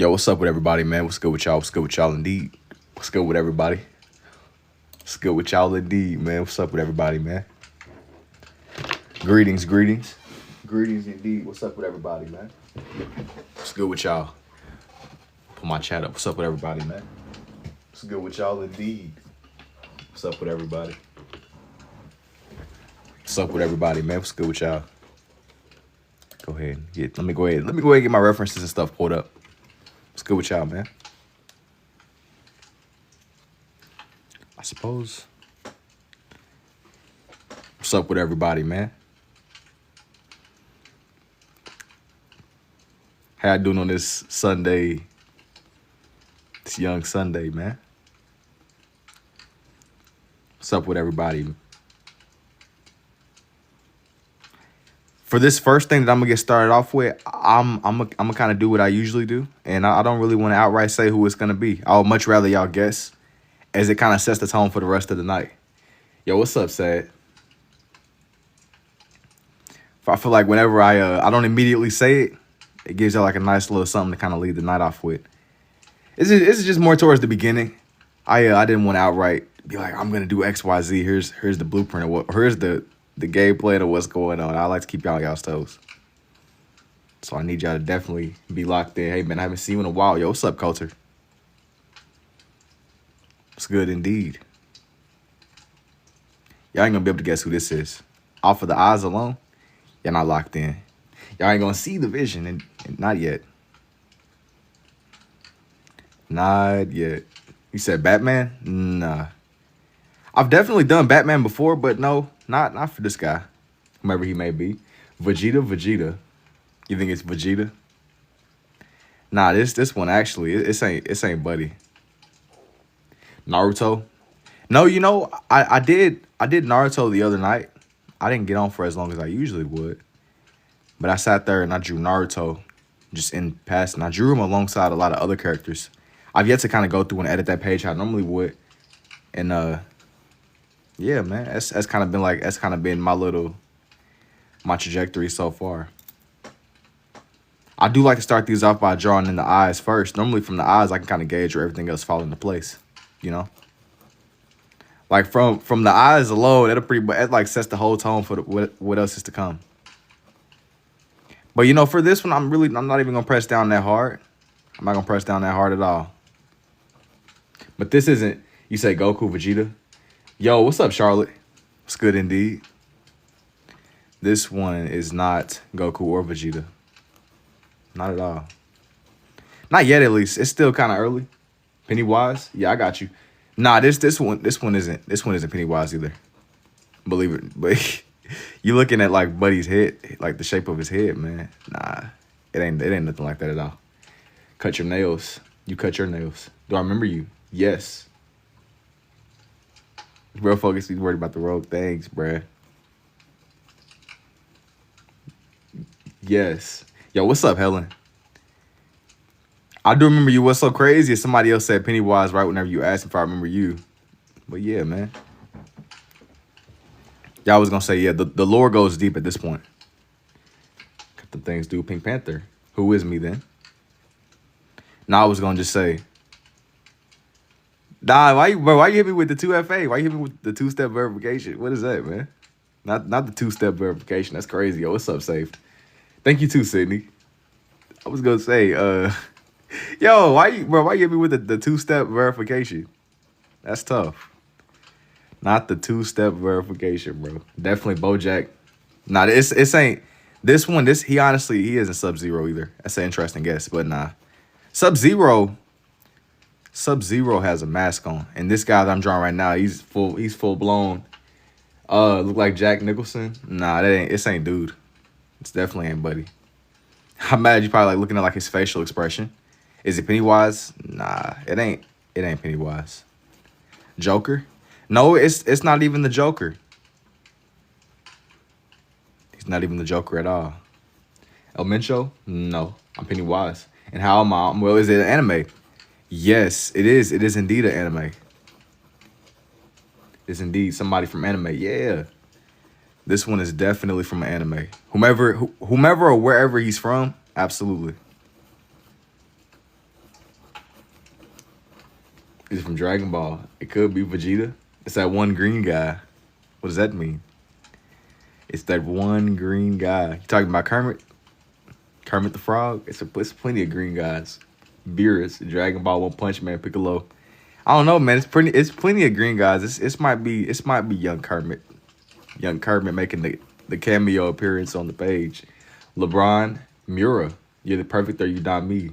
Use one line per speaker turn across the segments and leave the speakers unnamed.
Yo, what's up with everybody, man? What's good with y'all? What's good with y'all indeed? What's good with everybody? What's good with y'all indeed, man? What's up with everybody, man? Greetings, greetings. Greetings indeed. What's up with everybody, man? What's good with y'all? Put my chat up. What's up with everybody, man? What's good with y'all indeed? What's up with everybody? What's up with everybody, man? What's good with y'all? Go ahead. Let me go ahead and get my references and stuff pulled up. What's good with y'all, man? I suppose. What's up with everybody, man? How y'all doing on this Sunday? This young Sunday, man. What's up with everybody? For this first thing that I'm gonna get started off with, I'm gonna kind of do what I usually do, and I don't really want to outright say who it's gonna be. I would much rather y'all guess, as it kind of sets the tone for the rest of the night. Yo, what's up, Sad? I feel like whenever I don't immediately say it, it gives y'all like a nice little something to kind of lead the night off with. This is just more towards the beginning. I didn't want to outright be like, I'm gonna do X, Y, Z. Here's the blueprint of what. Here's the gameplay of what's going on. I like to keep y'all on y'all's toes. So I need y'all to definitely be locked in. Hey, man, I haven't seen you in a while. Yo, what's up, Coulter? What's good indeed. Y'all ain't gonna be able to guess who this is. Off of the eyes alone, y'all not locked in. Y'all ain't gonna see the vision, and not yet. Not yet. You said Batman? Nah. I've definitely done Batman before, but no, not for this guy. Whomever he may be. Vegeta. You think it's Vegeta? Nah, this one actually, it ain't Buddy. Naruto. No, you know, I did Naruto the other night. I didn't get on for as long as I usually would. But I sat there and I drew Naruto just in passing. I drew him alongside a lot of other characters. I've yet to kind of go through and edit that page how I normally would. And yeah, man, that's kind of been my trajectory so far. I do like to start these off by drawing in the eyes first. Normally from the eyes, I can kind of gauge where everything else falls into place, you know? Like from the eyes alone, it like sets the whole tone for what else is to come. But you know, for this one, I'm not even gonna press down that hard. I'm not gonna press down that hard at all. But this isn't, you say Goku, Vegeta. Yo, what's up, Charlotte? What's good indeed? This one is not Goku or Vegeta. Not at all. Not yet, at least. It's still kind of early. Pennywise? Yeah, I got you. Nah, this one isn't Pennywise either. Believe it. But you looking at like Buddy's head, like the shape of his head, man. Nah, it ain't nothing like that at all. Cut your nails. You cut your nails. Do I remember you? Yes. Real focus, he's worried about the wrong things, bruh. Yes. Yo, what's up, Helen? I do remember you. What's so crazy is somebody else said Pennywise right whenever you asked if I remember you. But yeah, man. Y'all was going to say, yeah, the lore goes deep at this point. Got them things do. Pink Panther. Who is me then? Now I was going to just say. Nah, why you hit me with the 2FA? Why you hit me with the two-step verification? What is that, man? Not the two-step verification. That's crazy. Yo, what's up, Safe? Thank you too, Sydney. I was gonna say, yo, why you hit me with the two-step verification? That's tough. Not the two-step verification, bro. Definitely BoJack. Nah, it ain't this one. He isn't Sub-Zero either. That's an interesting guess, but nah. Sub-Zero has a mask on, and this guy that I'm drawing right now, he's full blown. Look like Jack Nicholson. Nah, this ain't dude. It's definitely ain't Buddy. I'm mad you probably like looking at like his facial expression. Is it Pennywise? Nah, it ain't Pennywise. Joker? No, it's not even the Joker. He's not even the Joker at all. El Mencho? No, I'm Pennywise. And how am I? Well, is it an anime? Yes, it is. It is indeed an anime. It's indeed somebody from anime. Yeah. This one is definitely from an anime. Whomever or wherever he's from, absolutely. Is it from Dragon Ball? It could be Vegeta. It's that one green guy. What does that mean? It's that one green guy. You talking about Kermit? Kermit the Frog? It's plenty of green guys. Beerus, Dragon Ball, One Punch Man, Piccolo. I don't know, man. It's plenty of green guys. It might be young Kermit. Young Kermit making the cameo appearance on the page. LeBron, Mura. You're the perfect or you not me.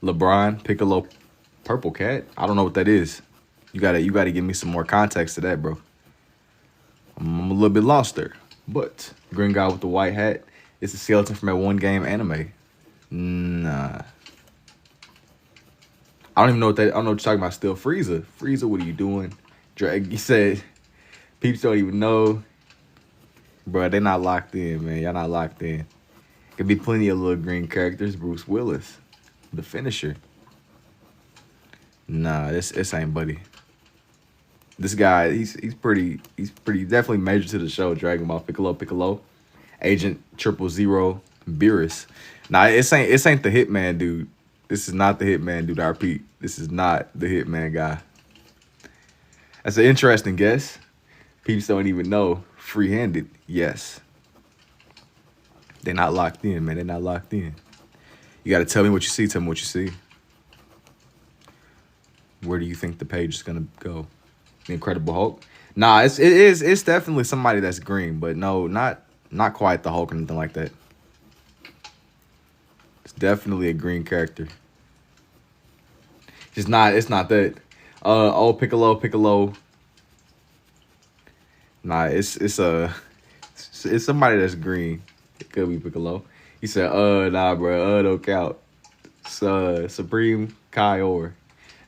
LeBron, Piccolo, Purple Cat. I don't know what that is. You gotta give me some more context to that, bro. I'm a little bit lost there. But green guy with the white hat. It's a skeleton from that one game anime. Nah. I don't even know what that. I don't know what you're talking about. Still, Frieza. Frieza, what are you doing? You said peeps don't even know. Bro, they're not locked in, man. Y'all not locked in. Could be plenty of little green characters. Bruce Willis, the finisher. Nah, this ain't buddy. This guy, he's pretty definitely major to the show. Dragon Ball, Piccolo, Agent 000, Beerus. Nah, it ain't the Hitman dude. This is not the Hitman dude. I repeat, this is not the Hitman guy. That's an interesting guess. Peeps don't even know. Free-handed, yes. They're not locked in, man. They're not locked in. You got to tell me what you see. Tell me what you see. Where do you think the page is gonna go? The Incredible Hulk? Nah, it's definitely somebody that's green, but no, not quite the Hulk or anything like that. It's definitely a green character. It's not that. Oh, Piccolo. Nah, it's somebody that's green. It could be Piccolo. He said, nah, bro, don't count. It's Supreme Kai or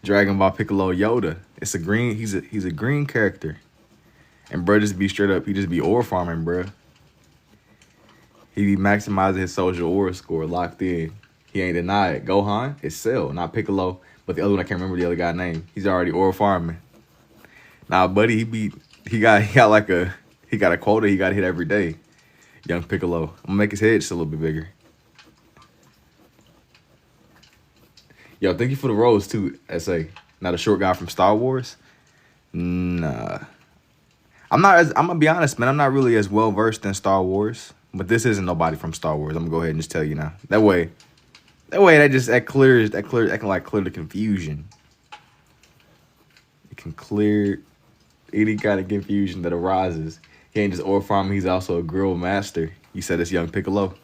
Dragon Ball Piccolo Yoda. It's a green. He's a green character. And bro, just be straight up. He just be ore farming, bro. He be maximizing his social aura score, locked in. He ain't denied. Gohan, it's Cell, not Piccolo, but the other one I can't remember the other guy's name. He's already ore farming. Nah, buddy, he got a quota he got to hit every day. Young Piccolo. I'm gonna make his head just a little bit bigger. Yo, thank you for the rose too, SA. Not a short guy from Star Wars? Nah. I'm gonna be honest, man. I'm not really as well versed in Star Wars, but this isn't nobody from Star Wars. I'm gonna go ahead and just tell you now. That way that clears the confusion. It can clear any kind of confusion that arises. He ain't just ore farming, he's also a grill master. You said it's young Piccolo.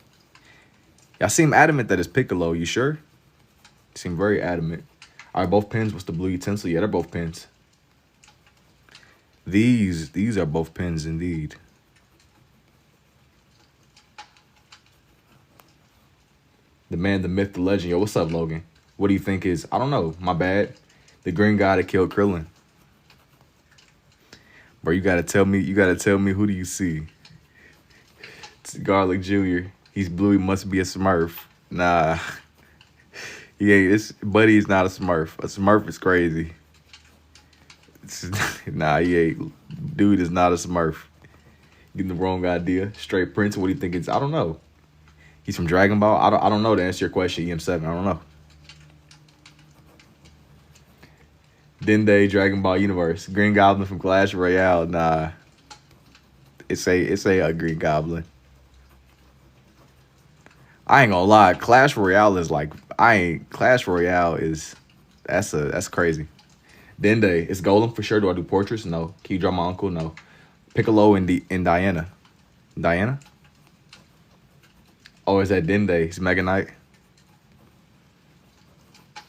Y'all seem adamant that it's Piccolo. You sure? You seem very adamant. All right, both pins. What's the blue utensil? Yeah, they're both pins. These are both pins indeed. The man, the myth, the legend. Yo, what's up, Logan? What do you think is, I don't know, my bad. The green guy that killed Krillin. Bro, you gotta tell me who do you see? It's Garlic Jr. He's blue, he must be a Smurf. Nah. He ain't, this buddy is not a Smurf. A Smurf is crazy. Nah, he ain't. Dude is not a Smurf. Getting the wrong idea. Straight Prince, what do you think it's? I don't know. He's from Dragon Ball? I don't know to answer your question, EM7. I don't know. Dende, Dragon Ball Universe. Green Goblin from Clash Royale. Nah. It's a Green Goblin. I ain't gonna lie. Clash Royale is like, Clash Royale is, that's crazy. Dende, is Golem for sure. Do I do portraits? No. Can you draw my uncle? No. Piccolo and Diana. Diana? Oh, is that Dende? He's Mega Knight?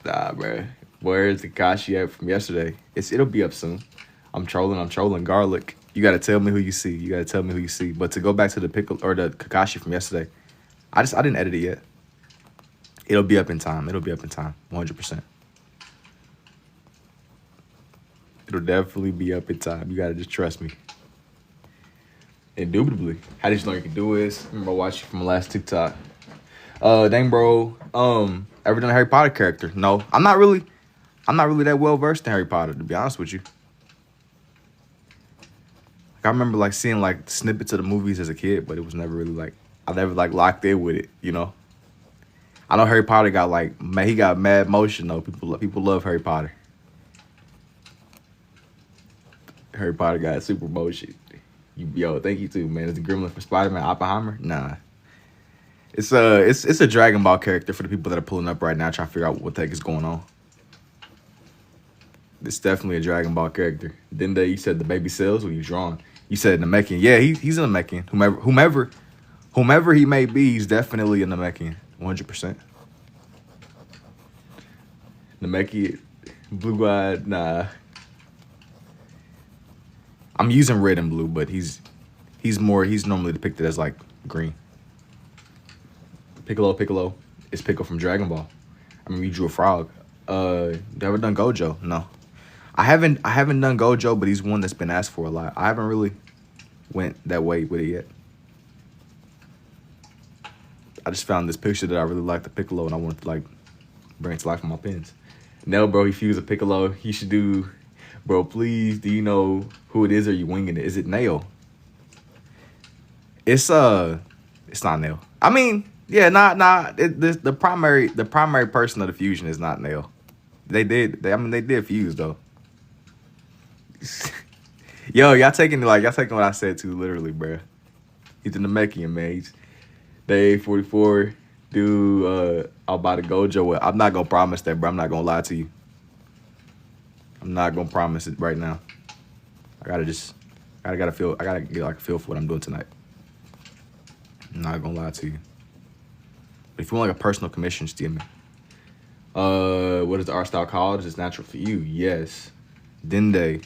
Nah, bro. Where is Kakashi at from yesterday? It'll be up soon. I'm trolling. Garlic. You gotta tell me who you see. But to go back to the Piccolo or the Kakashi from yesterday, I didn't edit it yet. It'll be up in time. 100%. It'll definitely be up in time. You gotta just trust me. Indubitably. How did you know you could do this? I remember watching from the last TikTok. Dang, bro. Ever done a Harry Potter character? No. I'm not really that well versed in Harry Potter, to be honest with you. Like, I remember like seeing like snippets of the movies as a kid, but it was never really like, I never like locked in with it, you know. I know Harry Potter got like, man, he got mad motion though. People love Harry Potter. Harry Potter got super motion. Yo, thank you too, man. Is the Gremlin for Spider-Man Oppenheimer? Nah. It's a Dragon Ball character for the people that are pulling up right now trying to figure out what the heck is going on. It's definitely a Dragon Ball character. Then you said the baby cells when you drawing. You said Namekian. Yeah, he's a Namekian. Whomever he may be, he's definitely a Namekian. 100%. Namekian, blue-eyed, nah. I'm using red and blue, but he's normally depicted as like green. Piccolo is Piccolo from Dragon Ball. I mean, we drew a frog. Ever done Gojo? No. I haven't done Gojo, but he's one that's been asked for a lot. I haven't really went that way with it yet. I just found this picture that I really liked the Piccolo, and I wanted to like bring it to life with my pens. No, bro, he fused a Piccolo. He should do, bro, please, do you know who it is or are you winging it? Is it Nail? It's not Nail. I mean, yeah, the primary person of the fusion is not Nail. They did fuse though. Yo, y'all taking what I said too literally, bro. He's the Namekian, man. He's day 44. Dude, I'll buy the Gojo. I'm not gonna promise that, bro. I'm not gonna lie to you. I'm not gonna promise it right now. I gotta get like a feel for what I'm doing tonight. I'm not gonna lie to you. But if you want like a personal commission, just DM me. What is the art style called? Is it natural for you? Yes. Dende.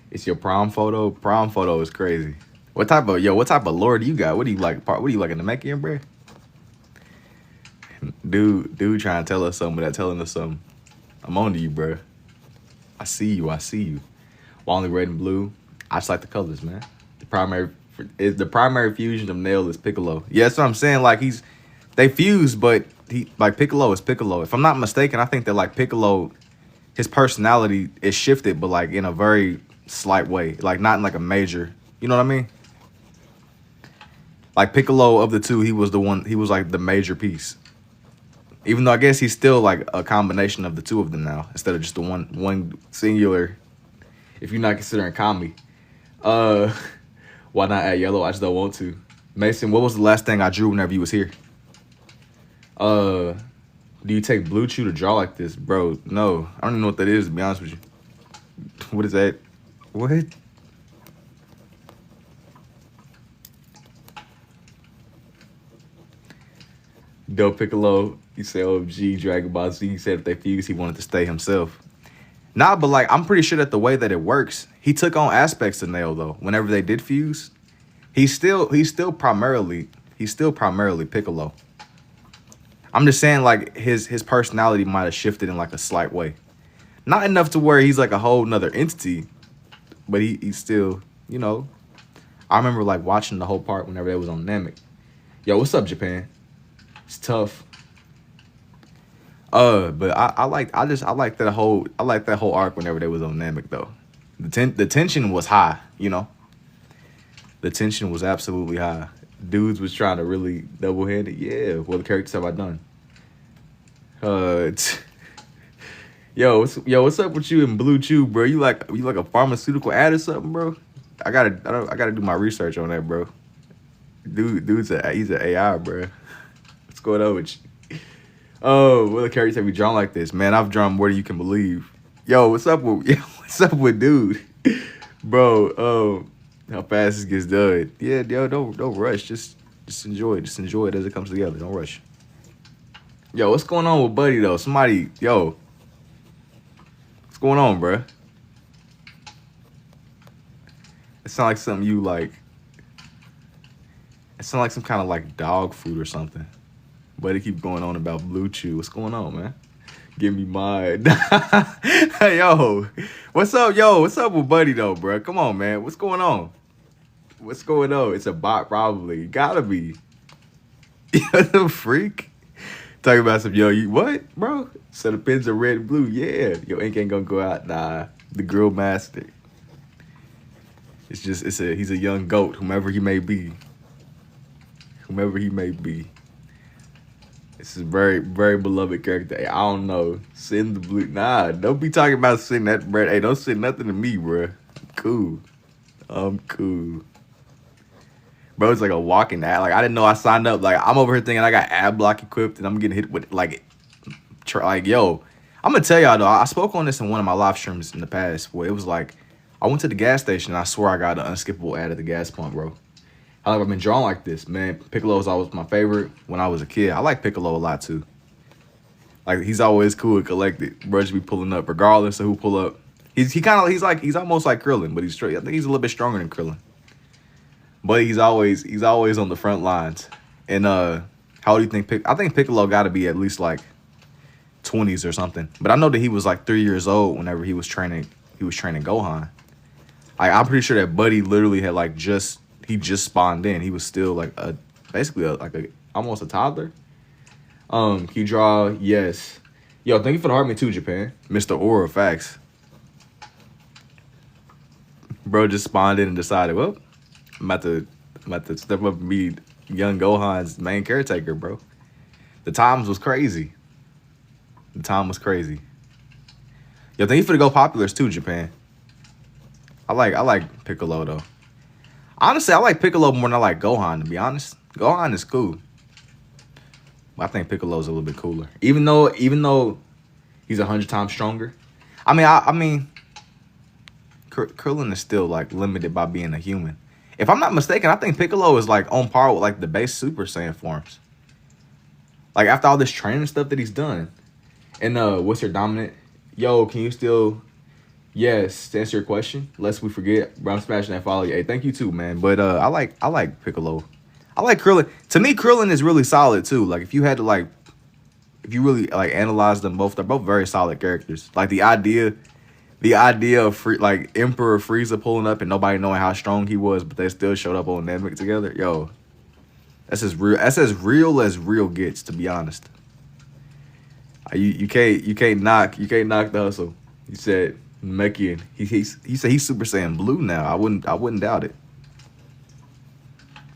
It's your prom photo. Prom photo is crazy. What type of lore do you got? What do you like in the Namekian, bro? Dude trying to tell us something without telling us something. I'm on to you, bro. I see you. Why only red and blue? I just like the colors, man. The primary fusion of Nail is Piccolo. Yeah, that's what I'm saying. Like they fuse, but Piccolo is Piccolo. If I'm not mistaken, I think that like Piccolo, his personality is shifted, but like in a very slight way. Like not in like a major, you know what I mean? Like Piccolo of the two, he was like the major piece. Even though I guess he's still like a combination of the two of them now, instead of just the one singular, if you're not considering Kami. Why not add yellow? I just don't want to. Mason, what was the last thing I drew whenever you was here? Do you take Blue Chew to draw like this? Bro, no. I don't even know what that is, to be honest with you. What is that? What? Dope Piccolo, you say OMG, Dragon Ball Z, he said if they fuse, he wanted to stay himself. Nah, but like, I'm pretty sure that the way that it works, he took on aspects of Nail though. Whenever they did fuse, he's still primarily Piccolo. I'm just saying like his personality might have shifted in like a slight way. Not enough to where he's like a whole nother entity, but he's still, you know. I remember like watching the whole part whenever they was on Namek. Yo, what's up, Japan? It's tough. But I like that whole arc whenever they was on Namek though. The tension was high, you know. The tension was absolutely high. Dudes was trying to really double-hand it. Yeah, what the characters have I done? What's up with you and Blue Chew, bro? You like a pharmaceutical ad or something, bro? I gotta do my research on that, bro. He's an AI, bro. What's going on with you? Oh, what the characters have you drawn like this? Man, I've drawn more than you can believe. What's up with dude? Bro, how fast this gets done. Yeah, don't rush. Just enjoy it. Just enjoy it as it comes together. Don't rush. Yo, what's going on with Buddy though? Somebody, what's going on, bro? It sounds like something you like. It sounds like some kind of like dog food or something. Buddy keep going on about Blue Chew. What's going on, man? Give me mine. Hey, yo, what's up, What's up with Buddy though, bro? Come on, man. What's going on? What's going on? It's a bot, probably. Gotta be. The freak. Talking about some, you what, bro? So the pins are red and blue. Yeah. Your ink ain't gonna go out. Nah. The grill master. He's a young goat, whomever he may be. Whomever he may be. This is very, very beloved character. Hey, I don't know. Send the blue. Nah, don't be talking about sending that bread. Hey, don't send nothing to me, bro. cool. I'm cool. Bro, it's like a walking ad. Like, I didn't know I signed up. Like, I'm over here thinking I got ad block equipped and I'm getting hit with, like, yo. I'm going to tell y'all, though. I spoke on this in one of my live streams in the past where it was like, I went to the gas station and I swear I got an unskippable ad at the gas pump, bro. I've been drawn like this, man. Piccolo was always my favorite when I was a kid. I like Piccolo a lot, too. Like, he's always cool and collected. Bro just be pulling up regardless of who pull up. He's almost like Krillin, but he's straight. I think he's a little bit stronger than Krillin. But he's always on the front lines. And how do you think I think Piccolo got to be at least like 20s or something. But I know that he was like 3 years old whenever he was training Gohan. Like, I'm pretty sure that Buddy literally had like just spawned in. He was still like basically almost a toddler. Can you draw? Yes. Yo, thank you for the heart me too, Japan. Mr. Aura, facts. Bro just spawned in and decided, well, I'm about to step up and be young Gohan's main caretaker, bro. The times was crazy. The time was crazy. Yo, thank you for the Go Populars too, Japan. I like Piccolo though. Honestly, I like Piccolo more than I like Gohan, to be honest. Gohan is cool. But I think Piccolo's a little bit cooler. Even though he's 100 times stronger. I mean, Krillin is still like limited by being a human. If I'm not mistaken, I think Piccolo is like on par with like the base Super Saiyan forms. Like after all this training stuff that he's done. And what's your dominant? Yo, can you still? Yes, to answer your question, lest we forget, bro, I'm smashing that follow. Hey, thank you too, man. But I like Piccolo. I like Krillin. To me, Krillin is really solid too. Like if you really like analyze them both, they're both very solid characters. Like the idea of like Emperor Frieza pulling up and nobody knowing how strong he was, but they still showed up on Namek together. Yo, that's as real as real gets, to be honest. You can't knock the hustle. He said Namekian. He said he's Super Saiyan Blue now. I wouldn't doubt it.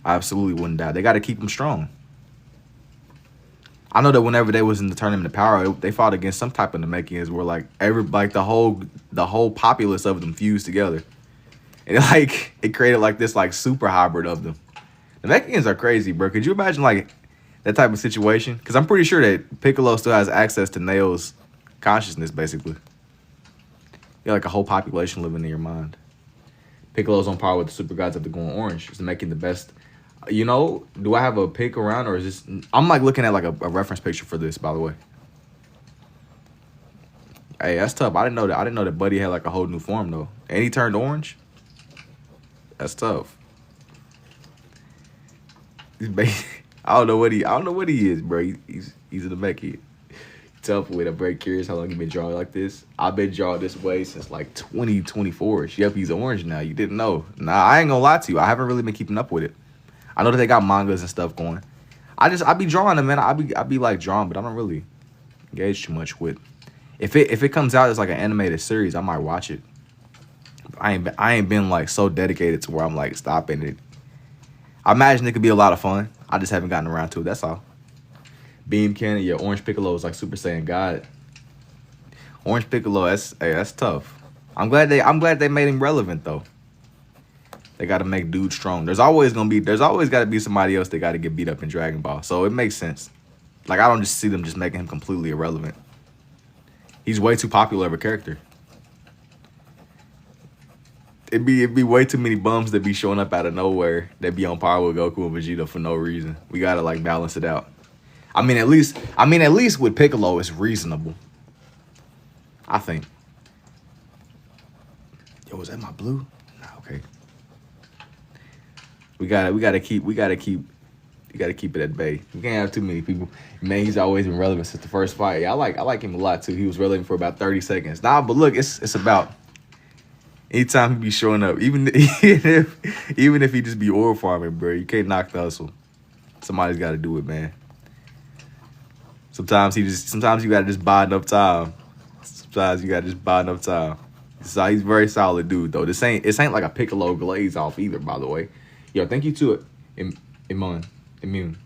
I absolutely wouldn't doubt. They got to keep him strong. I know that whenever they was in the Tournament of Power, they fought against some type of Namekians where like the whole populace of them fused together, and like it created like this like super hybrid of them. Namekians are crazy, bro. Could you imagine like that type of situation? Because I'm pretty sure that Piccolo still has access to Nail's consciousness, basically. You got like a whole population living in your mind. Piccolo's on par with the super gods of the Going Orange. Just making the best. You know, do I have a pick around or is this? I'm like looking at like a reference picture for this, by the way. Hey, that's tough. I didn't know that Buddy had like a whole new form though, and he turned orange. That's tough. I don't know what he is, bro. He's a Namekian. Tough with. I'm very curious how long you been drawing like this. I've been drawing this way since like 2024. Yep, he's orange now. You didn't know. Nah, I ain't gonna lie to you. I haven't really been keeping up with it. I know that they got mangas and stuff going. I be drawing them, man. I be like drawing, but I don't really engage too much with. If it comes out as like an animated series, I might watch it. I ain't been like so dedicated to where I'm like stopping it. I imagine it could be a lot of fun. I just haven't gotten around to it. That's all. Beam Cannon, yeah, Orange Piccolo is like Super Saiyan God. Orange Piccolo, that's tough. I'm glad they made him relevant though. They got to make dude strong. There's always got to be somebody else that got to get beat up in Dragon Ball. So it makes sense. Like I don't just see them just making him completely irrelevant. He's way too popular of a character. It'd be way too many bums that be showing up out of nowhere that be on par with Goku and Vegeta for no reason. We gotta like balance it out. I mean, at least with Piccolo, it's reasonable. I think. Yo, was that my blue? Nah, okay. We gotta keep it at bay. We can't have too many people. Man, he's always been relevant since the first fight. Yeah, I like him a lot too. He was relevant for about 30 seconds. Nah, but look, it's about anytime he be showing up, even if he just be oil farming, bro. You can't knock the hustle. Somebody's got to do it, man. Sometimes you gotta just buy enough time. So he's a very solid dude though. This ain't like a Piccolo glaze off either, by the way. Yo, thank you to Immune.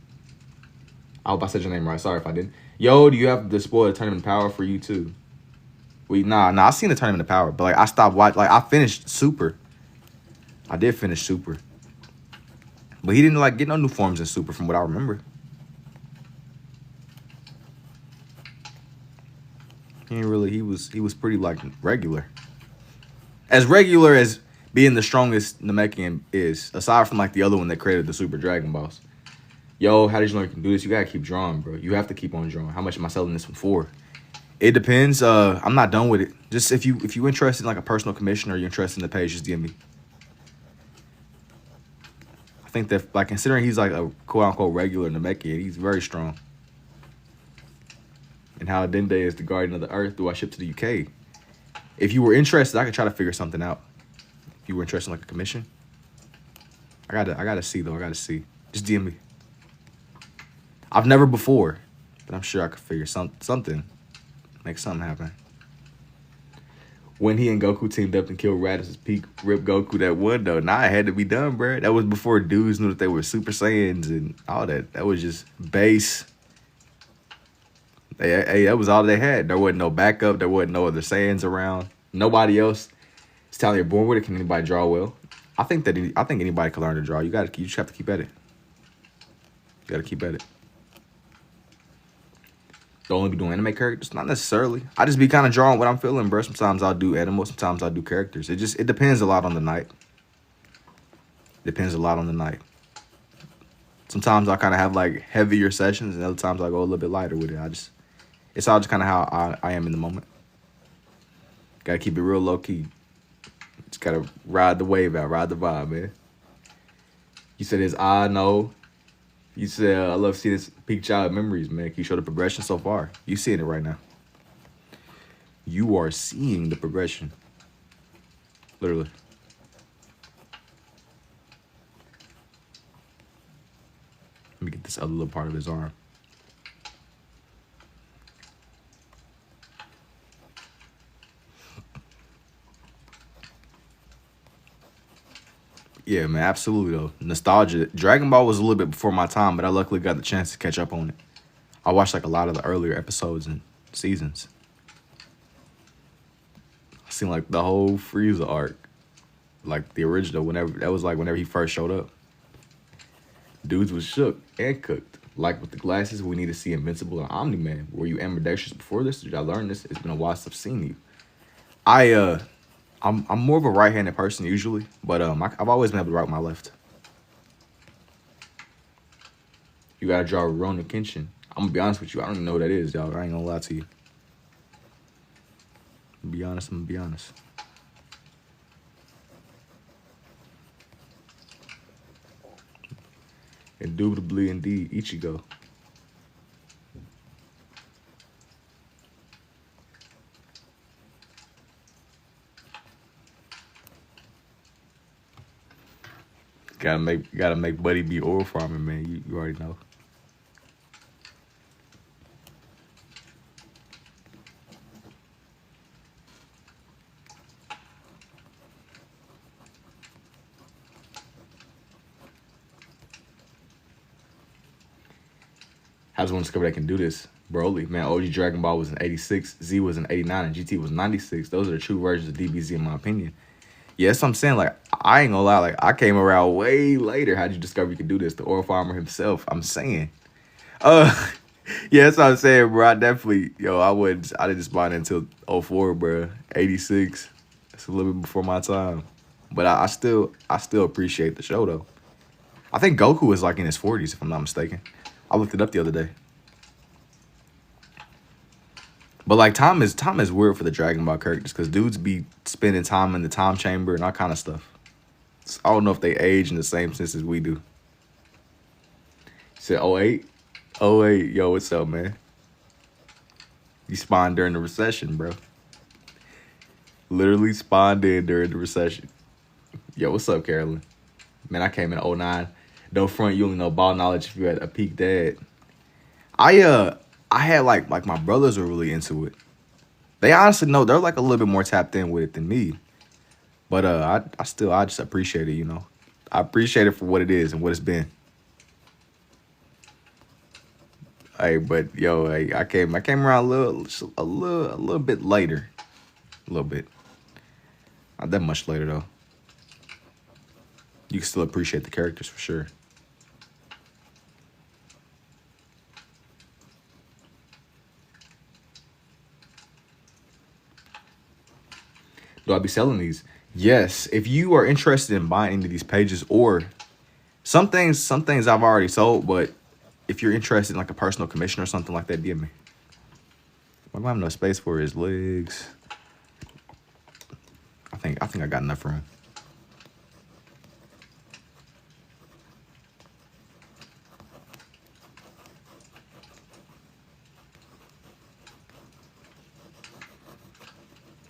I hope I said your name right. Sorry if I didn't. Yo, do you have the spoiler Tournament of Power for you too? Nah, I seen the Tournament of Power, but like I stopped watching. Like I finished Super. I did finish Super. But he didn't like get no new forms in Super from what I remember. He ain't really he was pretty like regular. As regular as being the strongest Namekian is, aside from like the other one that created the Super Dragon Balls. Yo, how did you know you can do this? You gotta keep drawing, bro. You have to keep on drawing. How much am I selling this one for? It depends. I'm not done with it. Just if you interested in like a personal commission or you're interested in the page, just DM me. I think that like considering he's like a quote unquote regular Namekian, he's very strong. And how Dende is the guardian of the earth, do I ship to the UK? If you were interested, I could try to figure something out. If you were interested in like a commission. I gotta see though. I gotta see. Just DM me. I've never before, but I'm sure I could figure something. Make something happen. When he and Goku teamed up and killed Raditz' peak, rip Goku that one though. Nah, it had to be done, bro. That was before dudes knew that they were Super Saiyans and all that. That was just base. Hey, that was all they had. There wasn't no backup. There wasn't no other Saiyans around. Nobody else is telling you're born with it. Can anybody draw well? I think anybody can learn to draw. You just have to keep at it. You gotta keep at it. Don't only be doing anime characters? Not necessarily. I just be kind of drawing what I'm feeling, bro. Sometimes I'll do animals. Sometimes I'll do characters. It depends a lot on the night. Depends a lot on the night. Sometimes I kind of have like heavier sessions, and other times I go a little bit lighter with it. It's all just kind of how I am in the moment. Gotta keep it real low key. Just gotta ride the wave out, ride the vibe, man. You said it's I know. You said I love seeing this peak child memories, man. Can you show the progression so far? You seeing it right now. You are seeing the progression. Literally. Let me get this other little part of his arm. Yeah, man, absolutely, though. Nostalgia. Dragon Ball was a little bit before my time, but I luckily got the chance to catch up on it. I watched, like, a lot of the earlier episodes and seasons. I seen, like, the whole Frieza arc. Like, the original, whenever he first showed up. Dudes was shook and cooked. Like, with the glasses, we need to see Invincible and Omni-Man. Were you ambidextrous before this? Did I learn this? It's been a while since I've seen you. I'm more of a right-handed person usually, but I've always been able to write with my left. You gotta draw Rurouni Kenshin. I'm gonna be honest with you. I don't even know what that is, y'all. I ain't gonna lie to you. I'm gonna be honest. Indubitably, indeed, Ichigo. Gotta make Buddy be oil farming, man. You already know. I just want to discover they can do this. Broly, man, OG Dragon Ball was in 86, Z was in 89, and GT was 96. Those are the true versions of DBZ in my opinion. Yeah, that's what I'm saying. Like, I ain't gonna lie. Like, I came around way later. How'd you discover you could do this? The oil farmer himself. I'm saying. Yeah, that's what I'm saying, bro. I definitely, I didn't spawn until 04, bro. 86. That's a little bit before my time. But I still appreciate the show, though. I think Goku is, like, in his 40s, if I'm not mistaken. I looked it up the other day. But like time is weird for the Dragon Ball characters because dudes be spending time in the time chamber and all kind of stuff. So I don't know if they age in the same sense as we do. You said 08? 08, yo, what's up, man? You spawned during the recession, bro. Literally spawned in during the recession. Yo, what's up, Carolyn? Man, I came in 09. No front, you only know ball knowledge if you had a peak dad. I had like my brothers were really into it. They honestly know they're like a little bit more tapped in with it than me. But I just appreciate it, you know. I appreciate it for what it is and what it's been. Hey, but yo, hey, I came around a little bit later. A little bit. Not that much later though. you can still appreciate the characters for sure. Do I be selling these? Yes. If you are interested in buying into these pages, or some things I've already sold, but if you're interested in like a personal commission or something like that, DM me. I don't have no space for his legs. I think I got enough for him.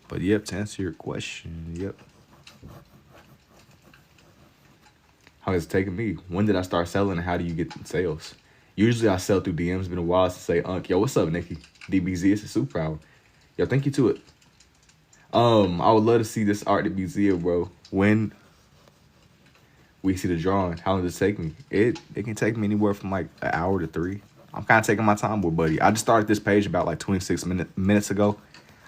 But yep, to answer your question, yep. How has it taken me? When did I start selling and how do you get sales? Usually I sell through DMs. It's been a while since I say, yo, what's up, Nikki? DBZ, it's a superpower. Yo, thank you to it. I would love to see this art at museum, bro. When we see the drawing, how long does it take me? It can take me anywhere from like an hour to 3. I'm kind of taking my time with buddy. I just started this page about like 26 minutes ago.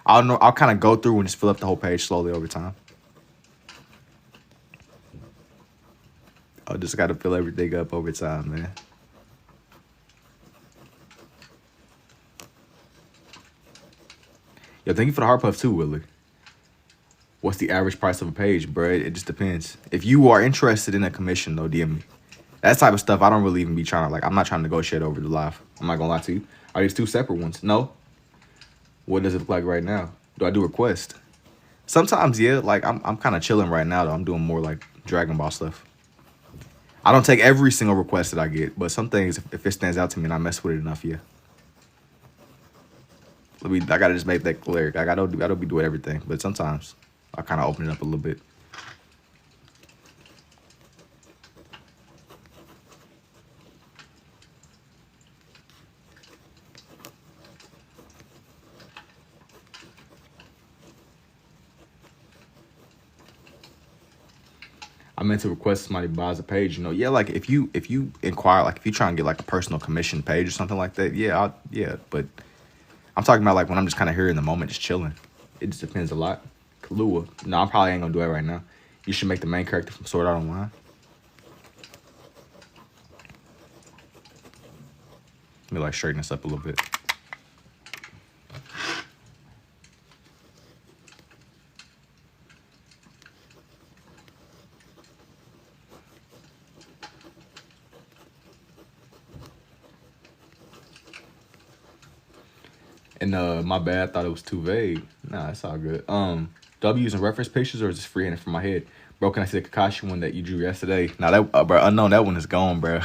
I'll kind of go through and just fill up the whole page slowly over time. I just got to fill everything up over time, man. Yo, thank you for the heart puff too, Willie. What's the average price of a page, bro? It just depends. If you are interested in a commission, though, DM me. That type of stuff, I don't really even be trying to, like, I'm not trying to negotiate over the live. I'm not going to lie to you. Are these 2 separate ones? No. What does it look like right now? Do I do request? Sometimes, yeah. Like, I'm kind of chilling right now, though. I'm doing more, like, Dragon Ball stuff. I don't take every single request that I get, but some things, if it stands out to me and I mess with it enough, yeah. I got to just make that clear. I don't be doing everything, but sometimes I kind of open it up a little bit. I meant to request somebody buys a page, you know. Yeah, like if you inquire, like if you try and get like a personal commission page or something like that, yeah, but I'm talking about like when I'm just kind of here in the moment, just chilling. It just depends a lot. Kahlua. No, I probably ain't gonna do that right now. You should make the main character from Sword Art Online. Let me like straighten this up a little bit. And my bad, I thought it was too vague. Nah, it's all good. Do I be using reference pictures or is this freehanded from my head? Bro, can I see the Kakashi one that you drew yesterday? Nah, that bro, unknown, that one is gone, bro.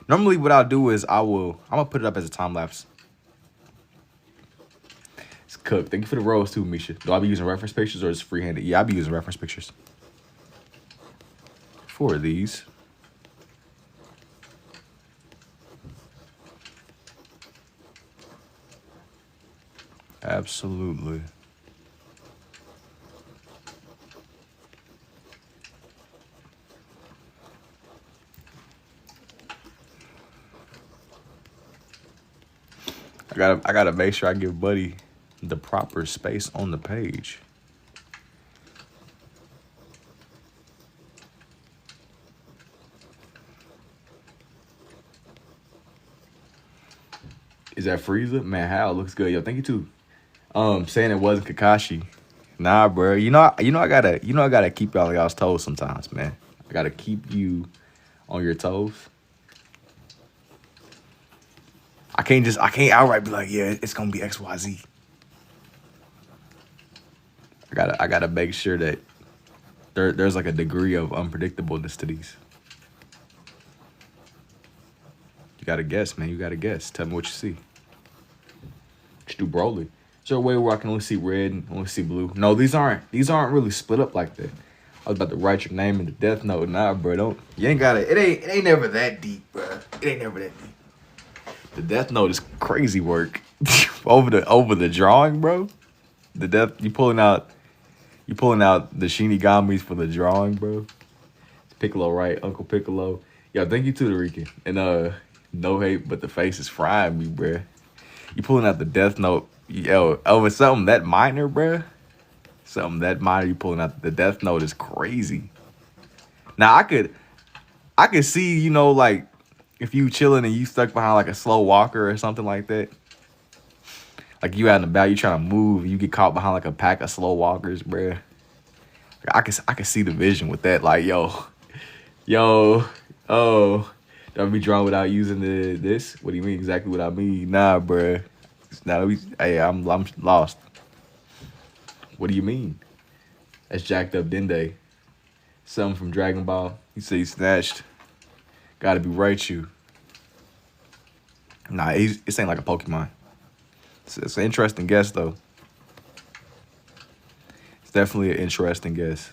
Normally what I'll do is I'm gonna put it up as a time lapse. It's cooked. Thank you for the rose too, Misha. Do I be using reference pictures or is it freehanded? Yeah, I be using reference pictures. 4 of these. Absolutely. I gotta make sure I give Buddy the proper space on the page. Is that Frieza? Man, Hal looks good. Yo, thank you too. Saying it wasn't Kakashi. Nah, bro. I gotta keep y'all's toes sometimes, man. I gotta keep you on your toes. I can't outright be like, yeah, it's gonna be XYZ. I gotta make sure that there's like a degree of unpredictableness to these. You gotta guess, man. You gotta guess. Tell me what you see. Just do Broly. Is there a way where I can only see red and only see blue? No, these aren't really split up like that. I was about to write your name in the death note. Nah, bro, you ain't gotta. It ain't never that deep, bro. It ain't never that deep. The death note is crazy work. over the drawing, bro. The death you pulling out the Shinigamis for the drawing, bro. Piccolo, right? Uncle Piccolo. Yo, thank you to the Rican. And no hate, but the face is frying me, bro. You pulling out the death note, yo, over something that minor, bro. Something that minor, you pulling out the death note is crazy. Now I could see, you know, like if you chilling and you stuck behind like a slow walker or something like that. Like you out in the back, you trying to move, you get caught behind like a pack of slow walkers, bruh. I can see the vision with that. Like, yo, oh, don't be drawn without using this. What do you mean exactly what I mean? Nah, bruh. Nah, hey, I'm lost. What do you mean? That's jacked up Dende. Something from Dragon Ball. He said he snatched. Gotta be right, you. Nah, this ain't like a Pokemon. It's an interesting guess, though. It's definitely an interesting guess.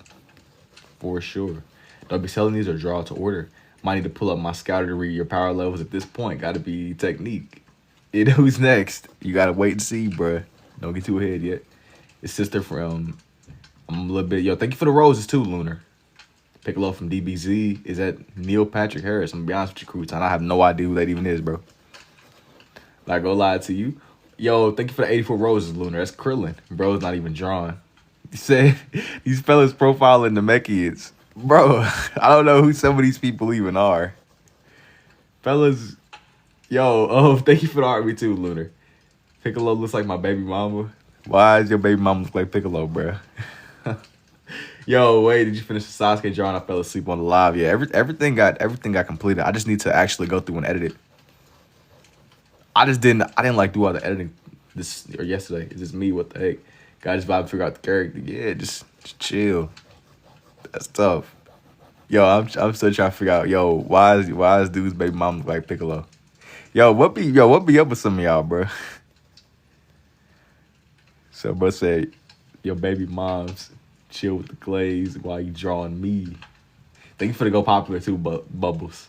For sure. Don't be selling these or draw to order. Might need to pull up my scouter to read your power levels at this point. Gotta be technique. You know who's next. You gotta wait and see, bruh. Don't get too ahead yet. It's sister from... I'm a little bit... Yo, thank you for the roses, too, Lunar. Piccolo from DBZ. Is that Neil Patrick Harris? I'm gonna be honest with you, Crouton. I have no idea who that even is, bro. Not gonna lie to you. Yo, thank you for the 84 roses, Lunar. That's Krillin. Bro's not even drawn. He said these fellas profiling the Mechians. Bro, I don't know who some of these people even are. Fellas, yo, oh, thank you for the art, too, Lunar. Piccolo looks like my baby mama. Why does your baby mama look like Piccolo, bro? Yo, wait, did you finish the Sasuke drawing? I fell asleep on the live. Yeah, everything got completed. I just need to actually go through and edit it. I didn't like do all the editing this or yesterday. It's just me, what the heck. Gotta just vibe figure out the character. Yeah, just chill. That's tough. Yo, I'm still trying to figure out, yo, why is dude's baby mom look like Piccolo? Yo, what be up with some of y'all, bro? So bro said, your baby moms chill with the glaze while you drawing me. Thank you for the go popular too, Bubbles.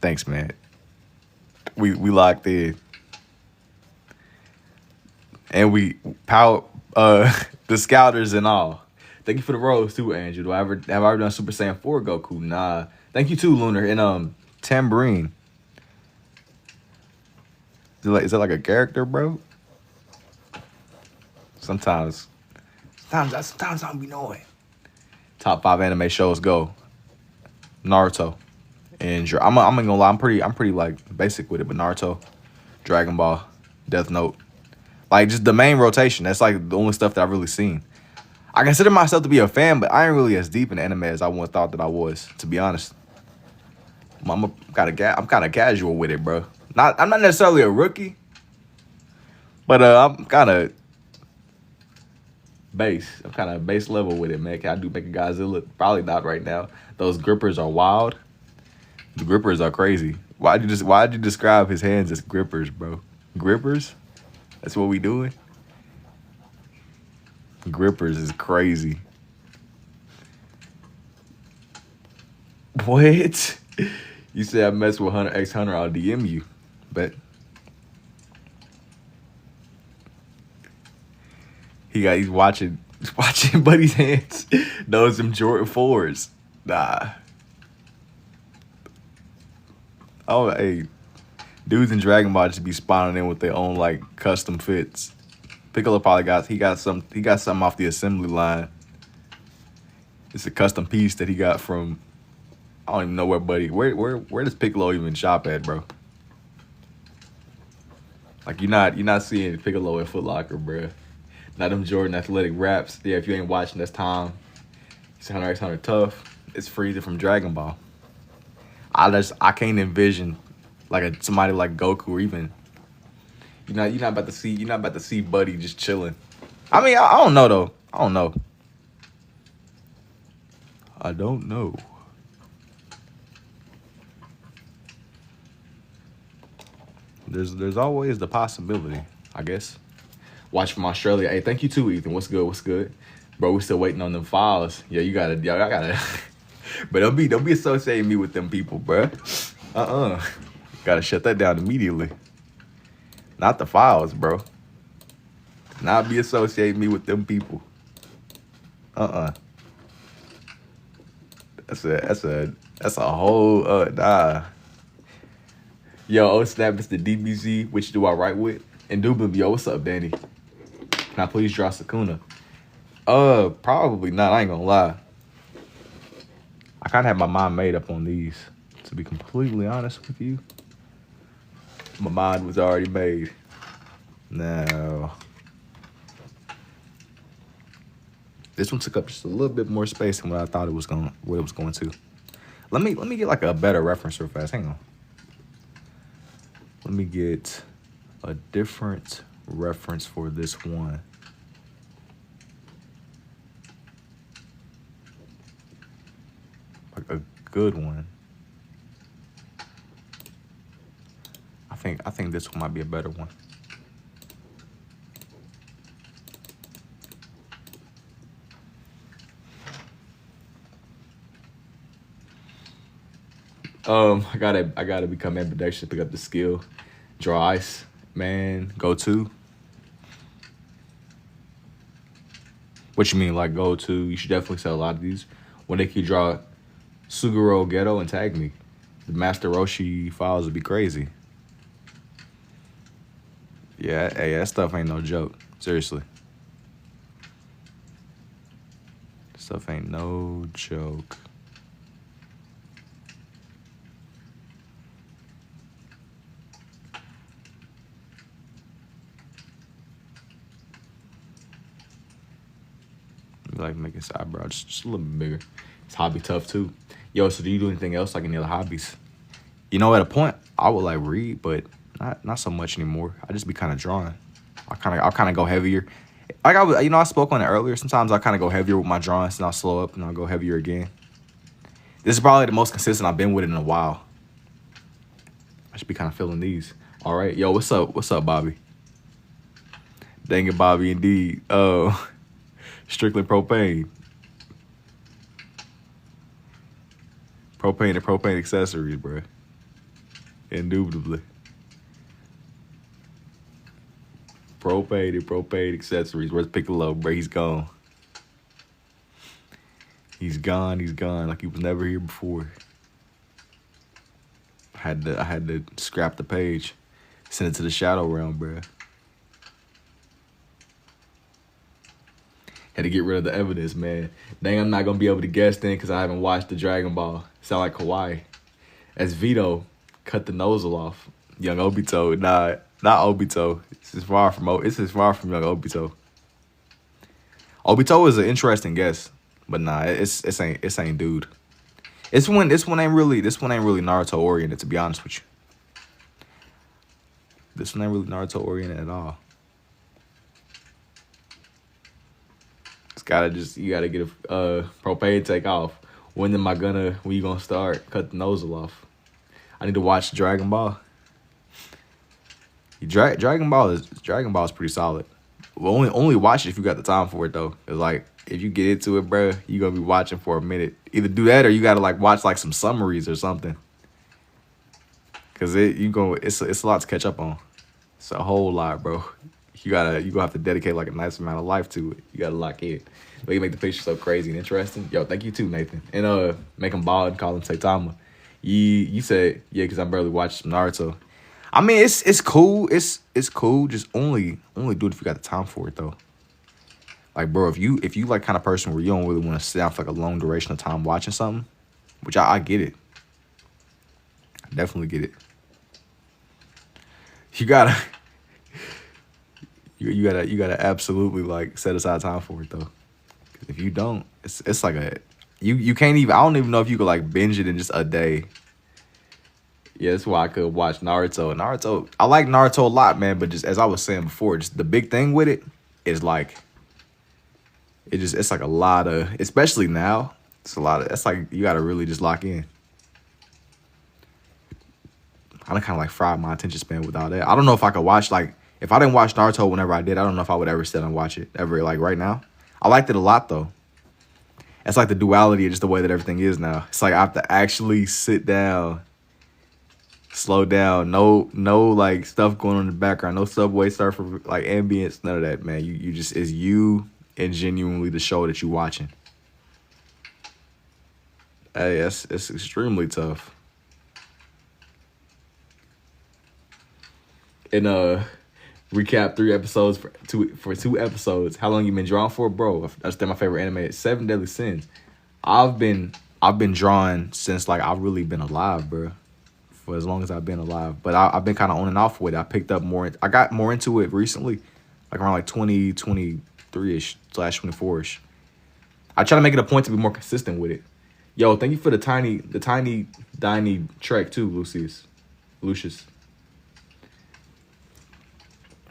Thanks, man. We locked in. And we power the scouters and all. Thank you for the rose too, Andrew. Have I ever done Super Saiyan 4 Goku? Nah. Thank you too, Lunar. And Tambourine. Is that like a character, bro? Sometimes I don't be knowing. Top 5 anime shows go. Naruto. And I'm gonna lie, I'm pretty like basic with it, but Naruto, Dragon Ball, Death Note. Like just the main rotation. That's like the only stuff that I've really seen. I consider myself to be a fan, but I ain't really as deep in anime as I once thought that I was, to be honest. I'm kind of casual with it, bro. I'm not necessarily a rookie, but I'm kind of base. I'm kind of base level with it, man. Can I do make a Godzilla? Probably not right now. Those grippers are wild. The grippers are crazy. Why'd you describe his hands as grippers, bro? Grippers? That's what we doing? Grippers is crazy. What? You say I mess with Hunter X Hunter, I'll DM you. But he's watching Buddy's hands. Those them Jordan 4s. Nah. Oh, hey. Dudes in Dragon Ball just be spawning in with their own like custom fits. Piccolo probably got something off the assembly line. It's a custom piece that he got from I don't even know where Buddy. Where does Piccolo even shop at, bro? Like you're not seeing Piccolo at Foot Locker, bro. Not them Jordan athletic raps. Yeah, if you ain't watching, that's Tom. It's Hunter X Hunter Tough. It's Frieza from Dragon Ball. I can't envision like somebody like Goku or even you're not about to see Buddy just chilling. I mean, I don't know though. I don't know. There's always the possibility, I guess. Watch from Australia. Hey, thank you too, Ethan. What's good? Bro, we still waiting on them files. Yeah, I gotta but don't be associating me with them people, bro. Gotta shut that down immediately. Not the files, bro. Not be associating me with them people. That's a whole nah. Yo, oh snap, it's the DBZ, which do I write with? Indubitably, yo, what's up, Danny? Can I please draw Sukuna? Probably not. I ain't gonna lie. I kind of have my mind made up on these. To be completely honest with you, my mind was already made. Now, this one took up just a little bit more space than what I thought it was going. What it was going to. Let me get like a better reference real fast. Hang on. Let me get a different reference for this one. Like a good one. I think this one might be a better one. I gotta become ambidextrous to pick up the skill. Draw ice, man. Go to. What you mean, like go to? You should definitely sell a lot of these. When they can draw Suguro Ghetto and tag me, the Master Roshi files would be crazy. Yeah, hey, that stuff ain't no joke. Seriously. Stuff ain't no joke. Like make his eyebrow just a little bit bigger. It's hobby tough too. Yo, so do you do anything else like any other hobbies? You know, at a point I would like read, but not so much anymore. I just be kind of drawing. I'll kind of go heavier. Like I spoke on it earlier. Sometimes I kind of go heavier with my drawings, and I'll slow up, and I'll go heavier again. This is probably the most consistent I've been with it in a while. I should be kind of feeling these. All right, yo, what's up? What's up, Bobby? Dang it, Bobby, indeed. Strictly propane. Propane and propane accessories, bro. Indubitably. Propane and propane accessories. Where's Piccolo, bro? He's gone. He's gone. He's gone. Like he was never here before. I had to scrap the page, send it to the shadow realm, bro. Had to get rid of the evidence, man. Dang, I'm not gonna be able to guess then because I haven't watched the Dragon Ball. Sound like Kawaii. As Vito cut the nozzle off. Young Obito, nah, not Obito. This is far from young Obito. Obito is an interesting guess, but nah, it ain't dude. This one ain't really Naruto oriented, to be honest with you. This one ain't really Naruto oriented at all. You gotta get a propane take off. When you gonna start? Cut the nozzle off. I need to watch Dragon Ball. Dragon Ball is pretty solid. Well, only watch it if you got the time for it though. It's like if you get into it, bro, you gonna be watching for a minute. Either do that or you gotta like watch like some summaries or something. Cause it's a lot to catch up on. It's a whole lot, bro. You gonna have to dedicate like a nice amount of life to it. You gotta lock in. But you make the picture so crazy and interesting. Yo, thank you too, Nathan. And make him bald, call him Saitama. You said, yeah, because I barely watched some Naruto. I mean, it's cool. It's cool. Just only do it if you got the time for it though. Like, bro, if you like kind of person where you don't really want to sit down for like a long duration of time watching something, which I get it. I definitely get it. You gotta absolutely like set aside time for it though. If you don't, it's like you can't even. I don't even know if you could like binge it in just a day. Yeah, that's why I could watch Naruto. I like Naruto a lot, man. But just as I was saying before, just the big thing with it is like it's like a lot of, especially now. It's a lot of. It's like you gotta really just lock in. I kind of like fried my attention span with all that. I don't know if I could watch like if I didn't watch Naruto whenever I did. I don't know if I would ever sit and watch it ever like right now. I liked it a lot though. It's like the duality of just the way that everything is now. It's like I have to actually sit down, slow down, no like stuff going on in the background, no subway surfer like ambience, none of that, man. You just is you and genuinely the show that you watching. Hey, it's extremely tough. And Recap 3 episodes for 2 episodes. How long you been drawing for, bro? That's my favorite anime. It's Seven Deadly Sins. I've been drawing since like I've really been alive, bro. For as long as I've been alive, but I've been kind of on and off with it. I picked up more. I got more into it recently, like around like 2023ish / 24ish. I try to make it a point to be more consistent with it. Yo, thank you for the tiny trek too, Lucius.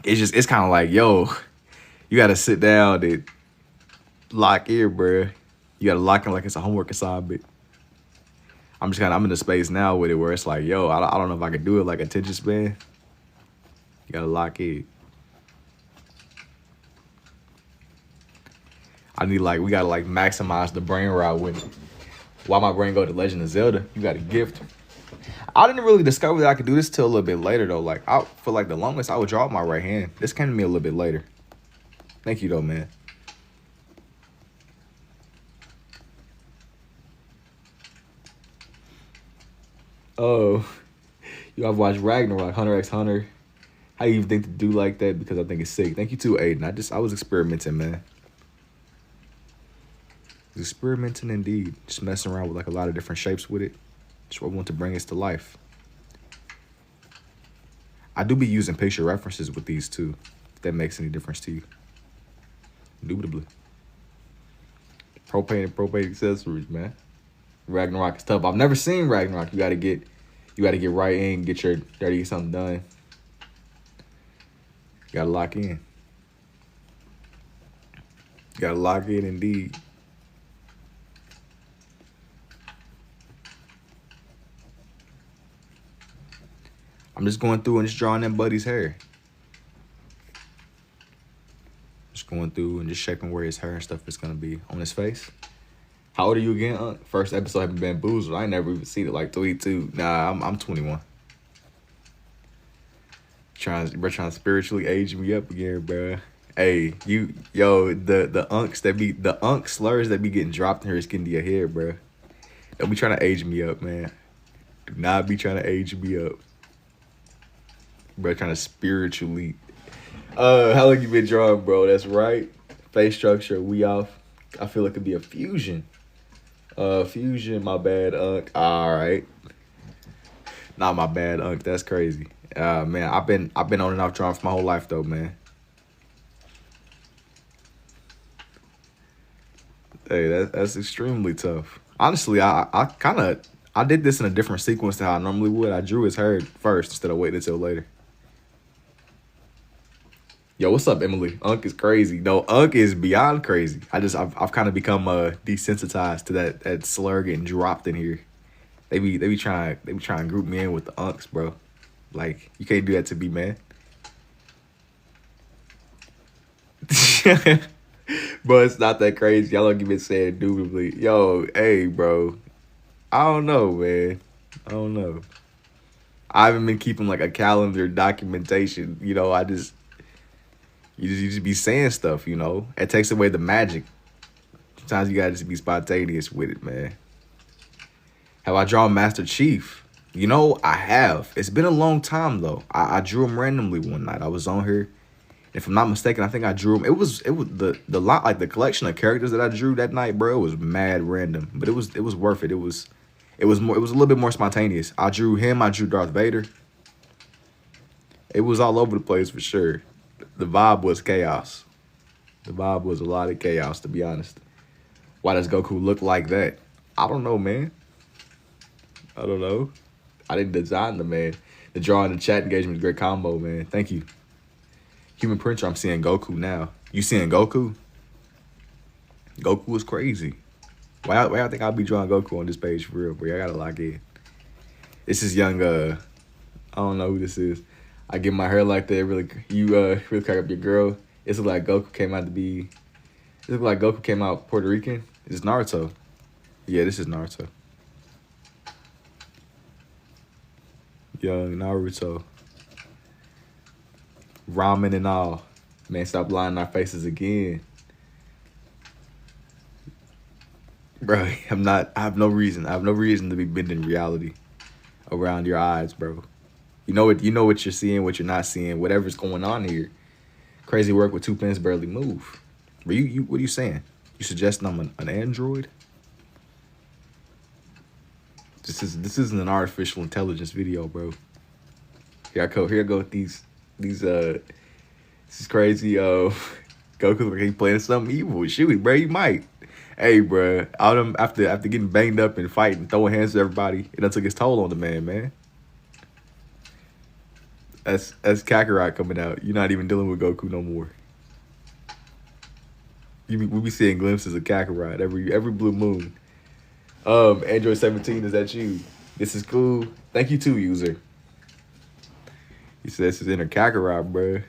It's kind of like, yo, you gotta sit down and lock in, bro. You gotta lock in like it's a homework assignment. I'm in the space now with it where it's like, yo, I don't know if I can do it like attention span. You gotta lock in. We gotta like maximize the brain rot with it. Why my brain go to Legend of Zelda? You got a gift. I didn't really discover that I could do this till a little bit later though. Like for like the longest, I would draw with my right hand. This came to me a little bit later. Thank you though, man. Oh, I've watched Ragnarok, Hunter x Hunter. How you even think to do like that? Because I think it's sick. Thank you too, Aiden. I was experimenting, man. Experimenting indeed. Just messing around with like a lot of different shapes with it. Just what I want to bring us to life. I do be using picture references with these too, if that makes any difference to you. Indubitably. Propane and propane accessories, man. Ragnarok is tough. I've never seen Ragnarok. You gotta get right in, get your 30 something done. You gotta lock in. You gotta lock in indeed. I'm just going through and just drawing that buddy's hair. Just going through and just checking where his hair and stuff is gonna be on his face. How old are you again? First episode having bamboozled. I ain't never even seen it like 22. Nah, I'm 21. Trying to spiritually age me up again, bro. Hey, the unk slurs that be getting dropped in here is getting to your head, bro. Don't be trying to age me up, man. Do not be trying to age me up. Bro, trying to spiritually. How long you been drawing, bro? That's right. Face structure, we off. I feel it could be a fusion. Fusion, my bad, Unk. All right. Not my bad, Unk. That's crazy. Man, I've been on and off drawing for my whole life though, man. Hey, that's extremely tough. Honestly, I did this in a different sequence than how I normally would. I drew his hair first instead of waiting until later. Yo, what's up, Emily? Unk is crazy. No, Unk is beyond crazy. I've kind of become desensitized to that slur getting dropped in here. They be trying to group me in with the Unks, bro. Like, you can't do that to me, man. Bro, it's not that crazy. Y'all don't even say it indubitably. Yo, hey, bro. I don't know, man. I don't know. I haven't been keeping like a calendar documentation. You know, you just be saying stuff, you know. It takes away the magic. Sometimes you gotta just be spontaneous with it, man. Have I drawn Master Chief? You know, I have. It's been a long time though. I drew him randomly one night. I was on here. If I'm not mistaken, I think I drew him. It was the lot, like the collection of characters that I drew that night, bro. It was mad random, but it was worth it. It was a little bit more spontaneous. I drew him. I drew Darth Vader. It was all over the place for sure. The vibe was chaos. The vibe was a lot of chaos, to be honest. Why does Goku look like that? I don't know, man. I don't know. I didn't design the man. The drawing, the chat engagement is a great combo, man. Thank you. Human printer, I'm seeing Goku now. You seeing Goku? Goku was crazy. Why I think I'll be drawing Goku on this page for real, bro? I gotta lock in. This is young, I don't know who this is. I get my hair like that, really crack up your girl. It's like Goku came out Puerto Rican. It's Naruto. Yeah, this is Naruto. Young Naruto. Ramen and all. Man, stop lying in our faces again. Bro, I have no reason. I have no reason to be bending reality around your eyes, bro. You know what you're seeing, what you're not seeing, whatever's going on here. Crazy work with two pins barely move. But you what are you saying? You suggesting I'm an android? This isn't an artificial intelligence video, bro. Here I go with these this is crazy Goku like he playing something evil. Shoot, bro, you might. Hey, bro, out him after getting banged up and fighting, throwing hands to everybody, it done took its toll on the man. That's Kakarot coming out. You're not even dealing with Goku no more. We be seeing glimpses of Kakarot every blue moon. Android 17, is that you? This is cool. Thank you too, user. He says his inner Kakarot, bro.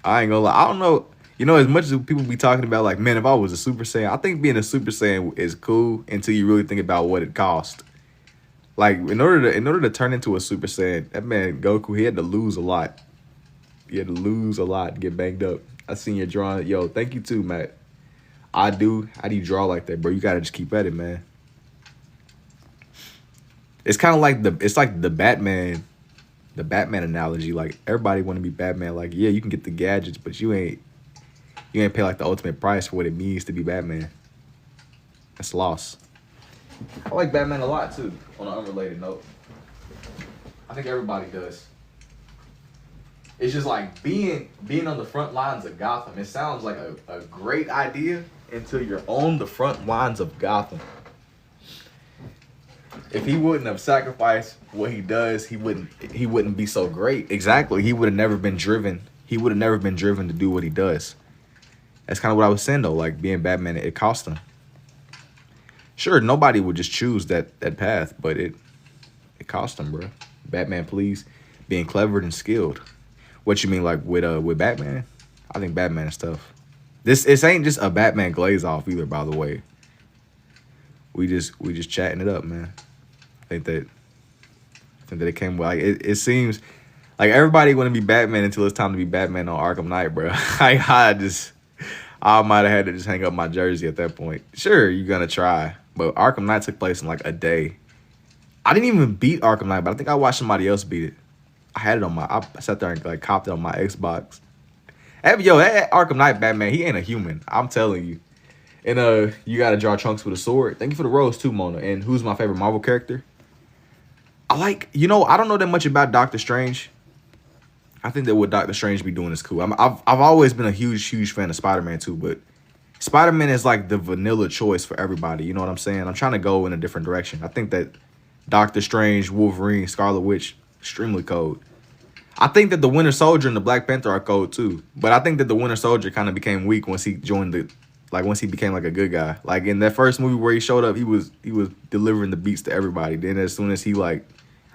I ain't gonna lie. I don't know. You know, as much as people be talking about, like, man, if I was a Super Saiyan, I think being a Super Saiyan is cool until you really think about what it cost. Like, in order to turn into a Super Saiyan, that man Goku, he had to lose a lot. He had to lose a lot to get banged up. I seen your drawing. Yo, thank you too, Matt. I do. How do you draw like that, bro? You gotta just keep at it, man. It's kind of like the Batman analogy. Like, everybody want to be Batman. Like, yeah, you can get the gadgets, but you ain't pay like the ultimate price for what it means to be Batman. That's loss. I like Batman a lot too. On an unrelated note, I think everybody does. It's just like being on the front lines of Gotham. It sounds like a great idea until you're on the front lines of Gotham. If he wouldn't have sacrificed what he does, he wouldn't be so great. Exactly. He would have never been driven. He would have never been driven to do what he does. That's kind of what I was saying though. Like, being Batman, it cost him. Sure, nobody would just choose that path, but it cost him, bro. Batman, please, being clever and skilled. What you mean, like with Batman? I think Batman is tough. This ain't just a Batman glaze off either, by the way. We just chatting it up, man. I think that it came like it seems like everybody want to be Batman until it's time to be Batman on Arkham Knight, bro. I might have had to just hang up my jersey at that point. Sure, you're gonna try, but Arkham Knight took place in like a day. I didn't even beat Arkham Knight, but I think I watched somebody else beat it. I had it on I sat there and like copped it on my Xbox. Yo, that Arkham Knight Batman, he ain't a human. I'm telling you. And you gotta draw Trunks with a sword. Thank you for the rose too, Mona. And who's my favorite Marvel character? I don't know that much about Doctor Strange. I think that what Doctor Strange be doing is cool. I've always been a huge fan of Spider-Man too, but Spider-Man is like the vanilla choice for everybody. You know what I'm saying? I'm trying to go in a different direction. I think that Doctor Strange, Wolverine, Scarlet Witch, extremely cold. I think that the Winter Soldier and the Black Panther are cold too, but I think that the Winter Soldier kind of became weak once he joined once he became like a good guy. Like in that first movie where he showed up, he was delivering the beats to everybody. Then as soon as he I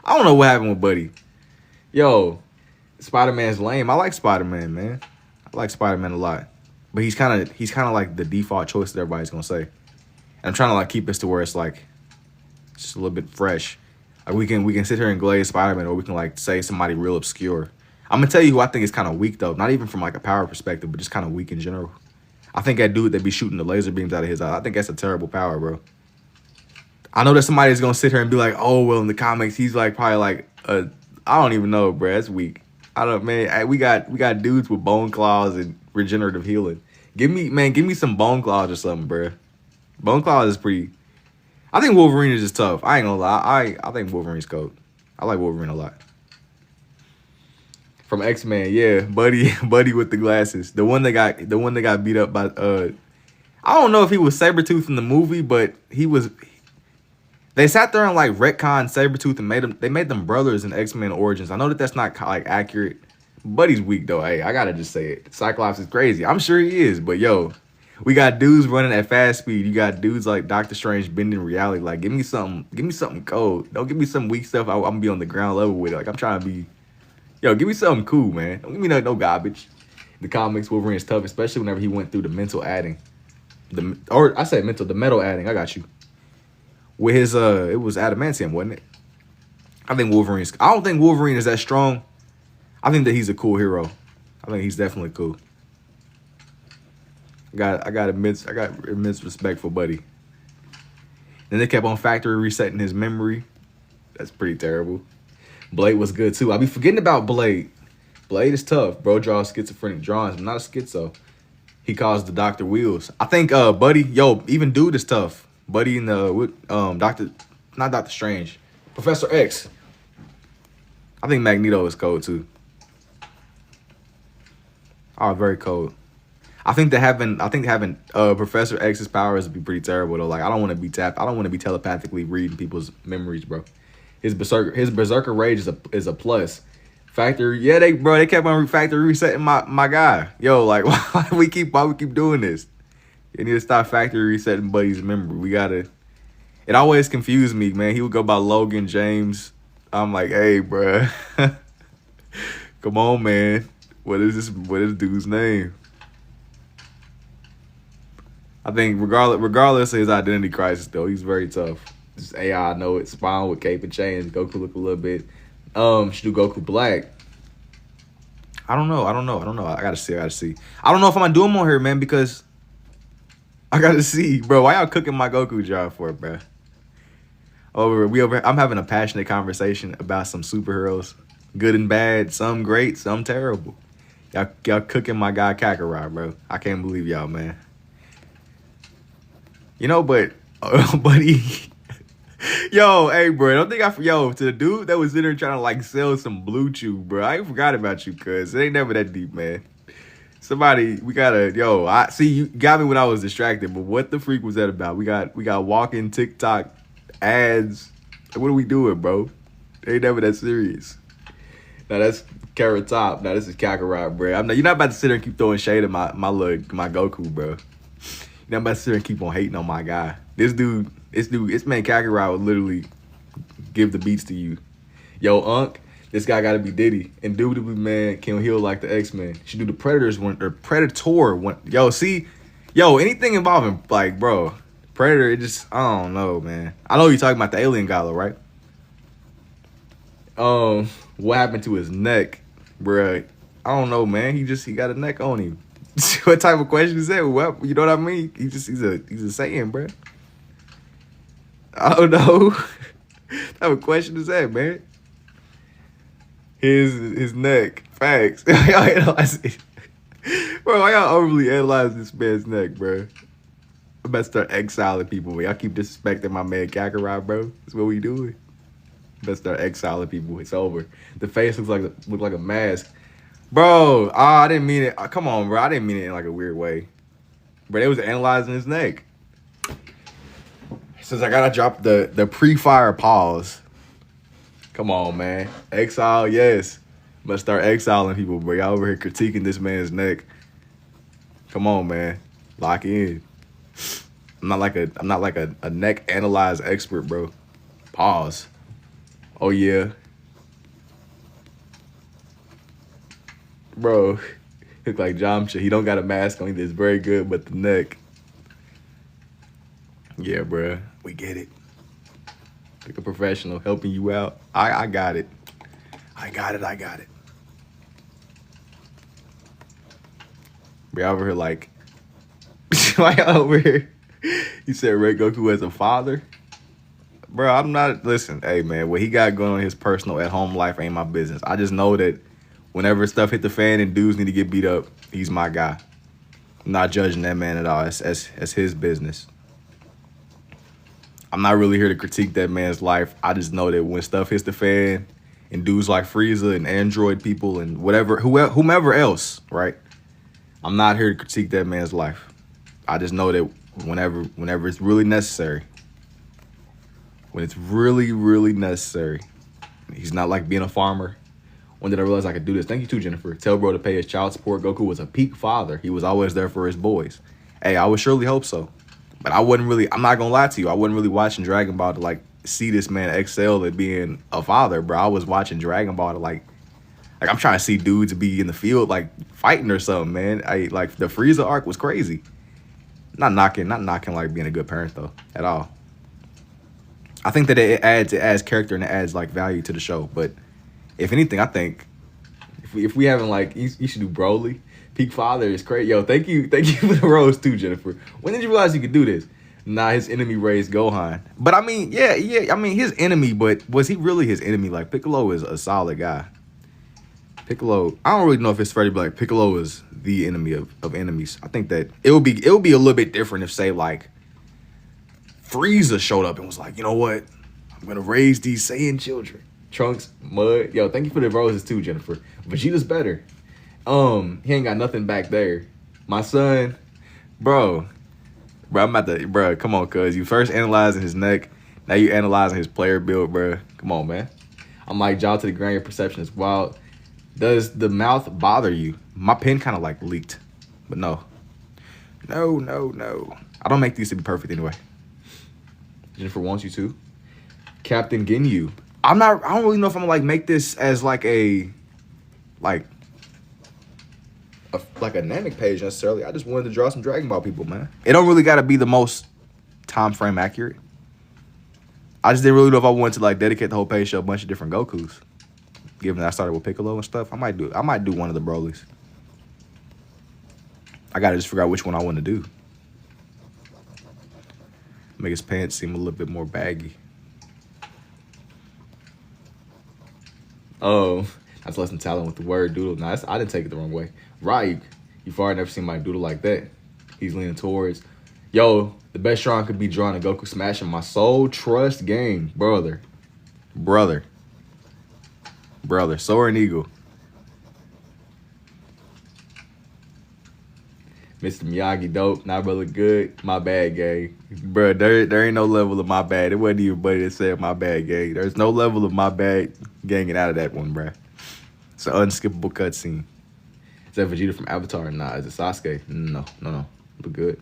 don't know what happened with Buddy. Yo, Spider-Man's lame. I like Spider-Man, man. I like Spider-Man a lot. But he's kind of like the default choice that everybody's gonna say. And I'm trying to like keep us to where it's like just a little bit fresh. Like we can sit here and glaze Spider-Man, or we can like say somebody real obscure. I'm gonna tell you who I think is kind of weak though. Not even from like a power perspective, but just kind of weak in general. I think that dude that be shooting the laser beams out of his eye, I think that's a terrible power, bro. I know that somebody's gonna sit here and be like, oh well, in the comics he's like probably like I don't even know, bro. That's weak. I don't, man. We got dudes with bone claws and regenerative healing. Give me some bone claws or something, bro. Bone claws is pretty. I think Wolverine is just tough. I ain't gonna lie. I think Wolverine's cold. I like Wolverine a lot. From X-Men, yeah, Buddy with the glasses. The one that got beat up by I don't know if he was Sabretooth in the movie, but he was. They sat there and like retconned Sabretooth and they made them brothers in X-Men Origins. I know that that's not like accurate. Buddy's weak though. Hey, I gotta just say it. Cyclops is crazy. I'm sure he is, but yo, we got dudes running at fast speed. You got dudes like Doctor Strange bending reality. Like, give me something cold. Don't give me some weak stuff. I'm gonna be on the ground level with it. Like, I'm trying to be. Yo, give me something cool, man. Don't give me no garbage. The comics, Wolverine is tough, especially whenever he went through the mental adding. The metal adding. I got you. With his it was adamantium, wasn't it? I don't think Wolverine is that strong. I think that he's a cool hero. I think he's definitely cool. I got immense respect for Buddy. Then they kept on factory resetting his memory. That's pretty terrible. Blade was good too. I be forgetting about Blade. Blade is tough. Bro draws schizophrenic drawings. I'm not a schizo. He calls the Dr. Wheels. I think Buddy, even Dude is tough. Buddy and not Doctor Strange, Professor X. I think Magneto is cold too. Oh, very cold. I think having Professor X's powers would be pretty terrible though. Like I don't want to be tapped. I don't want to be telepathically reading people's memories, bro. His berserker rage is a plus. Factory, yeah, they kept on factory resetting my guy. Yo, like why we keep doing this? You need to stop factory resetting Buddy's memory. We gotta. It always confused me, man. He would go by Logan James. I'm like, hey, bruh. Come on, man. What is dude's name? I think regardless of his identity crisis, though, he's very tough. This AI, I know it. Spawn with cape and chains. Goku look a little bit. Should do Goku Black. I don't know. I gotta see. I don't know if I'm gonna do him on here, man, because I gotta see, bro. Why y'all cooking my Goku job for, bro? I'm having a passionate conversation about some superheroes, good and bad, some great, some terrible. Y'all cooking my guy Kakarot, bro. I can't believe y'all, man. But buddy. Yo, hey, bro, don't think to the dude that was in there trying to, like, sell some Blue Chew, bro, I ain't forgot about you, cuz. It ain't never that deep, man. Somebody, I see, you got me when I was distracted, but what the freak was that about? We got walking TikTok ads. What are we doing, bro? It ain't never that serious. Now, that's Carrot Top. Now, this is Kakarot, bro. You're not about to sit there and keep throwing shade at my Goku, bro. You're not about to sit there and keep on hating on my guy. This man Kakarot would literally give the beats to you. Yo, Unc, this guy gotta be Diddy. Indubitably, man, can heal like the X-Men. Should do the Predators one, or Predator one. Anything involving, like, bro, Predator, I don't know, man. I know you're talking about the alien guy, right? What happened to his neck, bro? I don't know, man. He got a neck on him. What type of question is that? Well, you know what I mean? He's a Saiyan, bro. I don't know. What type of question is that, man? His neck. Facts. Bro, why y'all overly analyze this man's neck, bro? I'm about to start exiling people. Y'all keep disrespecting my man Kakarot, bro. That's what we doing. I'm about to start exiling people. It's over. The face looks like a mask. Bro, I didn't mean it. Come on, bro. I didn't mean it in like a weird way. Bro, they was analyzing his neck. Since I gotta drop the pre-fire pause. Come on, man. Exile, yes. Must start exiling people, bro. Y'all over here critiquing this man's neck. Come on, man. Lock in. I'm not like a neck analyze expert, bro. Pause. Oh yeah. Bro, look like Jamcha. He don't got a mask on. He's very good, but the neck. Yeah, bro. We get it. Like a professional helping you out. I got it. I got it. Bro, over here like, why y'all over here? You said Red Goku as a father? Bro, I'm not, listen, hey man, what he got going on in his personal at-home life ain't my business. I just know that whenever stuff hit the fan and dudes need to get beat up, he's my guy. I'm not judging that man at all. That's his business. I'm not really here to critique that man's life. I just know that when stuff hits the fan and dudes like Frieza and Android people and whomever else, right? I'm not here to critique that man's life. I just know that whenever it's really necessary, when it's really, really necessary, he's not like being a farmer. When did I realize I could do this? Thank you too, Jennifer. Tell bro to pay his child support. Goku was a peak father. He was always there for his boys. Hey, I would surely hope so. But I'm not gonna lie to you. I wasn't really watching Dragon Ball to like see this man excel at being a father, bro. I was watching Dragon Ball to like I'm trying to see dudes be in the field like fighting or something, man. Like the Frieza arc was crazy. Not knocking like being a good parent though, at all. I think that it adds character and it adds like value to the show. But if anything, I think if we haven't like you should do Broly. Peak father is crazy. Yo, thank you for the rose too, Jennifer. When did you realize you could do this? Nah, his enemy raised Gohan. But I mean, yeah. I mean, his enemy, but was he really his enemy? Like, Piccolo is a solid guy. Piccolo, I don't really know if it's fair to be like Piccolo is the enemy of enemies. I think that it would be a little bit different if, say, like, Frieza showed up and was like, you know what? I'm gonna raise these Saiyan children. Trunks, Mud. Yo, thank you for the roses too, Jennifer. Vegeta's better. He ain't got nothing back there. My son, bro, I'm about to, bro, come on, cuz. You first analyzing his neck, now you analyzing his player build, bro. Come on, man. I'm like, jaw to the ground, your perception is wild. Does the mouth bother you? My pen kind of like leaked, but no. No. I don't make these to be perfect anyway. Jennifer wants you to. Captain Ginyu. I don't really know if I'm gonna like make this as like a Namek page necessarily. I just wanted to draw some Dragon Ball people, man. It don't really gotta be the most time frame accurate. I just didn't really know if I wanted to like dedicate the whole page to a bunch of different Gokus. Given that I started with Piccolo and stuff, I might do one of the Brolys. I gotta just figure out which one I want to do. Make his pants seem a little bit more baggy. Oh, that's less than talent with the word doodle. Nah, I didn't take it the wrong way. Right, you far never seen my doodle like that. He's leaning towards, yo, the best drawing could be drawn a Goku smashing my soul trust game, brother. Soaring Eagle. Mr. Miyagi dope, not really good. My bad, gang. Bro, there ain't no level of my bad. It wasn't even buddy that said my bad, gang. There's no level of my bad ganging out of that one, bro. It's an unskippable cutscene. Is that Vegeta from Avatar? Nah, is it Sasuke? No. Look good.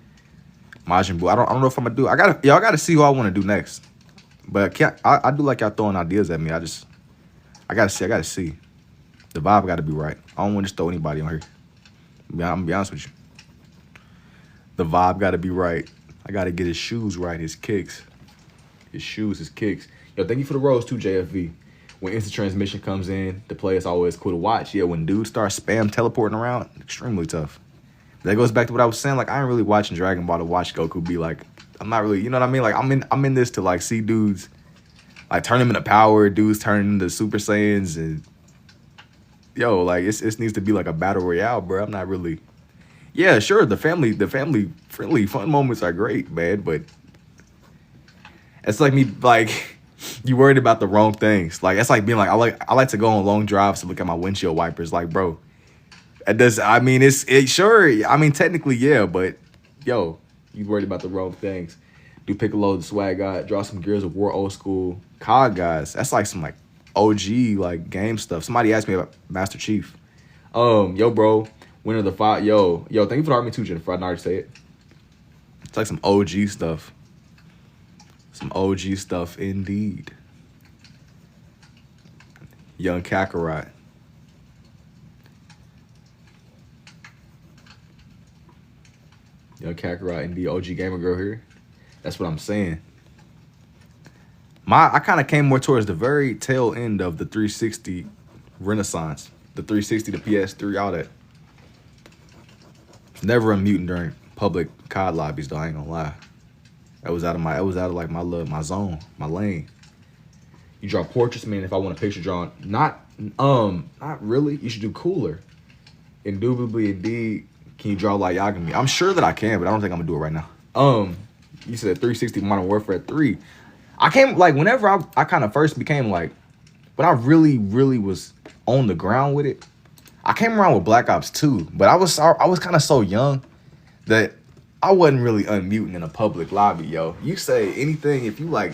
Majin Buu. I don't know if I'm gonna do. I gotta see who I want to do next. But I do like y'all throwing ideas at me. I gotta see. The vibe gotta be right. I don't want to just throw anybody on here. I'm gonna be honest with you. The vibe gotta be right. I gotta get his shoes right, his kicks. His shoes, his kicks. Yo, thank you for the rose too, JFV. When instant transmission comes in, the play is always cool to watch. Yeah, when dudes start spam teleporting around, extremely tough. That goes back to what I was saying. Like, I ain't really watching Dragon Ball to watch Goku be like, I'm not really, you know what I mean? Like, I'm in this to like see dudes like turn them into power, dudes turn into Super Saiyans, and yo, like it needs to be like a battle royale, bro. I'm not really. Yeah, sure, the family friendly fun moments are great, man, but it's like me like you worried about the wrong things. Like, it's like being like I like to go on long drives to look at my windshield wipers. Like, bro, sure. I mean, technically, yeah, but yo, you worried about the wrong things. Do Piccolo the swag god, draw some Gears of War old school COD guys. That's like some like OG like game stuff. Somebody asked me about Master Chief. Yo, bro, winner of the fight. Yo, thank you for the Army too, Jennifer. I didn't already say it. It's like some OG stuff. Some OG stuff indeed. Young Kakarot. Young Kakarot indeed. OG gamer girl here. That's what I'm saying. I kind of came more towards the very tail end of the 360 renaissance. The 360, the PS3, all that. Never a mutant during public COD lobbies, though. I ain't gonna lie. That was out of like my zone, my lane. You draw portraits, man. If I want a picture drawn, not really. You should do cooler. Indubitably, indeed. Can you draw like Yagami? I'm sure that I can, but I don't think I'm gonna do it right now. You said 360 Modern Warfare 3. I came like whenever I kind of first became like when I really was on the ground with it. I came around with Black Ops 2, but I was kind of so young that I wasn't really unmuting in a public lobby, yo. You say anything if you like,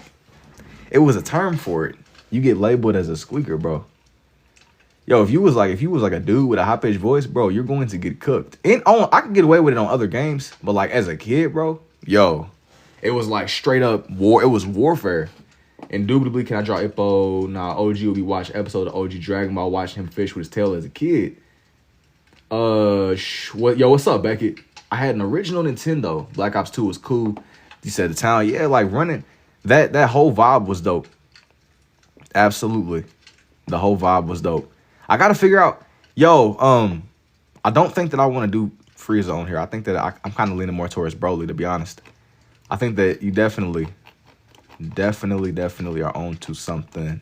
it was a term for it. You get labeled as a squeaker, bro. Yo, if you was like a dude with a high pitched voice, bro, you're going to get cooked. I could get away with it on other games, but like as a kid, bro, yo, it was like straight up war. It was warfare. Indubitably, can I draw Ippo? Nah, OG will be watching episode of OG Dragon Ball, watching him fish with his tail as a kid. What's up, Beckett? I had an original Nintendo. Black Ops 2 was cool. You said the town, yeah, like running. That whole vibe was dope. Absolutely. The whole vibe was dope. I gotta figure out, I don't think that I want to do Frieza on here. I think that I'm kind of leaning more towards Broly, to be honest. I think that you definitely are on to something.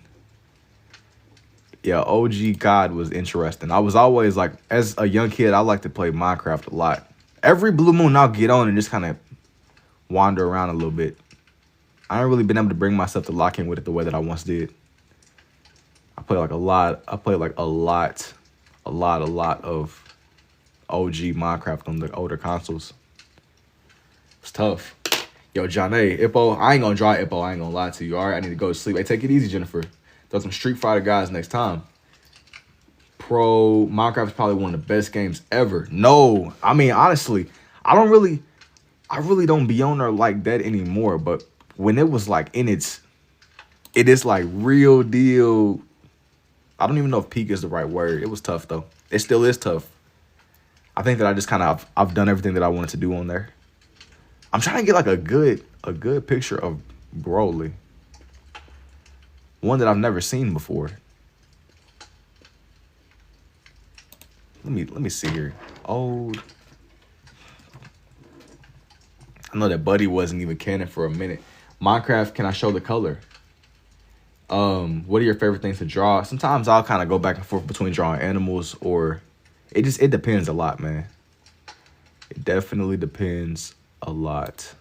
Yeah, OG COD was interesting. I was always like, as a young kid, I like to play Minecraft a lot. Every blue moon, I'll get on and just kind of wander around a little bit. I ain't really been able to bring myself to lock in with it the way that I once did. I play like a lot. I play like a lot of OG Minecraft on the older consoles. It's tough. Yo, John A, Ippo, I ain't gonna draw Ippo. I ain't gonna lie to you. All right, I need to go to sleep. Hey, take it easy, Jennifer. Throw some Street Fighter guys next time. Minecraft is probably one of the best games ever. No, I mean, honestly, I really don't be on there like that anymore. But when it was like it is like real deal. I don't even know if peak is the right word. It was tough though. It still is tough. I think that I just kind of I've done everything that I wanted to do on there. I'm trying to get like a good picture of Broly. One that I've never seen before. Let me see here. Old. I know that Buddy wasn't even canon for a minute. Minecraft, can I show the color? What are your favorite things to draw? Sometimes I'll kind of go back and forth between drawing animals or it depends a lot, man. It definitely depends a lot.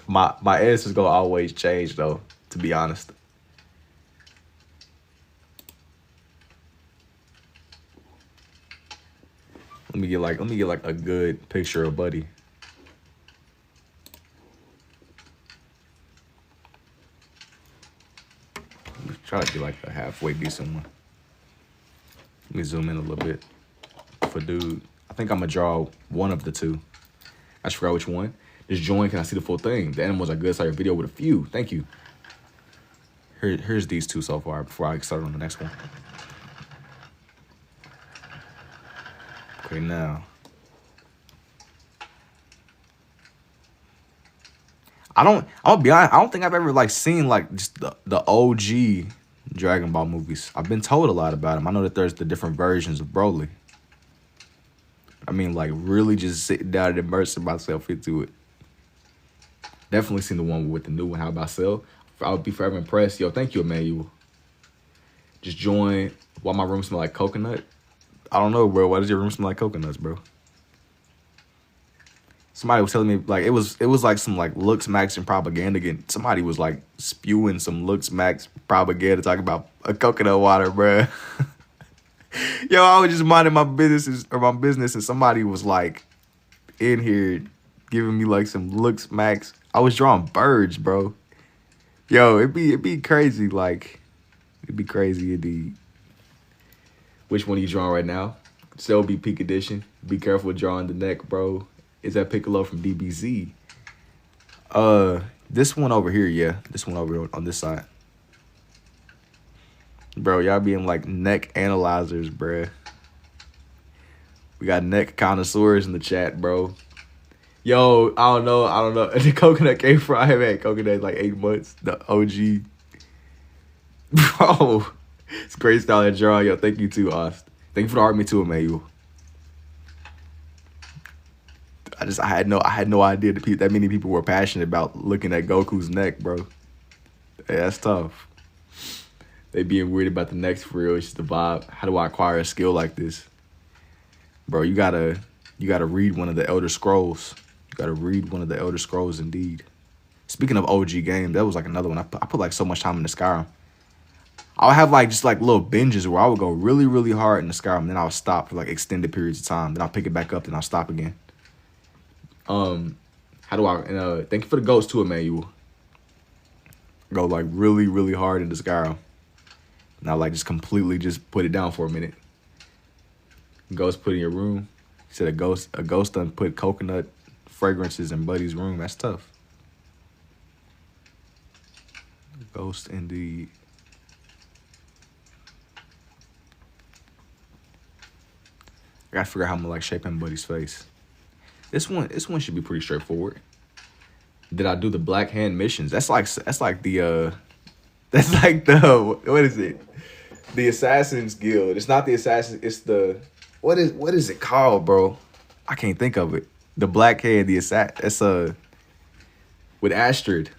My answers gonna always change though, to be honest. Let me get like a good picture of Buddy. Try to get like a halfway decent one. Let me zoom in a little bit for dude. I think I'm gonna draw one of the two. I just forgot which one. Just join. Can I see the full thing? The animals are good. Saw your video with a few. Thank you. Here's these two so far before I start on the next one. Okay, now. I'll be honest, I don't think I've ever like seen like just the OG Dragon Ball movies. I've been told a lot about them. I know that there's the different versions of Broly. I mean, like really just sitting down and immersing myself into it. Definitely seen the one with the new one. How about Cell? I would be forever impressed. Yo, thank you, Emmanuel. Just join. Why my room smell like coconut? I don't know, bro. Why does your room smell like coconuts, bro? Somebody was telling me like it was like some like looks max and propaganda again. Somebody was like spewing some looks max propaganda talking about a coconut water, bro. Yo, I was just minding my business and somebody was like in here giving me like some looks max. I was drawing birds, bro. Yo, it'd be crazy, like it'd be crazy indeed. Which one are you drawing right now? Cell B Peak Edition. Be careful drawing the neck, bro. Is that Piccolo from DBZ? This one over here, yeah. This one over here on this side. Bro, y'all being like neck analyzers, bruh. We got neck connoisseurs in the chat, bro. Yo, I don't know. The coconut came from, I haven't had coconut in like 8 months. The OG. Bro, it's great style of drawing. Yo, thank you too, Ost. Thank you for the art, me too, Emmanuel. I had no idea that many people were passionate about looking at Goku's neck, bro. Hey, that's tough. They being weird about the necks for real. It's just the vibe. How do I acquire a skill like this? Bro, you gotta read one of the Elder Scrolls. You gotta read one of the Elder Scrolls indeed. Speaking of OG games, that was like another one. I put like so much time into Skyrim. I would have like just like little binges where I would go really, really hard in the Skyrim, then I would stop for like extended periods of time. Then I'll pick it back up, then I'll stop again. How do I thank you for the ghost too, Emmanuel. Go like really, really hard into Skyrim. Now like just completely just put it down for a minute. Ghost put in your room. He said a ghost done put coconut fragrances in Buddy's room. That's tough. Ghost indeed. I gotta figure out how I'm gonna like shape in Buddy's face. This one should be pretty straightforward. Did I do the Black Hand missions? That's like the what is it? The Assassin's Guild. It's not the Assassin. It's the what is it called, bro? I can't think of it. The black head, the assassin. It's with Astrid.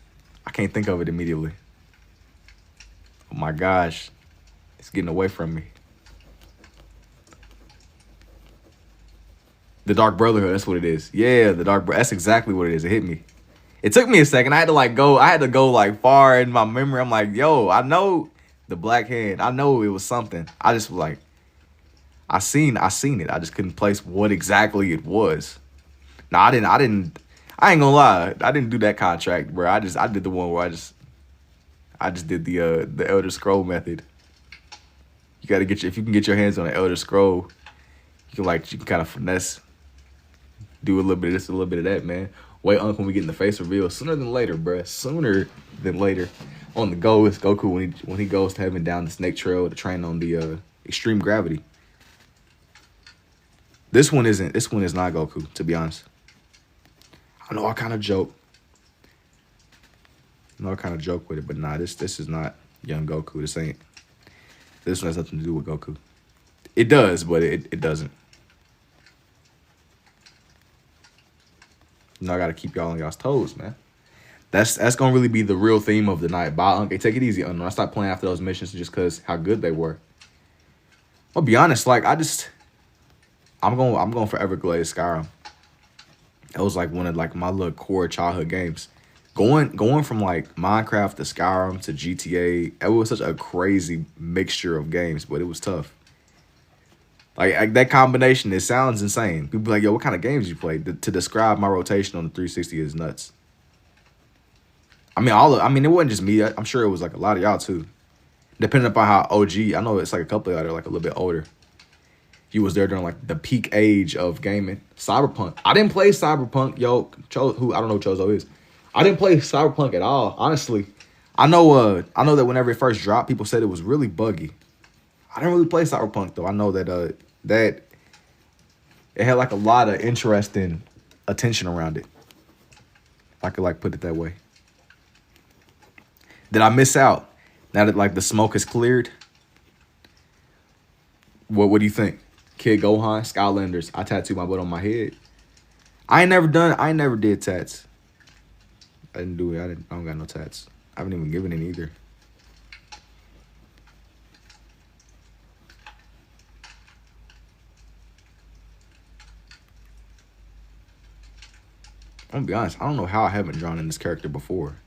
I can't think of it immediately. Oh my gosh, it's getting away from me. The Dark Brotherhood. That's what it is. Yeah, the Dark. That's exactly what it is. It hit me. It took me a second. I had to like go. I had to go like far in my memory. I'm like, yo, I know the black hand. I know it was something. I just like, I seen it. I just couldn't place what exactly it was. No, I didn't. I ain't gonna lie. I didn't do that contract, bro. I did the one where I just did the Elder Scroll method. You gotta if you can get your hands on an Elder Scroll, you can kind of finesse, do a little bit of this, a little bit of that, man. Wait, Uncle, when we get in the face reveal sooner than later, bruh. Sooner than later. On the go is Goku when he goes to heaven down the Snake Trail to train on the extreme gravity. This one is not Goku, to be honest. I know I kind of joke. With it, but nah, this is not young Goku. This one has nothing to do with Goku. It does, but it doesn't. You know, I gotta keep y'all on y'all's toes, man. That's gonna really be the real theme of the night. Bye, Uncle. Take it easy, Unknown. I stopped playing after those missions just because how good they were. I'll be honest, like I'm going forever glaze Skyrim. It was like one of like my little core childhood games. Going from like Minecraft to Skyrim to GTA, it was such a crazy mixture of games, but it was tough. Like that combination, it sounds insane. People be like, yo, what kind of games you play? To describe my rotation on the 360 is nuts. I mean, it wasn't just me. I'm sure it was like a lot of y'all too. Depending upon how OG, I know it's like a couple of y'all that are like a little bit older. You was there during like the peak age of gaming. Cyberpunk. I didn't play Cyberpunk, yo. I don't know who Chozo is. I didn't play Cyberpunk at all, honestly. I know that whenever it first dropped, people said it was really buggy. I didn't really play Cyberpunk though. I know that that it had like a lot of interesting attention around it. If I could like put it that way. Did I miss out? Now that like the smoke has cleared? What do you think? Kid Gohan, Skylanders. I tattooed my butt on my head. I ain't never did tats. I didn't do it. I don't got no tats. I haven't even given it either. I'm gonna be honest, I don't know how I haven't drawn in this character before.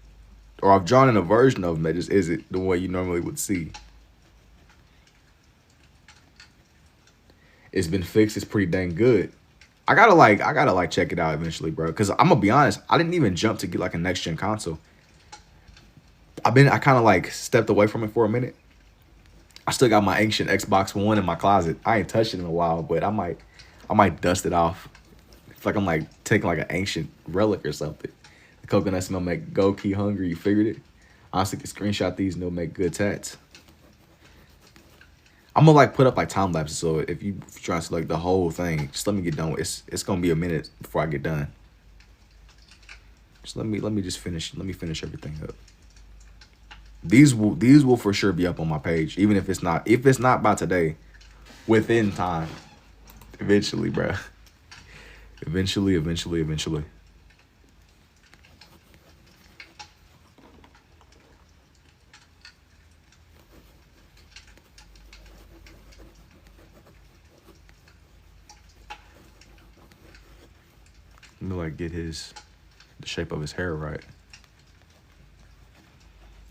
Or I've drawn in a version of him that just isn't the way you normally would see. It's been fixed. It's pretty dang good. I gotta check it out eventually, bro. Cause I'm gonna be honest, I didn't even jump to get like a next gen console. I kind of like stepped away from it for a minute. I still got my ancient Xbox One in my closet. I ain't touched it in a while, but I might dust it off. It's like I'm like taking like an ancient relic or something. The coconut smell make Goku hungry. You figured it? Honestly, could screenshot these and they'll make good tats. I'm gonna like put up like time lapses, so if you're trying to select the whole thing, just let me get done. It's gonna be a minute before I get done. Just let me just finish. Let me finish everything up. These will for sure be up on my page, even if it's not by today, within time. Eventually, bro. Eventually. Let me like get the shape of his hair right.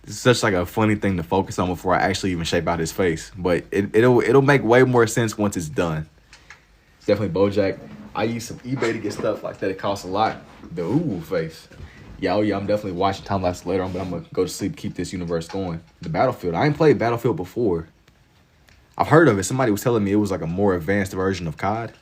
It's such like a funny thing to focus on before I actually even shape out his face, but it'll make way more sense once it's done. It's definitely BoJack. I use some eBay to get stuff like that. It costs a lot. The ooh face. Yeah, I'm definitely watching time lapse later on, but I'm gonna go to sleep, keep this universe going. The Battlefield. I ain't played Battlefield before. I've heard of it. Somebody was telling me it was like a more advanced version of COD.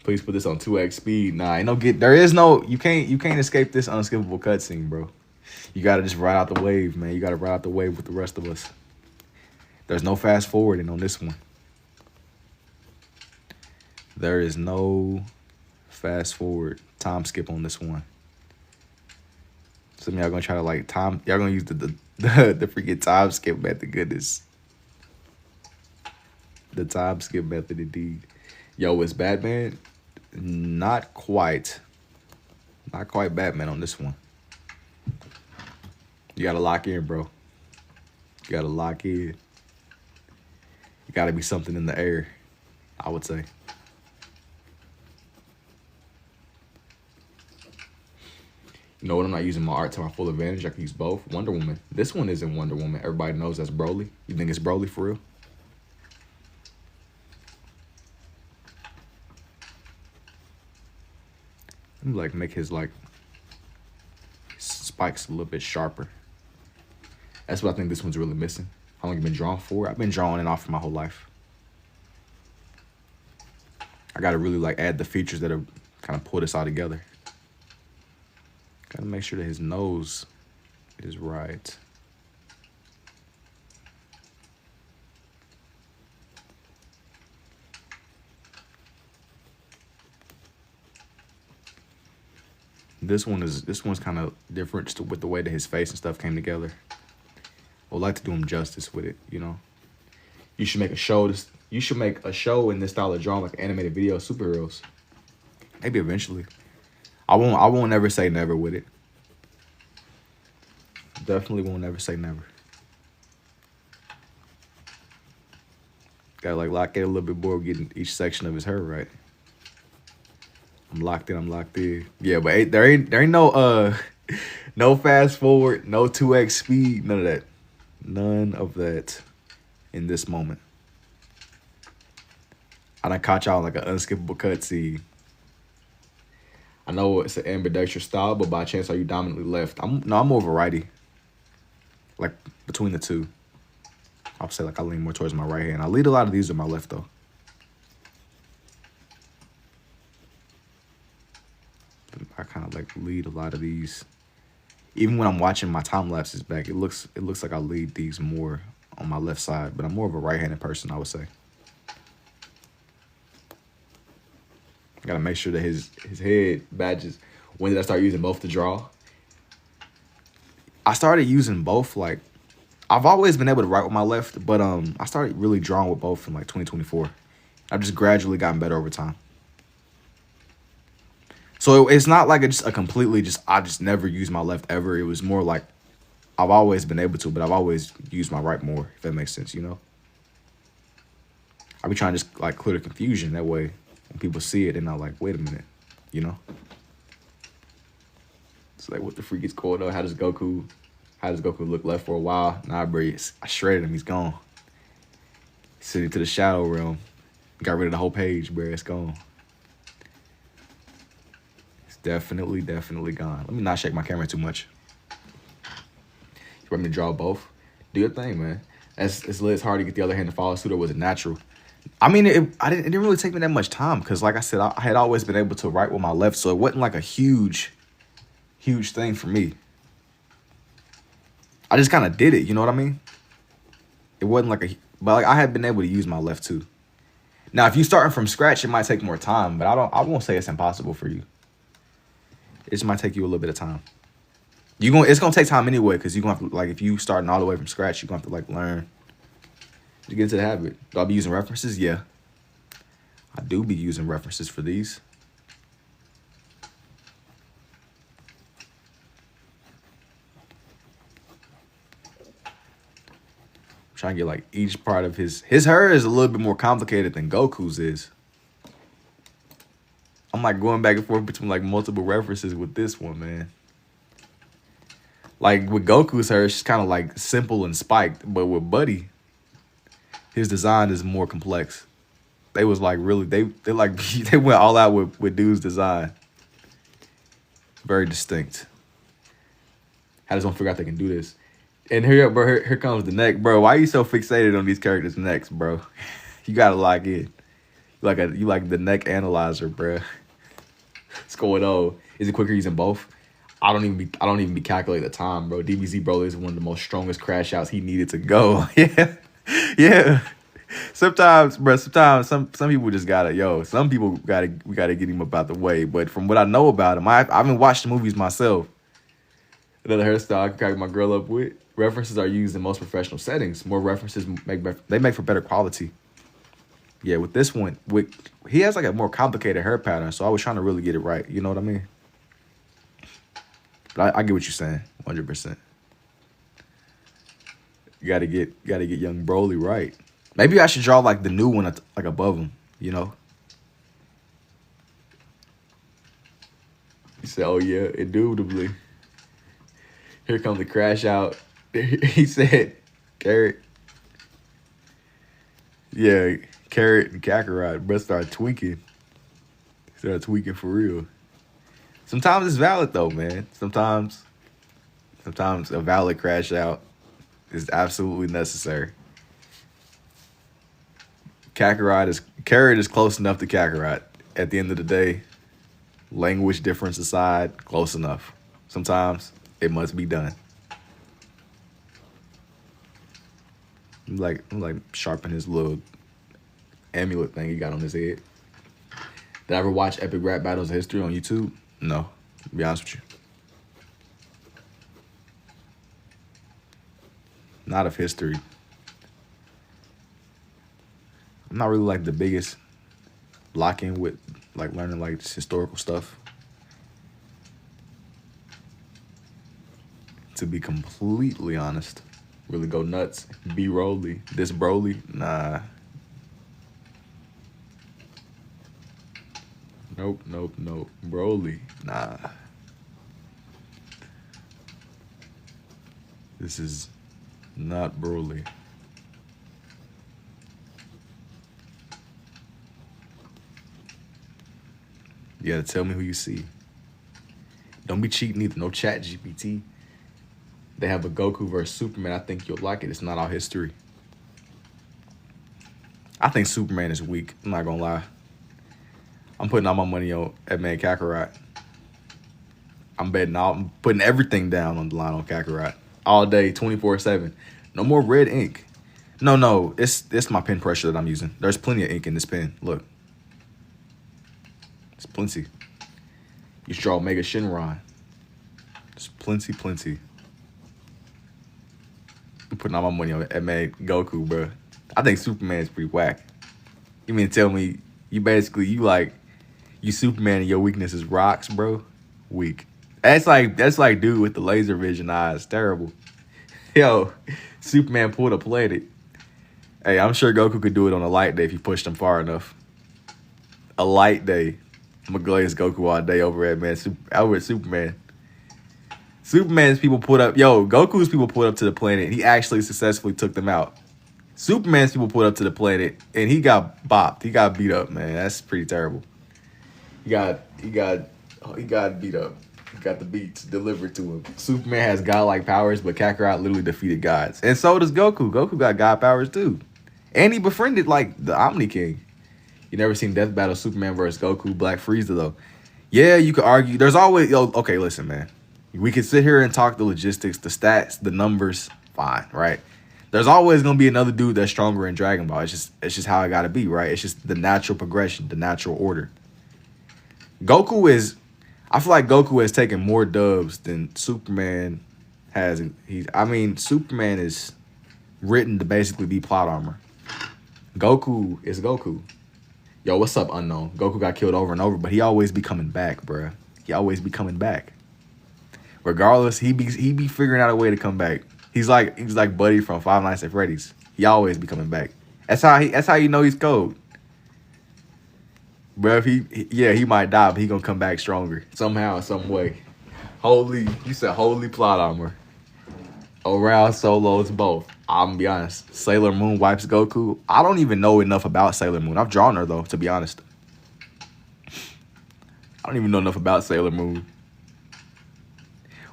Please put this on 2x speed. Nah, ain't no you can't escape this unskippable cutscene, bro. You gotta just ride out the wave, man. You gotta ride out the wave with the rest of us. There's no fast forwarding on this one. There is no fast forward, time skip on this one. Some of y'all gonna try to like time. Y'all gonna use the freaking time skip method. Goodness, the time skip method indeed. Yo, it's Batman. Not quite Batman on this one. You gotta lock in, bro. You gotta lock in. You gotta be something in the air, I would say. You know what? I'm not using my art to my full advantage. I can use both. Wonder Woman. This one isn't Wonder Woman. Everybody knows that's Broly. You think it's Broly for real? Let me like make his like spikes a little bit sharper. That's what I think this one's really missing. How long you been drawing for? I've been drawing and off for my whole life. I gotta really like add the features that are kind of pull this all together. Gotta make sure that his nose is right. This one's kind of different with the way that his face and stuff came together. I would like to do him justice with it, you know. You should make a show. You should make a show in this style of drawing, like an animated video of superheroes. Maybe eventually. I won't ever say never with it. Definitely won't ever say never. Gotta like lock in a little bit more, getting each section of his hair right. I'm locked in. Yeah, but there ain't no no fast forward, no 2x speed, none of that. None of that in this moment. I done caught y'all like an unskippable cutscene. I know it's an ambidextrous style, but by chance are you dominantly left? I'm more of a righty. Like between the two. I'll say like I lean more towards my right hand. I lead a lot of these with my left though. I kind of like lead a lot of these. Even when I'm watching my time lapses back, it looks like I lead these more on my left side, but I'm more of a right-handed person, I would say. I gotta make sure that his head badges. When did I start using both to draw? I started using both, like, I've always been able to write with my left, but I started really drawing with both in like 2024. I've just gradually gotten better over time. So it's not like it's a completely I just never used my left ever. It was more like I've always been able to, but I've always used my right more, if that makes sense, you know? I be trying to just like clear the confusion. That way when people see it, they're not like, wait a minute, you know? It's like, what the freak is going on? How does Goku look left for a while? Nah, bro, I shredded him. He's gone. Sitting to the shadow realm. Got rid of the whole page, bro. It's gone. Definitely gone. Let me not shake my camera too much. You want me to draw both? Do your thing, man. It's hard to get the other hand to follow suit, or was it natural? I mean, it didn't really take me that much time because, like I said, I had always been able to write with my left, so it wasn't like a huge thing for me. I just kind of did it, you know what I mean? It wasn't like but like I had been able to use my left too. Now, if you're starting from scratch, it might take more time, but I won't say it's impossible for you. It just might take you a little bit of time. It's gonna take time anyway, because you're gonna have to, like, if you starting all the way from scratch, you're gonna have to like learn to get into the habit. Do I be using references? Yeah. I do be using references for these. I'm trying to get like each part of his hair is a little bit more complicated than Goku's is. I'm like going back and forth between like multiple references with this one, man. Like with Goku's hair, it's kind of like simple and spiked, but with Buddy, his design is more complex. They was like really they like they went all out with dude's design. Very distinct. I just don't figure out they can do this. And here comes the neck, bro. Why are you so fixated on these characters' necks, bro? You gotta lock in. You like the neck analyzer, bro. What's going on? Is it quicker using both? I don't even be calculating the time, bro. DBZ Broly is one of the most strongest crash outs he needed to go. Yeah. Sometimes, bro. Sometimes some people just gotta some people we gotta get him up out the way. But from what I know about him, I haven't watched the movies myself. Another hairstyle I can crack my girl up with. References are used in most professional settings. More references make for better quality. Yeah, with this one, he has like a more complicated hair pattern, so I was trying to really get it right. You know what I mean? But I get what you're saying, 100%. You gotta get young Broly right. Maybe I should draw like the new one like above him. You know? He said, "Oh yeah, indubitably. Here comes the crash out." He said, "Carrot." Yeah, Carrot and Kakarot, bro, start tweaking. Start tweaking for real. Sometimes it's valid though, man. Sometimes a valid crash out is absolutely necessary. Carrot is close enough to Kakarot. At the end of the day, language difference aside, close enough. Sometimes it must be done. I'm like sharpen his little amulet thing he got on his head. Did I ever watch Epic Rap Battles of History on YouTube? No, to be honest with you. Not of history. I'm not really like the biggest lock-in with like learning like historical stuff. To be completely honest. Really go nuts. Be Broly. This Broly? Nah. Nope. Broly. Nah. This is not Broly. You gotta tell me who you see. Don't be cheating either. No chat GPT. They have a Goku versus Superman. I think you'll like it. It's not all history. I think Superman is weak. I'm not gonna lie. I'm putting all my money on that man Kakarot. I'm putting everything down on the line on Kakarot. All day, 24/7. No more red ink. No. It's my pen pressure that I'm using. There's plenty of ink in this pen. Look. It's plenty. You should draw Mega Shenron. There's plenty. I'm putting all my money on that man Goku, bro. I think Superman's pretty whack. You mean to tell me you Superman and your weakness is rocks, bro? Weak. That's like dude with the laser vision eyes. Terrible. Yo, Superman pulled a planet. Hey, I'm sure Goku could do it on a light day if you pushed him far enough. A light day. I'm gonna glaze Goku all day over at Superman. Superman's people Goku's people pulled up to the planet. He actually successfully took them out. Superman's people pulled up to the planet and he got bopped. He got beat up, man. That's pretty terrible. He got beat up. He got the beats delivered to him. Superman has godlike powers, but Kakarot literally defeated gods. And so does Goku. Goku got god powers too. And he befriended like the Omni King. You never seen Death Battle Superman versus Goku, Black Frieza though. Yeah, you could argue. There's always okay, listen, man. We could sit here and talk the logistics, the stats, the numbers, fine, right? There's always gonna be another dude that's stronger in Dragon Ball. It's just how it gotta be, right? It's just the natural progression, the natural order. I feel like Goku has taken more dubs than Superman has. Superman is written to basically be plot armor. Goku is Goku. Yo, what's up, Unknown? Goku got killed over and over, but he always be coming back, bruh. He always be coming back. Regardless, he be figuring out a way to come back. He's like Buddy from Five Nights at Freddy's. He always be coming back. That's how you know he's cold. Bro, he might die, but he gonna come back stronger somehow, some way. Holy plot armor. Around solos both. I'm gonna be honest. Sailor Moon wipes Goku. I don't even know enough about Sailor Moon. I've drawn her though, to be honest. I don't even know enough about Sailor Moon.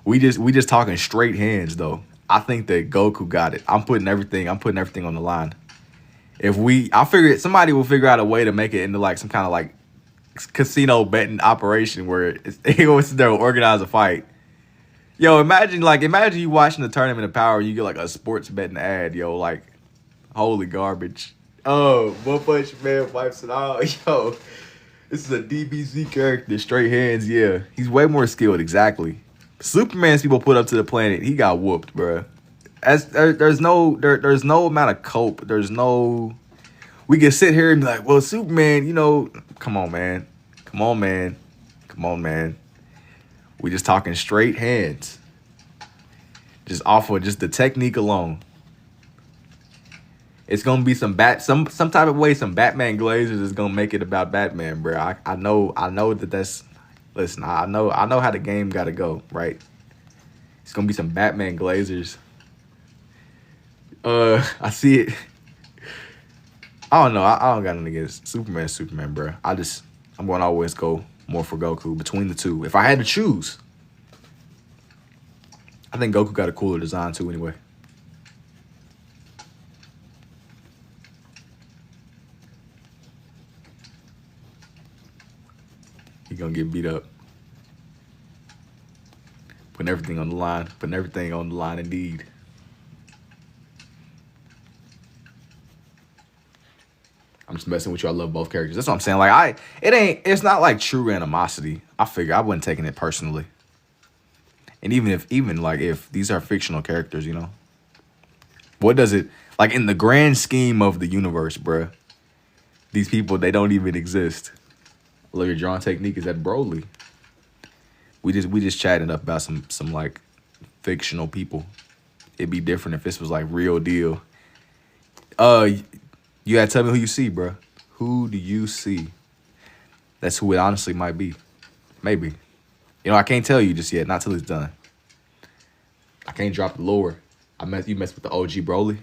We just talking straight hands though. I think that Goku got it. I'm putting everything on the line. I figured somebody will figure out a way to make it into like some kind of like casino betting operation where they go there and organize a fight. Yo, imagine you watching the Tournament of Power, you get like a sports betting ad, yo, like holy garbage. Oh, One Punch Man wipes it out. Yo, this is a DBZ character. Straight hands, yeah. He's way more skilled, exactly. Superman's people put up to the planet. He got whooped, bruh. There's no amount of cope. There's no. We can sit here and be like, well, Superman, you know, come on, man. Come on, man. Come on, man. We just talking straight hands. Just off of just the technique alone. It's gonna be some type of way some Batman Glazers is gonna make it about Batman, bro. I know that's listen, I know how the game gotta go, right? It's gonna be some Batman Glazers. I see it. I don't know. I don't got nothing against Superman, bro. I'm going to always go more for Goku between the two. If I had to choose, I think Goku got a cooler design too anyway. He gonna get beat up. Putting everything on the line. Putting everything on the line indeed. I'm just messing with you. I love both characters. That's what I'm saying. Like it's not like true animosity. I figure I wasn't taking it personally. And even if these are fictional characters, you know, what does it like in the grand scheme of the universe, bruh? These people, they don't even exist. I love your drawing technique. Is that Broly? We just chatting up about some like fictional people. It'd be different if this was like real deal. You gotta tell me who you see, bro. Who do you see? That's who it honestly might be. Maybe. You know, I can't tell you just yet. Not till it's done. I can't drop the lore. You messed with the OG Broly.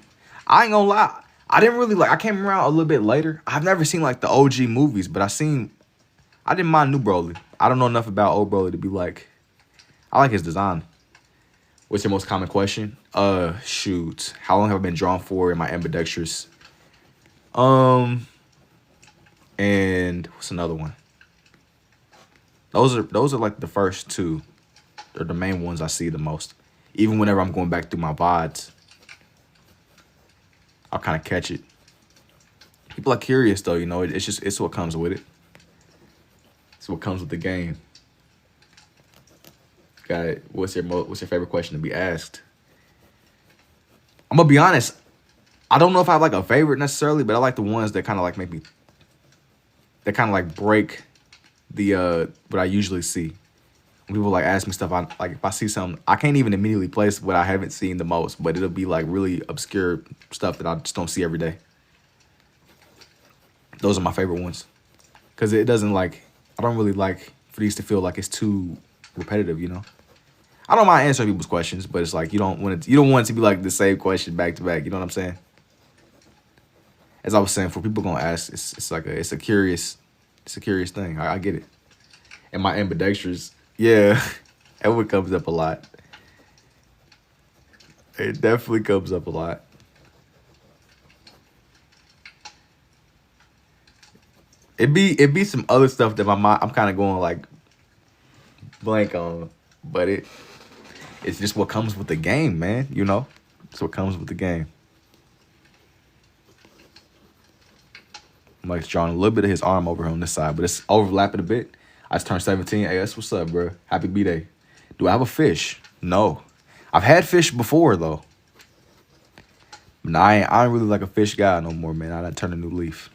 I ain't gonna lie. I didn't really like. I came around a little bit later. I've never seen like the OG movies, but I didn't mind new Broly. I don't know enough about old Broly to be like. I like his design. What's your most common question? Shoot. How long have I been drawn for in my ambidextrous? And what's another one? Those are like the first two. They're the main ones I see the most. Even whenever I'm going back through my VODs, I'll kind of catch it. People are curious though, you know. It's what comes with it. It's what comes with the game. Got it. What's your favorite question to be asked? I'm gonna be honest. I don't know if I have like a favorite necessarily, but I like the ones that kind of like make me. That kind of like break the what I usually see. When people like ask me stuff, like if I see something, I can't even immediately place what I haven't seen the most, but it'll be like really obscure stuff that I just don't see every day. Those are my favorite ones, cause it doesn't like. I don't really like for these to feel like it's too repetitive, you know. I don't mind answering people's questions, but it's like you don't want it to be like the same question back to back. You know what I'm saying? As I was saying, for people gonna ask, it's a curious thing. I get it. And my ambidextrous, yeah, that one comes up a lot. It definitely comes up a lot. It be some other stuff that my mind I'm kind of going like blank on, but it's just what comes with the game, man. You know, it's what comes with the game. Mike's drawing a little bit of his arm over on this side, but it's overlapping a bit. I just turned 17. Hey, that's what's up, bro. Happy B-Day. Do I have a fish? No. I've had fish before, though. But I ain't really like a fish guy no more, man. I done turned a new leaf.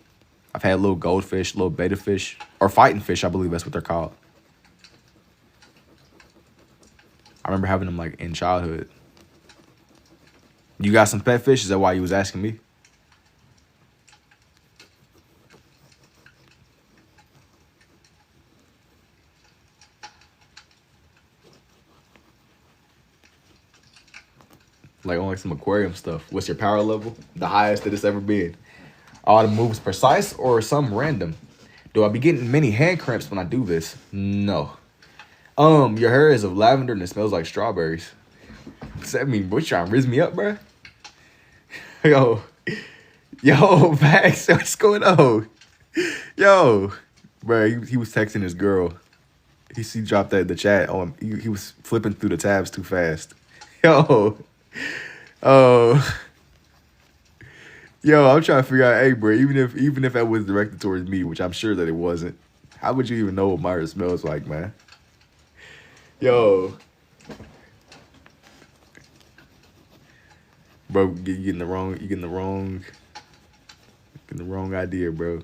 I've had little goldfish, little betta fish, or fighting fish, I believe that's what they're called. I remember having them, like, in childhood. You got some pet fish? Is that why you was asking me? Like on like some aquarium stuff. What's your power level? The highest that it's ever been. Are the moves precise or some random? Do I be getting many hand cramps when I do this? No. Your hair is of lavender and it smells like strawberries. Does that mean what, you trying to riz me up, bro? Yo, Max, what's going on? Yo, bro, he was texting his girl. He dropped that in the chat. He was flipping through the tabs too fast. Yo. Yo, I'm trying to figure out, hey, bro, even if that was directed towards me, which I'm sure that it wasn't, how would you even know what Myra smells like, man? Yo, bro, you getting the wrong idea, bro.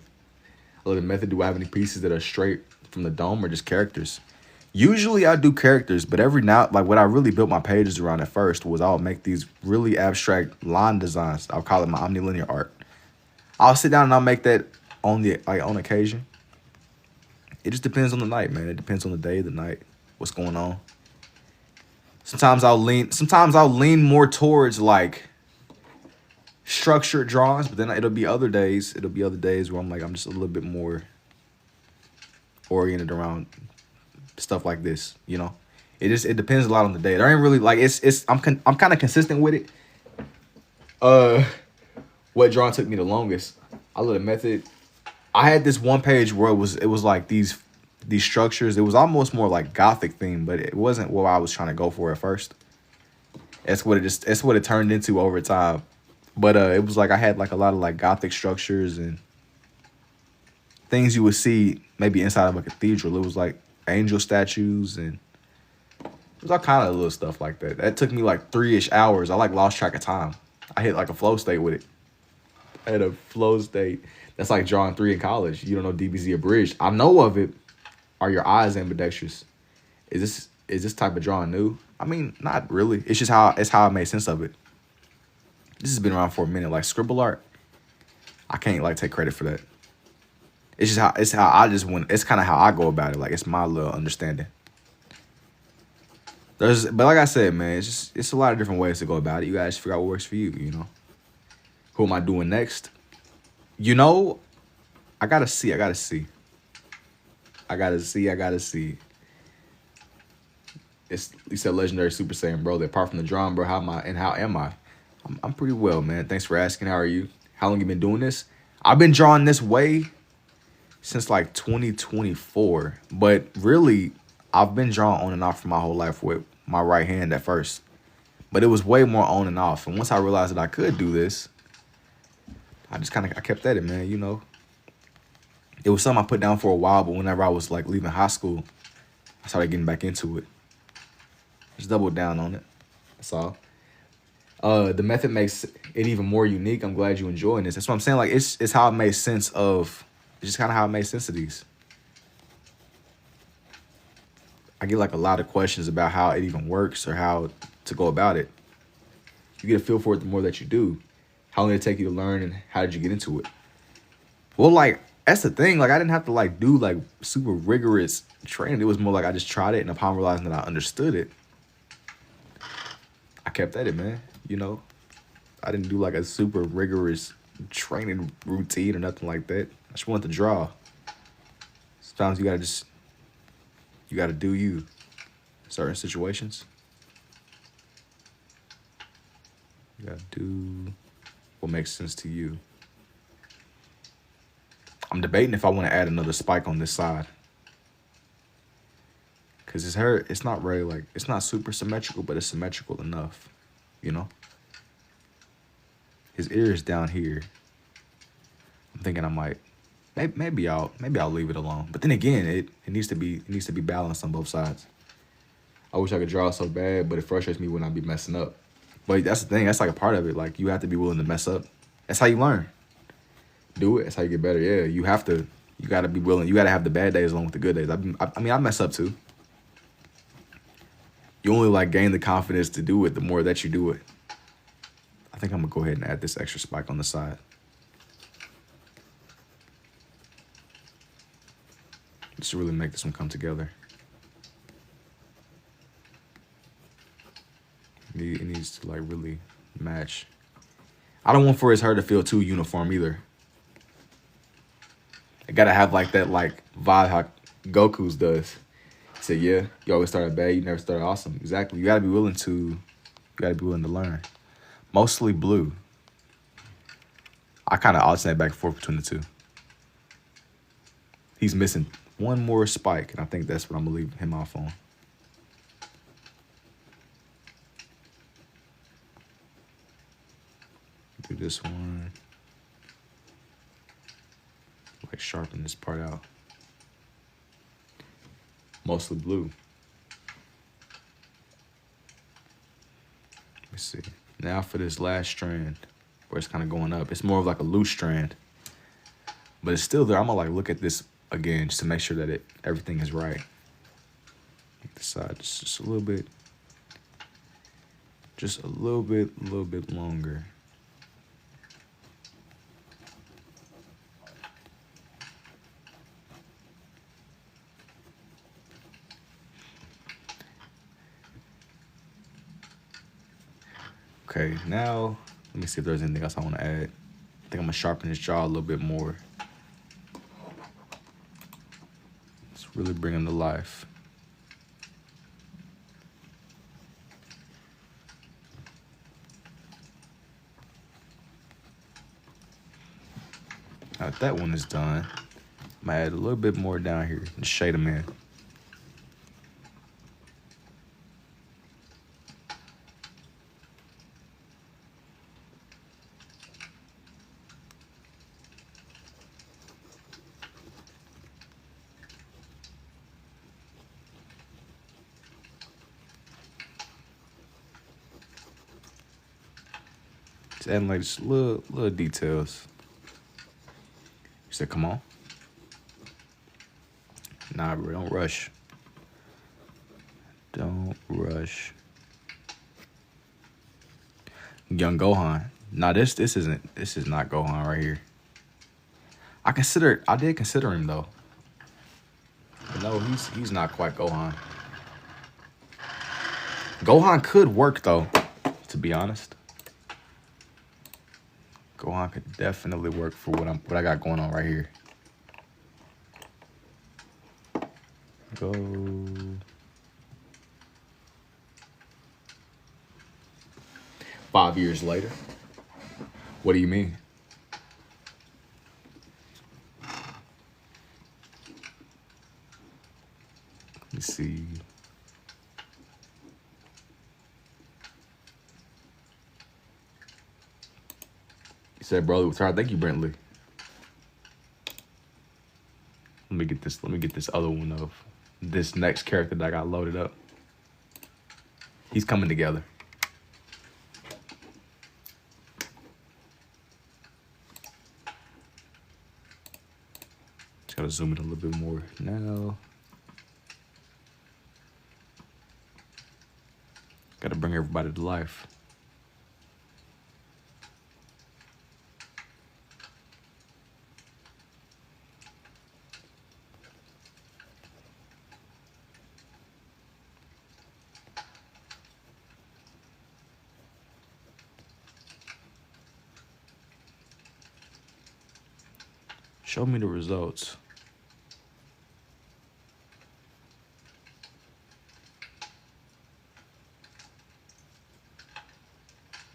I love the method. Do I have any pieces that are straight from the dome or just characters? Usually I do characters, but every now, like what I really built my pages around at first was I'll make these really abstract line designs. I'll call it my omnilinear art. I'll sit down and I'll make that on occasion. It just depends on the night, man. It depends on the day, the night, what's going on. Sometimes I'll lean more towards like structured drawings, but then it'll be other days where I'm just a little bit more oriented around stuff like this, you know. It depends a lot on the day. There ain't really like I'm kind of consistent with it. What drawing took me the longest? I love the method. I had this one page where it was like these structures. It was almost more like Gothic theme, but it wasn't what I was trying to go for at first. It's what it turned into over time. But it was like I had like a lot of like Gothic structures and things you would see maybe inside of a cathedral. It was like angel statues and it was all kind of little stuff like that. That took me like 3-ish hours. I like lost track of time. I hit like a flow state with it. I had a flow state. That's like drawing 3 in college. You don't know DBZ abridged. I know of it. Are your eyes ambidextrous? Is this type of drawing new? I mean, not really. It's just how I made sense of it. This has been around for a minute. Like scribble art, I can't like take credit for that. It's how I just went. It's kind of how I go about it. Like it's my little understanding. But like I said, man, it's a lot of different ways to go about it. You guys figure out what works for you. You know, who am I doing next? You know, I gotta see. You said legendary Super Saiyan, bro. That apart from the drawing, bro, how am I? I'm pretty well, man. Thanks for asking. How are you? How long you been doing this? I've been drawing this way since like 2024, but really, I've been drawing on and off for my whole life with my right hand at first. But it was way more on and off. And once I realized that I could do this, I kept at it, man. You know, it was something I put down for a while, but whenever I was like leaving high school, I started getting back into it. Just doubled down on it. That's all. The method makes it even more unique. I'm glad you're enjoying this. That's what I'm saying. Like it's how it made sense of. It's just kind of how it made sense of these. I get like a lot of questions about how it even works or how to go about it. You get a feel for it the more that you do. How long did it take you to learn and how did you get into it? Well, like that's the thing. Like I didn't have to like do like super rigorous training. It was more like I just tried it, and upon realizing that I understood it, I kept at it, man. You know, I didn't do like a super rigorous training routine or nothing like that. I just wanted to draw. Sometimes you gotta do you in certain situations. You gotta do what makes sense to you. I'm debating if I want to add another spike on this side. Cause it's not really like, it's not super symmetrical, but it's symmetrical enough, you know? His ear is down here. I'm thinking I might, maybe I'll leave it alone. But then again, it needs to be balanced on both sides. I wish I could draw so bad, but it frustrates me when I be messing up. But that's the thing, that's like a part of it. Like you have to be willing to mess up. That's how you learn. Do it, that's how you get better. Yeah, you gotta be willing. You gotta have the bad days along with the good days. I mean, I mess up too. You only like gain the confidence to do it the more that you do it. I think I'm gonna go ahead and add this extra spike on the side. Just to really make this one come together. It needs to like really match. I don't want for his hair to feel too uniform either. It gotta have like that like vibe how Goku's does. He said, yeah, you always started bad, you never started awesome. Exactly. You gotta be willing to learn. Mostly blue. I kind of alternate back and forth between the two. He's missing one more spike, and I think that's what I'm gonna leave him off on. Do this one. like sharpen this part out. Mostly blue. Let me see. Now for this last strand, where it's kind of going up. It's more of like a loose strand, but it's still there. I'm gonna like look at this again just to make sure that everything is right. Make the side just a little bit. Just a little bit longer. Okay, now let me see if there's anything else I want to add. I think I'm gonna sharpen his jaw a little bit more. Let's really bring him to life. Now that that one is done, I'm gonna add a little bit more down here and shade him in. Just adding like just little details. You said, come on. Nah, bro, don't rush. Don't rush. Young Gohan. Nah, this is not Gohan right here. I did consider him though. But no, he's not quite Gohan. Gohan could work though, to be honest. Gohan could definitely work for what I got going on right here. Go. Five years later. What do you mean? Let me see. You said brother was hard. Thank you, Brentley. Let me get this other one of this next character that I got loaded up. He's coming together. Just gotta zoom in a little bit more now. Gotta bring everybody to life. Show me the results.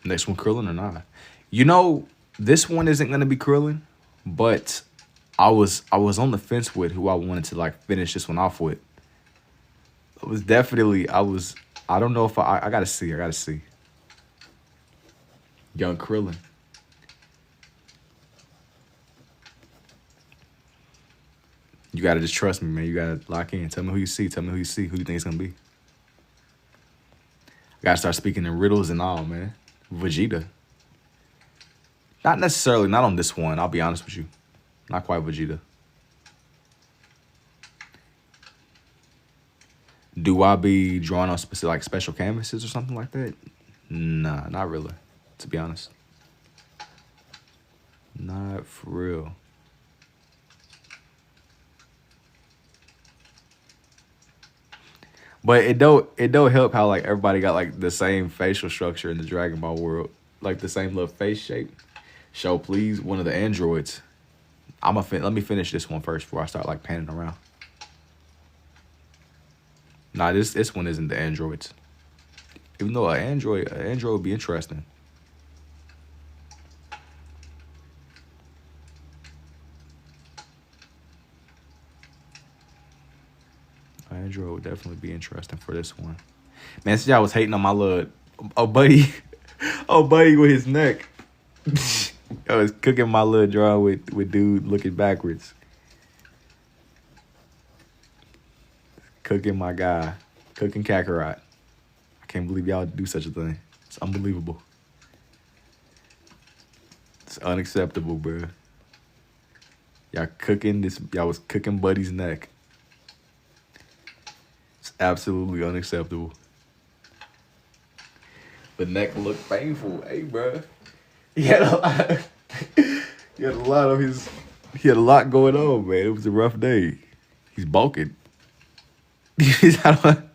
Next one Krillin or not? You know, this one isn't gonna be Krillin, but I was on the fence with who I wanted to like finish this one off with. It was definitely I don't know if I gotta see. Young Krillin. You gotta just trust me, man. You gotta lock in. Tell me who you see. Who you think it's gonna be. I gotta start speaking in riddles and all, man. Vegeta. Not necessarily, not on this one. I'll be honest with you. Not quite Vegeta. Do I be drawing on specific, like special canvases or something like that? Nah, not really. To be honest. Not for real. But it don't help how like everybody got like the same facial structure in the Dragon Ball world, like the same little face shape. Show please one of the androids. Let me finish this one first before I start like panning around. Nah, this one isn't the androids. Even though an android would be interesting. Android would definitely be interesting for this one. Man, since y'all was hating on my little buddy with his neck. I was cooking my little draw with dude looking backwards. Cooking my guy. Cooking Kakarot. I can't believe y'all do such a thing. It's unbelievable. It's unacceptable, bro. Y'all cooking this. Y'all was cooking Buddy's neck. It's absolutely unacceptable. The neck looked painful. Hey, bro. He had a lot. He had a lot of his. He had a lot going on, man. It was a rough day. He's bulking. I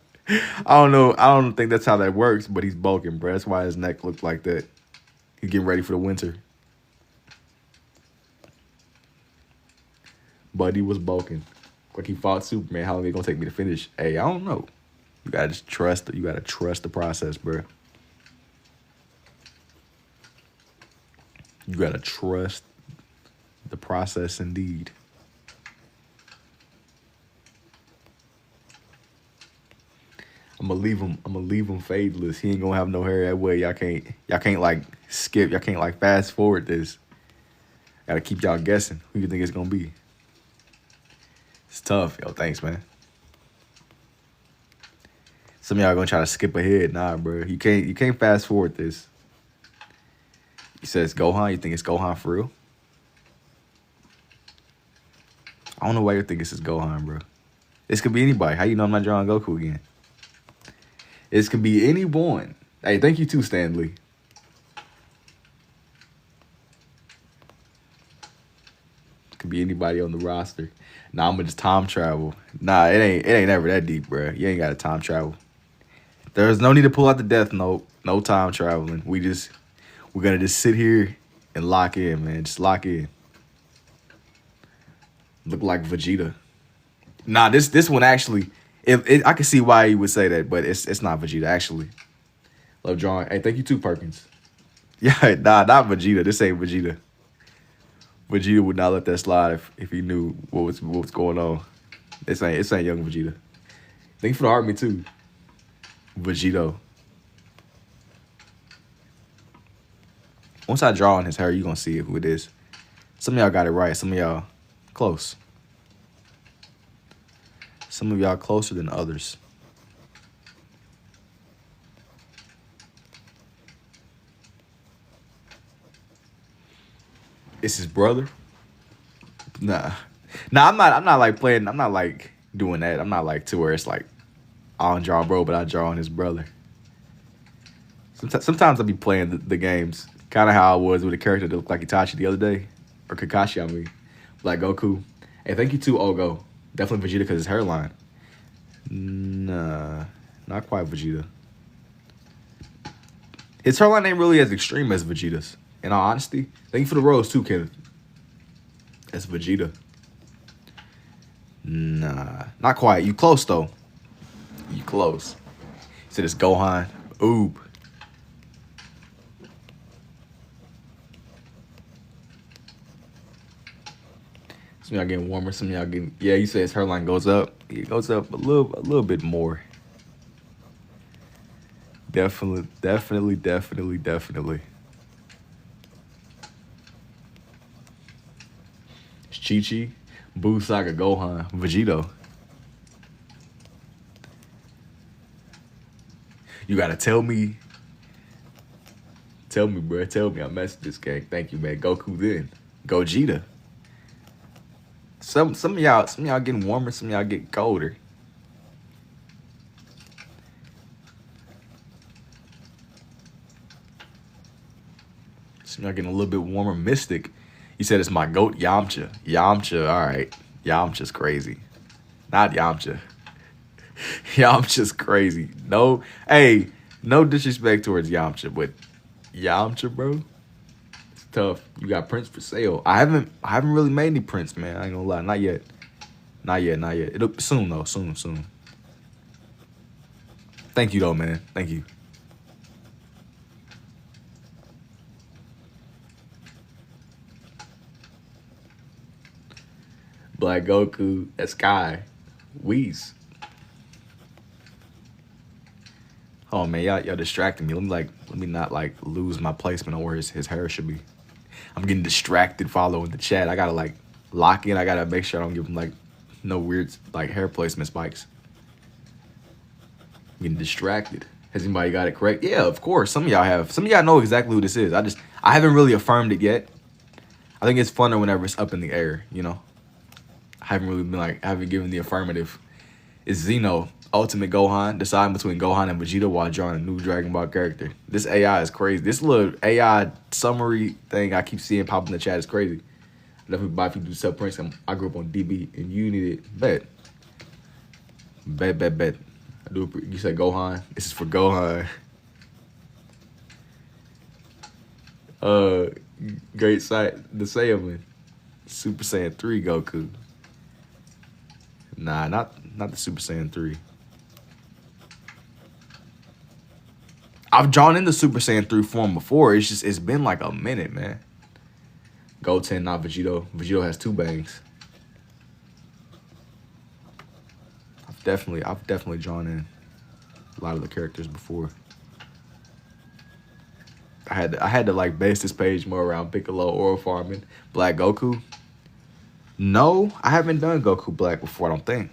don't know. I don't think that's how that works, but he's bulking, bro. That's why his neck looked like that. He's getting ready for the winter. Buddy was bulking. Like he fought Superman. How long it gonna take me to finish? Hey, I don't know. You gotta just trust. You gotta trust the process, bro. You gotta trust the process, indeed. I'm gonna leave him fadeless. He ain't gonna have no hair that way. Y'all can't like skip. Y'all can't like fast forward this. Gotta keep y'all guessing who you think it's gonna be. It's tough, yo. Thanks, man. Some of y'all gonna try to skip ahead. Nah, bro. You can't fast forward this. He says Gohan. You think it's Gohan for real? I don't know why you think this is Gohan, bro. This could be anybody. How you know I'm not drawing Goku again? This could be anyone. Hey, thank you too, Stanley. Could be anybody on the roster. Nah, I'm gonna just time travel. Nah, it ain't ever that deep, bro. You ain't gotta time travel. There's no need to pull out the death note. No time traveling. We're gonna just sit here and lock in, man. Just lock in. Look like Vegeta. Nah, this one actually, I can see why you would say that, but it's not Vegeta actually. Love drawing. Hey, thank you too, Perkins. Yeah, nah, not Vegeta. This ain't Vegeta. Vegeta would not let that slide if he knew what was going on. This ain't young Vegeta. Thank you for the heart, me too. Vegito. Once I draw on his hair, you're gonna see who it is. Some of y'all got it right. Some of y'all close. Some of y'all closer than others. It's his brother? Nah, I'm not like playing. I'm not like doing that. I'm not like to where it's like I don't draw bro, but I draw on his brother. Sometimes I'll be playing the games, kind of how I was with a character that looked like Itachi the other day, or Kakashi. I mean, like Goku. Hey, thank you too, Ogo. Definitely Vegeta because his hairline. Nah, not quite Vegeta. His hairline ain't really as extreme as Vegeta's. In all honesty, thank you for the rose too, Kenneth. That's Vegeta. Nah, not quite. You close though. You close. He said it's Gohan. Oob. Some of y'all getting warmer. Some of y'all getting. Yeah, you say his hairline goes up. It goes up a little bit more. Definitely. It's Chi-Chi, Buu Saga, Gohan, Vegito. You gotta tell me, bro. Tell me I messed this gang. Thank you, man. Goku then. Gogeta. Some of y'all getting warmer, some of y'all getting colder. Some of y'all getting a little bit warmer. Mystic. You said it's my goat, Yamcha. Yamcha, all right. Yamcha's crazy. Not Yamcha. Yamcha's crazy. No, hey, no disrespect towards Yamcha, but Yamcha, bro, it's tough. You got prints for sale. I haven't really made any prints, man. I ain't gonna lie, not yet. It'll soon though, soon. Thank you though, man. Thank you. Black Goku, Sky, Whis. Oh man, y'all distracting me. Let me not like lose my placement on where his hair should be. I'm getting distracted following the chat. I gotta like lock in. I gotta make sure I don't give him like no weird like hair placement spikes. getting distracted. Has anybody got it correct? Yeah, of course. Some of y'all have. Some of y'all know exactly who this is. I haven't really affirmed it yet. I think it's funner whenever it's up in the air, you know? I haven't really been like, I haven't given the affirmative. It's Xeno, Ultimate Gohan, deciding between Gohan and Vegeta while drawing a new Dragon Ball character. This AI is crazy. This little AI summary thing I keep seeing pop in the chat is crazy. Definitely buy if you do sub prints. I grew up on DB and you need it. Bet. Bet. You said Gohan. This is for Gohan. Great sight. The Saiyaman. Super Saiyan 3 Goku. Nah, not the Super Saiyan 3. I've drawn in the Super Saiyan 3 form before. It's been like a minute, man. Goten, not Vegito. Vegito has 2 bangs. I've definitely drawn in a lot of the characters before. I had to like base this page more around Piccolo, oral farming, Black Goku. No, I haven't done Goku Black before, I don't think.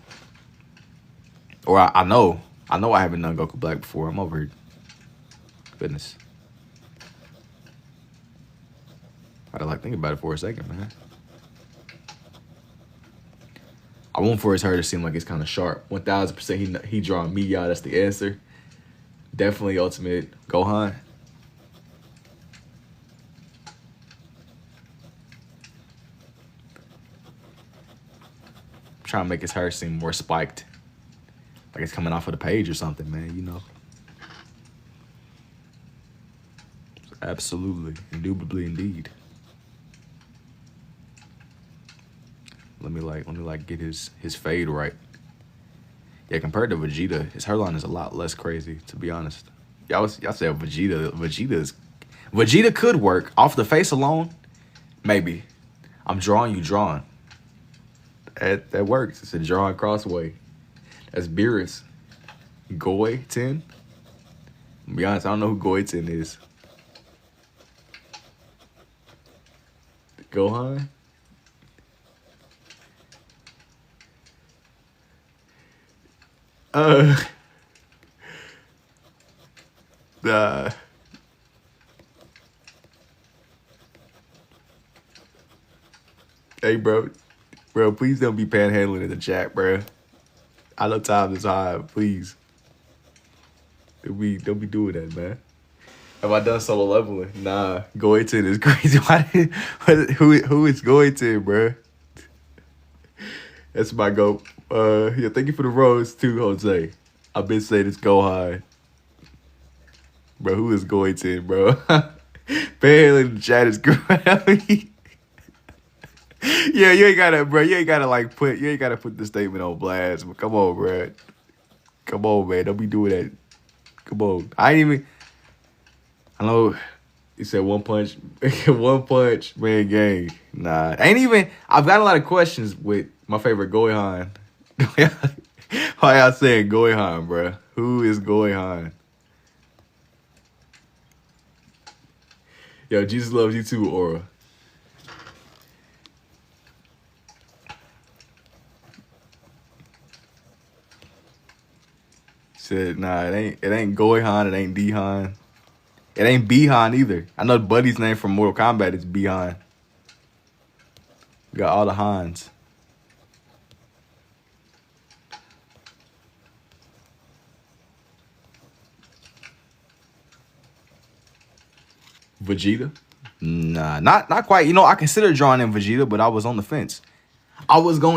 Or I know I haven't done Goku Black before. I'm over here. Goodness. I had to like think about it for a second, man. I want for his hair to seem like it's kind of sharp. 1000% he drawing me, y'all. That's the answer. Definitely Ultimate Gohan. Trying to make his hair seem more spiked. Like it's coming off of the page or something, man, you know. Absolutely. Indubitably indeed. Let me get his fade right. Yeah, compared to Vegeta, his hairline is a lot less crazy, to be honest. Y'all said Vegeta could work. Off the face alone, maybe. I'm drawing you drawing. That works. It's a drawing crossway. That's Beerus. Goiten. To be honest, I don't know who Goiten is. Gohan? Hey, bro, please don't be panhandling in the chat, bro. I know time is hard. Please, don't be doing that, man. Have I done solo leveling? Nah, Goiten is crazy. Who is Goiten, bro? That's my go. Yeah, thank you for the rose too, Jose. I've been saying it's Gohan. Bro, who is Goiten, bro? Panhandling in the chat is great. Yeah, you ain't gotta put the statement on blast. But come on, bro. Come on, man. Don't be doing that. Come on. I know you said one punch man gang. Nah. I've got a lot of questions with my favorite Gohan. Why y'all saying Gohan, bro? Who is Gohan? Yo, Jesus loves you too, Aura. Said, nah, it ain't Gohan, it ain't Dihan. It ain't Bihan either. I know Buddy's name from Mortal Kombat is Bihan. We got all the Hans. Vegeta? Nah, not quite. You know, I considered drawing in Vegeta, but I was on the fence. I was on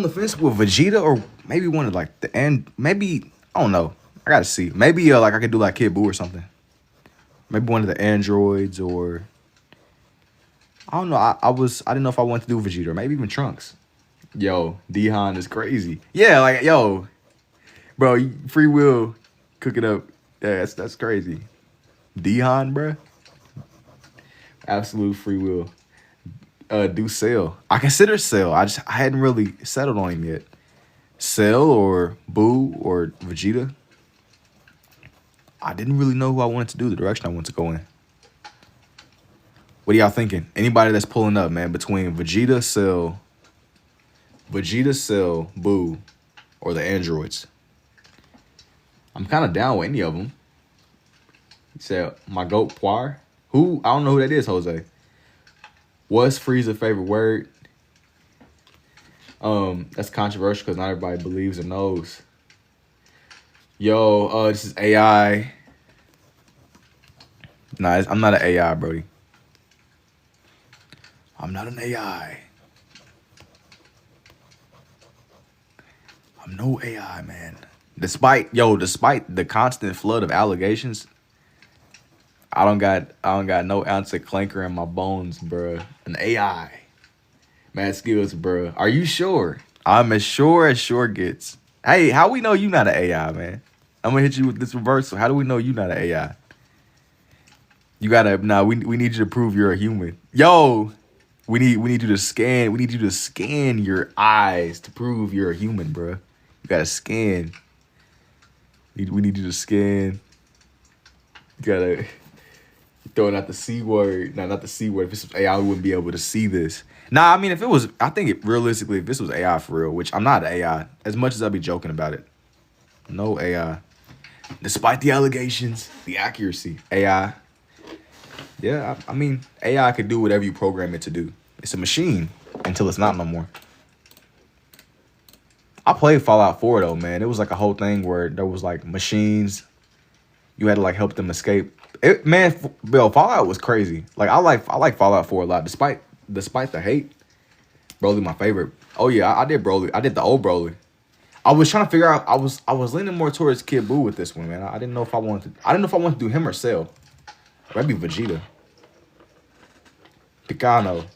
the fence with Vegeta or maybe one of like the end. Maybe, I don't know. I gotta see. Maybe like I could do like Kid Buu or something. Maybe one of the androids or I don't know. I didn't know if I wanted to do Vegeta or maybe even Trunks. Yo, Dihan is crazy. Yeah, like yo, bro, free will, cook it up. Yeah, that's crazy. Dihan, bro. Absolute free will. Do Cell. I consider Cell. I hadn't really settled on him yet. Cell or Buu or Vegeta. I didn't really know who I wanted to do, the direction I wanted to go in. What are y'all thinking? Anybody that's pulling up, man, between Vegeta, Cell, Buu, or the androids? I'm kind of down with any of them. He said, my goat Poir. Who? I don't know who that is, Jose. What's Frieza's favorite word? That's controversial because not everybody believes or knows. Yo, this is AI. Nah, I'm not an AI, Brody. I'm not an AI. I'm no AI, man. Despite the constant flood of allegations, I don't got no ounce of clanker in my bones, bruh. An AI. Mad skills, bruh. Are you sure? I'm as sure gets. Hey, how we know you not an AI, man? I'm gonna hit you with this reversal. How do we know you not an AI? You gotta we need you to prove you're a human. Yo, we need you to scan. We need you to scan your eyes to prove you're a human, bruh. You gotta scan. We need you to scan. You gotta throwing out the C word. No, not the C word. If this was AI, we wouldn't be able to see this. Nah, I mean, if it was, I think realistically, if this was AI for real, which I'm not an AI, as much as I'll be joking about it, no AI. Despite the allegations, the accuracy, AI. Yeah, I mean, AI could do whatever you program it to do. It's a machine until it's not no more. I played Fallout 4 though, man. It was like a whole thing where there was like machines. You had to like help them escape. Fallout was crazy. Like I like Fallout 4 a lot, despite the hate. Broly my favorite. Oh yeah, I did Broly. I did the old Broly. I was trying to figure out. I was leaning more towards Kid Buu with this one, man. I didn't know if I wanted to do him or Cell. Maybe Vegeta. Picano.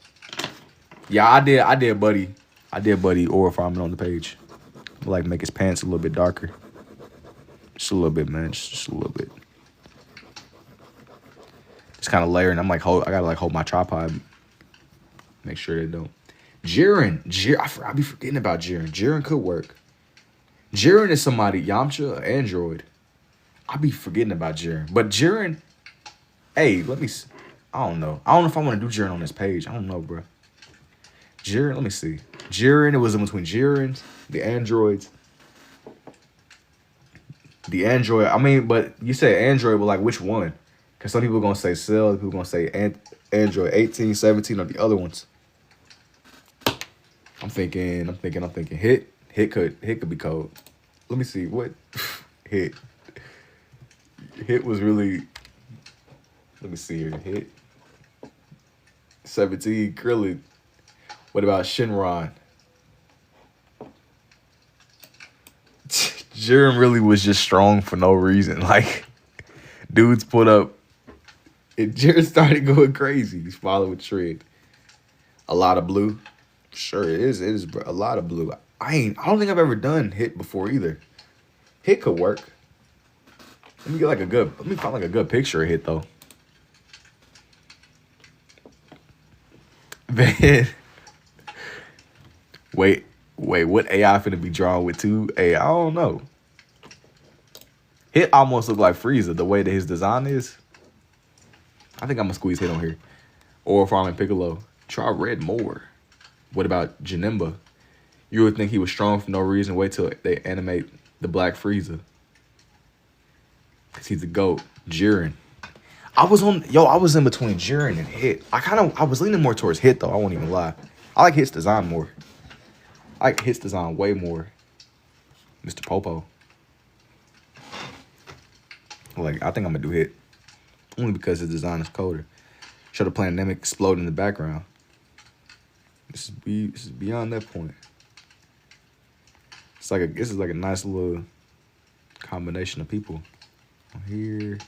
Yeah, I did Buddy. I did Buddy or farming on the page. Like make his pants a little bit darker. Just a little bit, man. Just a little bit. Just kind of layering. I'm like, I gotta hold my tripod. Make sure they don't. Jiren. I be forgetting about Jiren. Jiren could work. Jiren is somebody, Yamcha, an android. I be forgetting about Jiren. But Jiren, hey, let me see. I don't know. I don't know if I want to do Jiren on this page. I don't know, bro. Jiren, let me see. Jiren, it was in between Jirens, the androids. The android, I mean, but you say android, but like which one? Because some people are going to say Cell, people are going to say Android 18, 17, or the other ones. I'm thinking Hit. Hit could be cold. Let me see, what? Hit was really, let me see here. Hit. 17, Krillin. What about Shinron? Jiren really was just strong for no reason. Like, dudes put up. Jiren started going crazy. He's following trend. A lot of blue. Sure, it is. It is a lot of blue. I don't think I've ever done Hit before either. Hit could work. Let me find like a good picture of Hit though. Man. Wait, what AI finna be drawn with two? Hey, I don't know. Hit almost look like Frieza, the way that his design is. I think I'm gonna squeeze Hit on here. Or Farming Piccolo. Try Red more. What about Janemba? You would think he was strong for no reason. Wait till they animate the Black Frieza. Cause he's a GOAT. Jiren. I was in between Jiren and Hit. I was leaning more towards Hit though, I won't even lie. I like Hit's design more. I like Hit's design way more. Mr. Popo. Like, I think I'm gonna do Hit. Only because his design is colder. Show the pandemic explode in the background. This is beyond that point. This is like a nice little combination of people. Here.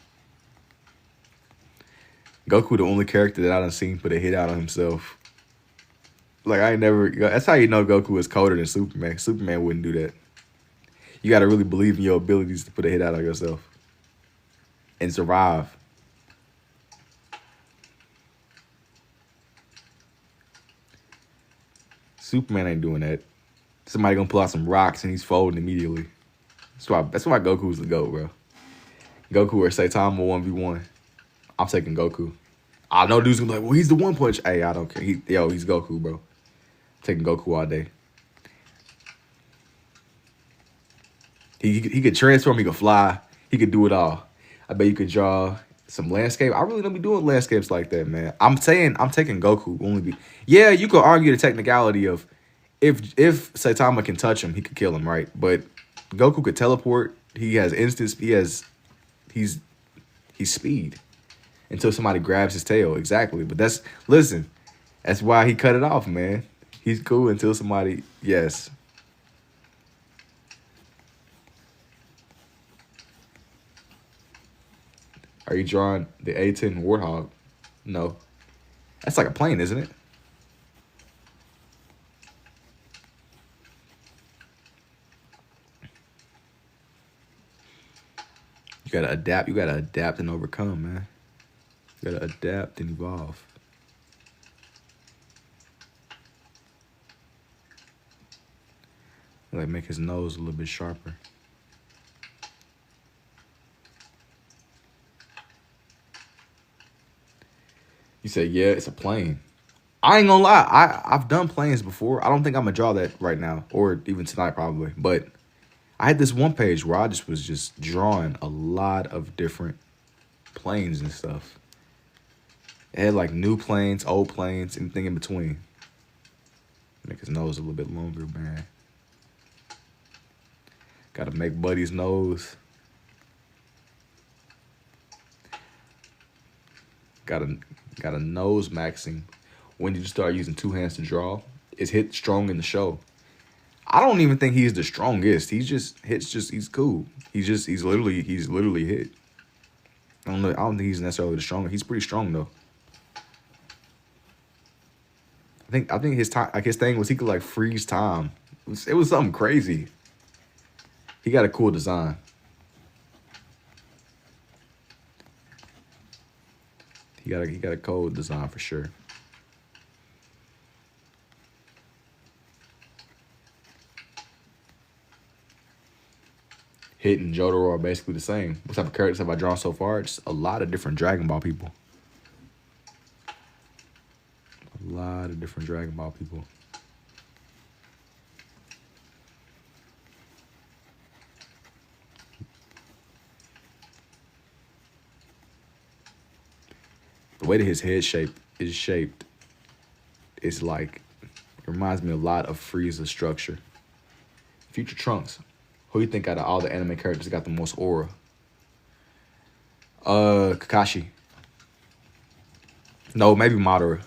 Goku, the only character that I done seen put a hit out on himself. Like, that's how you know Goku is colder than Superman. Superman wouldn't do that. You gotta really believe in your abilities to put a hit out on yourself. And survive. Superman ain't doing that. Somebody gonna pull out some rocks and he's folding immediately. That's why Goku's the GOAT, bro. Goku or Saitama 1v1. I'm taking Goku. I know dudes gonna be like, well, he's the one punch. Hey, I don't care. He's Goku, bro. Taking Goku all day. He could transform, he could fly, he could do it all. I bet you could draw some landscape. I really don't be doing landscapes like that, man. I'm saying I'm taking Goku only be. Yeah, you could argue the technicality of if Saitama can touch him, he could kill him, right? But Goku could teleport. He has instance. He's speed until somebody grabs his tail. Exactly. But listen. That's why he cut it off, man. He's cool until somebody. Yes. Are you drawing the A10 Warthog? No. That's like a plane, isn't it? You gotta adapt. You gotta adapt and overcome, man. You gotta adapt and evolve. Like make his nose a little bit sharper. You say, yeah, it's a plane. I ain't gonna lie. I've done planes before. I don't think I'm gonna draw that right now or even tonight probably. But I had this one page where I just was just drawing a lot of different planes and stuff. It had like new planes, old planes, anything in between. Make his nose a little bit longer, man. Gotta make Buddy's nose. Got a nose maxing. When you start using two hands to draw, it's hit strong in the show. I don't even think he's the strongest. He's just he's cool. He's literally hit. I don't think he's necessarily the strongest. He's pretty strong though. I think his time, like his thing was he could like freeze time. It was something crazy. He got a cool design. He got a cool design for sure. Hit and Jotaro are basically the same. What type of characters have I drawn so far? Just a lot of different Dragon Ball people. A lot of different Dragon Ball people. The way that his head is shaped, it's like, it reminds me a lot of Frieza's structure. Future Trunks. Who you think out of all the anime characters got the most aura? Kakashi. No, maybe Madara.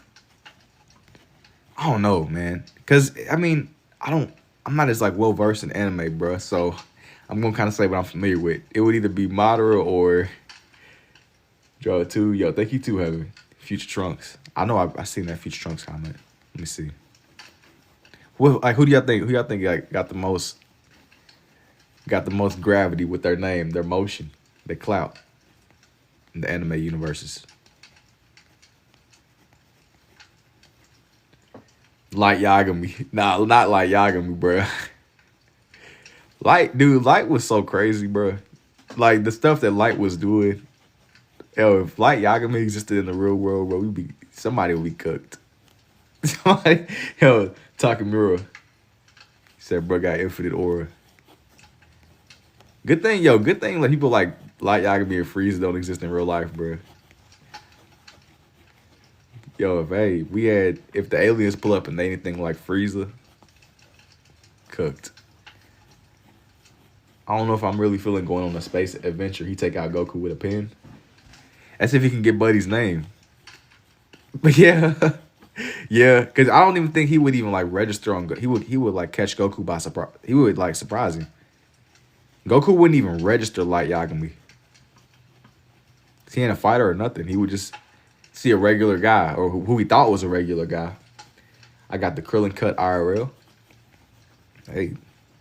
I don't know, man. Cause I mean, I'm not as like well versed in anime, bro. So I'm gonna kind of say what I'm familiar with. It would either be Madara or Draw 2. Yo, thank you too, Heaven. Future Trunks. I know I seen that Future Trunks comment. Let me see. Well, like who y'all think like, got the most gravity with their name, their motion, their clout in the anime universes? Light Yagami. Nah, not Light Yagami, bro. Light was so crazy, bro. Like the stuff that Light was doing. Yo, if Light Yagami existed in the real world, bro, somebody would be cooked. Somebody, yo, Takamura. He said, bro, got infinite aura. Good thing like people like Light Yagami and Frieza don't exist in real life, bro. Yo, if the aliens pull up and they anything like Frieza, cooked. I don't know if I'm really feeling going on a space adventure. He take out Goku with a pen. That's if he can get Buddy's name. But yeah. Yeah, because I don't even think he would even like register on. He would like catch Goku by surprise. He would like surprise him. Goku wouldn't even register Light Yagami. He ain't a fighter or nothing. He would just see a regular guy or who he thought was a regular guy. I got the Krillin cut IRL. Hey,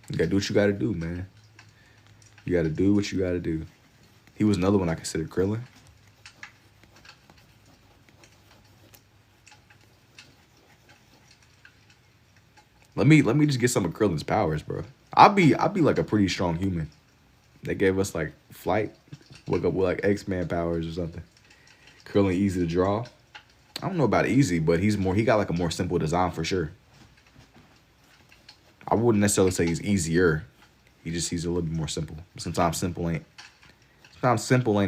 you gotta do what you gotta do, man. You gotta do what you gotta do. He was another one I considered Krillin. Let me just get some of Krillin's powers, bro. I'll be like a pretty strong human. They gave us like flight, with like X-Man powers or something. Krillin easy to draw. I don't know about easy, but he got like a more simple design for sure. I wouldn't necessarily say he's easier. He's a little bit more simple. Sometimes simple ain't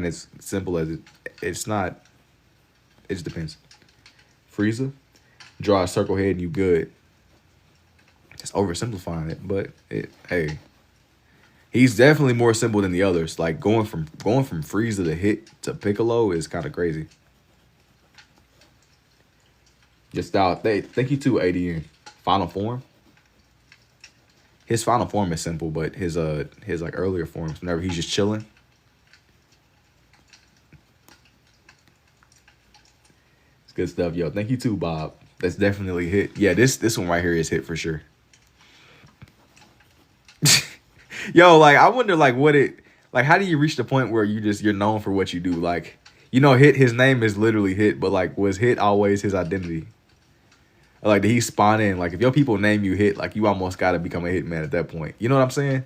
as simple as it's not. It just depends. Frieza, draw a circle head and you good. It's oversimplifying it, but hey, he's definitely more simple than the others. Like going from Frieza to Hit to Piccolo is kind of crazy. Your style, thank you too, ADN. Final form. His final form is simple, but his like earlier forms, whenever he's just chilling. It's good stuff, yo. Thank you too, Bob. That's definitely Hit. Yeah, this one right here is Hit for sure. Yo, like I wonder like how do you reach the point where you're known for what you do? Like, Hit, his name is literally Hit, but like was Hit always his identity? Like, did he spawn in? Like, if your people name you Hit, like, you almost got to become a hitman at that point. You know what I'm saying?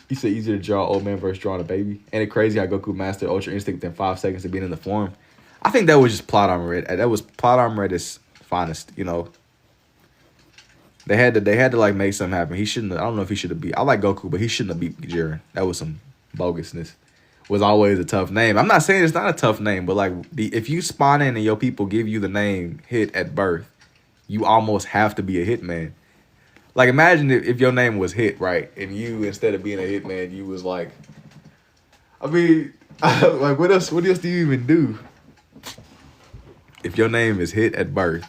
You said easier to draw old man versus drawing a baby. Ain't it crazy how Goku mastered Ultra Instinct within 5 seconds of being in the form? I think that was just plot armor. That was plot armor at its finest, They had to like make something happen. He shouldn't have, I don't know if he should have beat. I like Goku, but he shouldn't have beat Jiren. That was some bogusness. Was always a tough name. I'm not saying it's not a tough name, but like if you spawn in and your people give you the name Hit at birth, you almost have to be a hitman. Like imagine if your name was Hit, right? And you, instead of being a hitman, you was like, I mean, like what else do you even do? If your name is Hit at birth,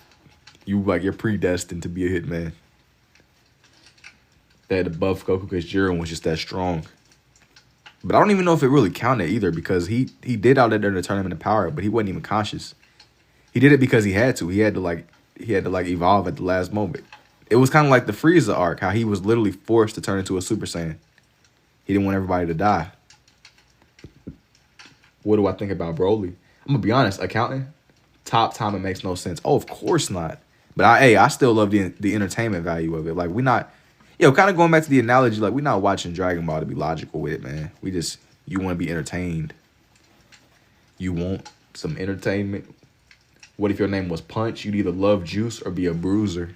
you're predestined to be a hitman. They had to buff Goku because Jiren was just that strong. But I don't even know if it really counted either because he did out there during the tournament of power, but he wasn't even conscious. He did it because he had to. He had to evolve at the last moment. It was kind of like the Frieza arc, how he was literally forced to turn into a Super Saiyan. He didn't want everybody to die. What do I think about Broly? I'm gonna be honest, accounting, top time, it makes no sense. Oh, of course not. But I still love the entertainment value of it. Like kind of going back to the analogy, like we're not watching Dragon Ball to be logical with it, man. You want to be entertained. You want some entertainment. What if your name was Punch? You'd either love juice or be a bruiser.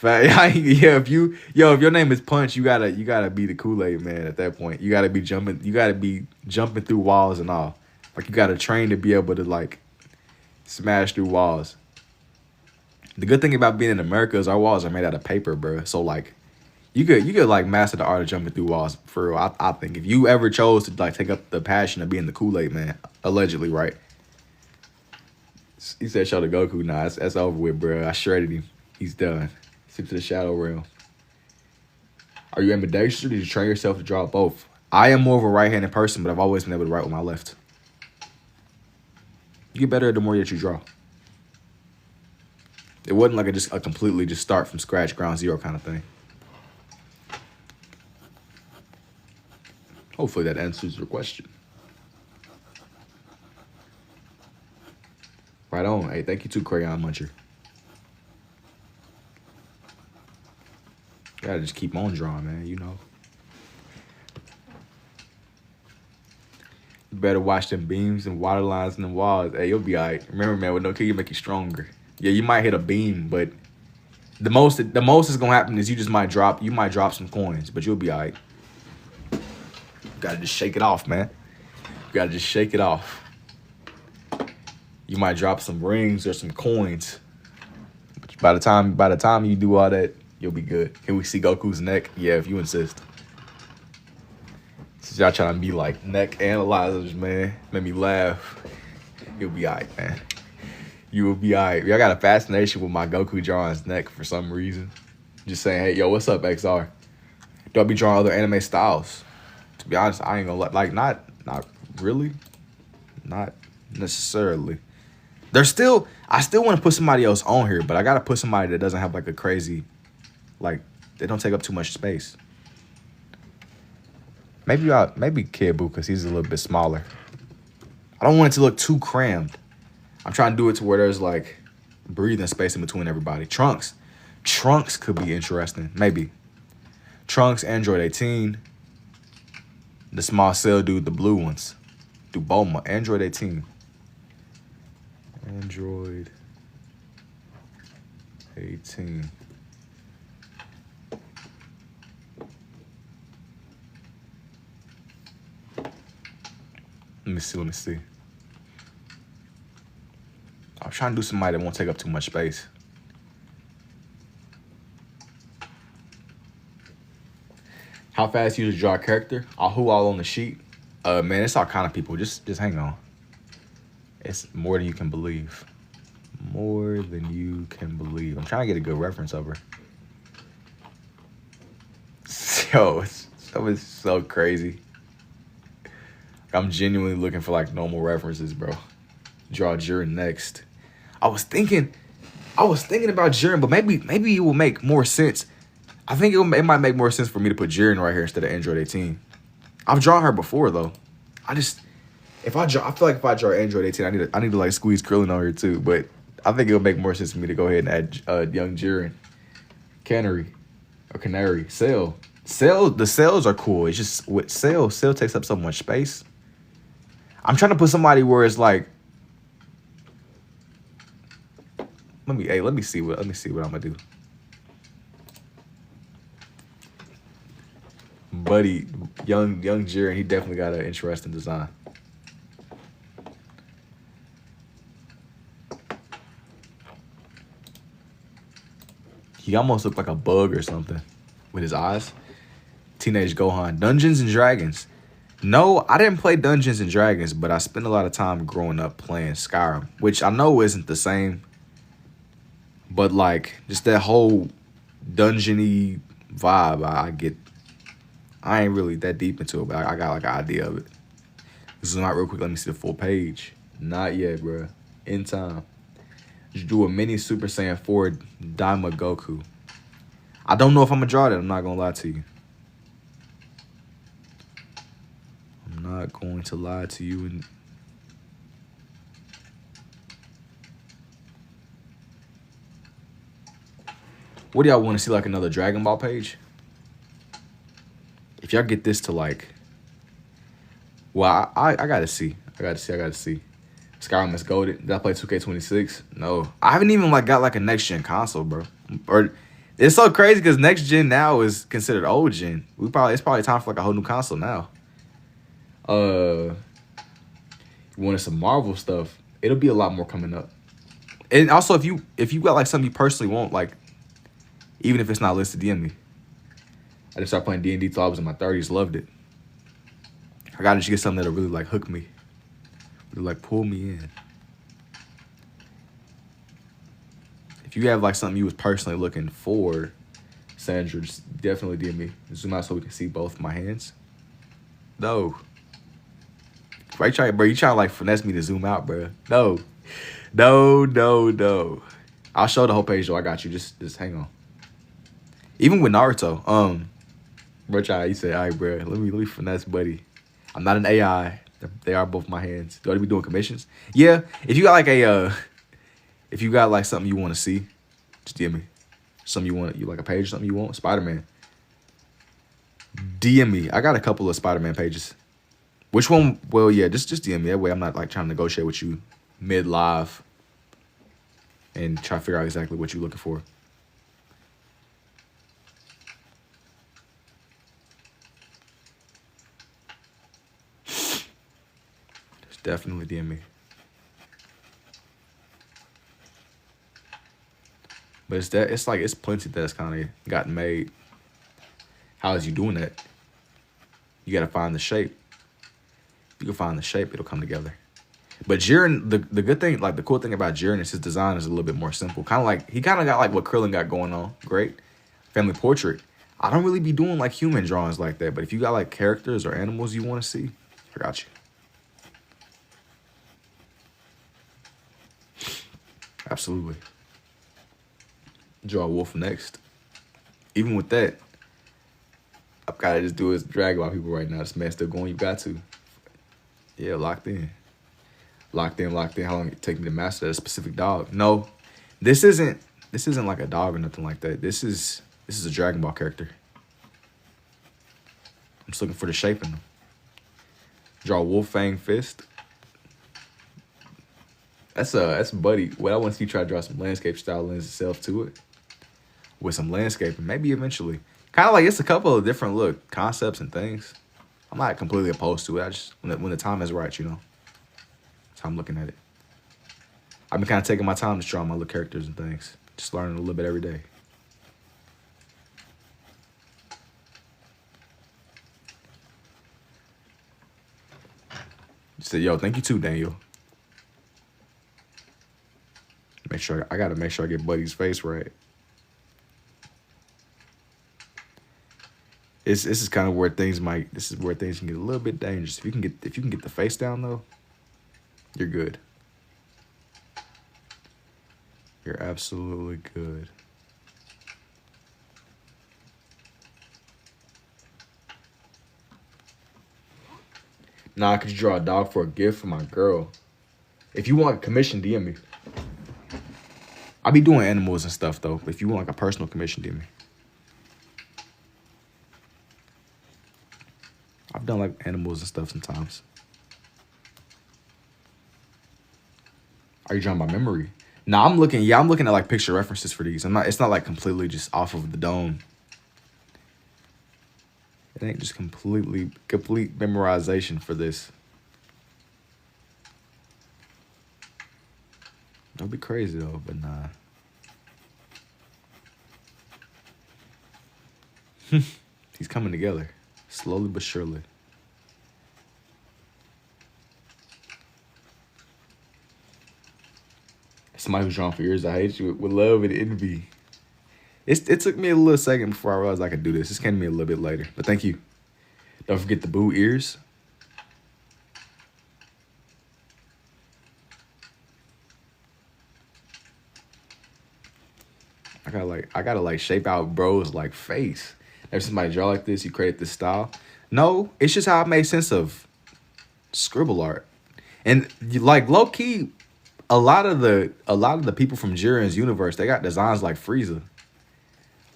If your name is Punch, you gotta be the Kool-Aid man at that point. You gotta be jumping through walls and all. Like you gotta train to be able to like smash through walls. The good thing about being in America is our walls are made out of paper, bro. So like you could like master the art of jumping through walls for real. I think if you ever chose to like take up the passion of being the Kool-Aid man, allegedly, right? He said show to Goku. Nah, that's over with, bro. I shredded him. He's done. Skip to the Shadow Realm. Are you ambidextrous or did you train yourself to draw both? I am more of a right-handed person, but I've always been able to write with my left. You get better the more that you draw. It wasn't like a completely just start from scratch, ground zero kind of thing. Hopefully that answers your question. Right on. Hey, thank you too, Crayon Muncher. Gotta just keep on drawing, man, You better watch them beams and water lines in the walls. Hey, you'll be all right. Remember, man, with no kill, you make you stronger. Yeah, you might hit a beam, but the most is gonna happen is you might drop some coins, but you'll be all right. You gotta just shake it off, man. You gotta just shake it off. You might drop some rings or some coins. But by the time you do all that, you'll be good. Can we see Goku's neck? Yeah, if you insist. Since y'all trying to be like neck analyzers, man. Made me laugh. You'll be all right, man. You will be all right. Y'all got a fascination with my Goku drawing's neck for some reason. Just saying, hey, yo, what's up, XR? Do I be drawing other anime styles? To be honest, I ain't gonna like not really. Not necessarily. I still want to put somebody else on here, but I gotta put somebody that doesn't have like a crazy, like they don't take up too much space. Maybe Kid Buu because he's a little bit smaller. I don't want it to look too crammed. I'm trying to do it to where there's like breathing space in between everybody. Trunks could be interesting, maybe. Trunks, Android 18. The small cell dude, the blue ones. Duboma, Android 18. Android 18. Let me see. Let me see. I'm trying to do somebody that won't take up too much space. How fast you usually draw a character? Who all on the sheet? Man, it's all kind of people. Just hang on. It's more than you can believe. More than you can believe. I'm trying to get a good reference of her. Yo, it's so crazy. I'm genuinely looking for like normal references, bro. Draw Jiren next. I was thinking about Jiren, but maybe it will make more sense. I think it might make more sense for me to put Jiren right here instead of Android 18. I've drawn her before though. I feel like if I draw Android 18, I need to like squeeze Krillin on here too. But I think it'll make more sense for me to go ahead and add young Jiren, Canary, Cell. The cells are cool. It's just with Cell takes up so much space. I'm trying to put somebody where it's like, let me see what I'm gonna do. Buddy, young Jiren, he definitely got an interesting design. He almost looked like a bug or something with his eyes. Teenage Gohan. Dungeons and Dragons. No, I didn't play Dungeons and Dragons, but I spent a lot of time growing up playing Skyrim, which I know isn't the same. But like, just that whole dungeon-y vibe, I get. I ain't really that deep into it, but I got like an idea of it. Zoom out real quick. Let me see the full page. Not yet, bro. In time. Just do a mini Super Saiyan 4 Daima Goku. I don't know if I'm gonna draw that. I'm not gonna lie to you. I'm not going to lie to you. And what do y'all want to see? Like another Dragon Ball page? If y'all get this to like, well, I gotta see. I gotta see. Skyrim is goated. Did I play 2K26? No. I haven't even like got like a next gen console, bro. Or it's so crazy because next gen now is considered old gen. It's probably time for like a whole new console now. You wanted some Marvel stuff? It'll be a lot more coming up. And also, if you got like something you personally want, like even if it's not listed, DM me. I just started playing D&D till I was in my 30s. Loved it. I gotta just get something that'll really like hook me. Really like pull me in. If you have like something you was personally looking for, Sandra, just definitely DM me. Zoom out so we can see both my hands. No. Right, you trying to like finesse me to zoom out, bro. No. I'll show the whole page though. I got you. Just hang on. Even with Naruto, bro, you say, all right, bro, let me finesse buddy. I'm not an AI. They are both my hands. Do I be doing commissions? Yeah. If you got like something you want to see, just DM me. Something you like a page, something you want. Spider-Man. DM me. I got a couple of Spider-Man pages. Which one? Well, yeah, just DM me. That way I'm not like trying to negotiate with you mid-live and try to figure out exactly what you're looking for. Just definitely DM me. But it's plenty that's kind of gotten made. How is you doing that? You got to find the shape. You can find the shape, it'll come together. But Jiren, the good thing, like the cool thing about Jiren is his design is a little bit more simple. He kind of got like what Krillin got going on. Great. Family portrait. I don't really be doing like human drawings like that, but if you got like characters or animals you want to see, I got you. Absolutely. Draw a wolf next. Even with that, I've got to just do is drag about people right now. This man's still going. You got to. Yeah, locked in. How long it take me to master that specific dog? No, this isn't like a dog or nothing like that. This is a Dragon Ball character. I'm just looking for the shape in them. Draw Wolf Fang Fist. That's buddy. What I want to see, try to draw some landscape style lends itself to it. With some landscaping, maybe eventually. Kind of like it's a couple of different concepts and things. I'm not completely opposed to it. I just when the time is right, you know. That's how I'm looking at it. I've been kind of taking my time to draw my little characters and things. Just learning a little bit every day. He said, yo, thank you too, Daniel. Make sure I gotta make sure I get Buddy's face right. This is kind of where things might. This is where things can get a little bit dangerous. If you can get the face down though, you're good. You're absolutely good. Nah, could you draw a dog for a gift for my girl? If you want a commission, DM me. I be doing animals and stuff though. If you want like a personal commission, DM me. I've done like animals and stuff sometimes. Are you drawing by memory? Nah, I'm looking at like picture references for these. It's not like completely just off of the dome. It ain't just complete memorization for this. That'd be crazy though, but nah. He's coming together. Slowly but surely. Somebody who's drawn for years, I hate you with love and envy. It took me a little second before I realized I could do this. This came to me a little bit later, but thank you. Don't forget the boo ears. I gotta like shape out bro's like face. If somebody draw like this, you create this style. No, it's just how I made sense of scribble art. And like low key, a lot of the people from Jiren's universe, they got designs like Frieza.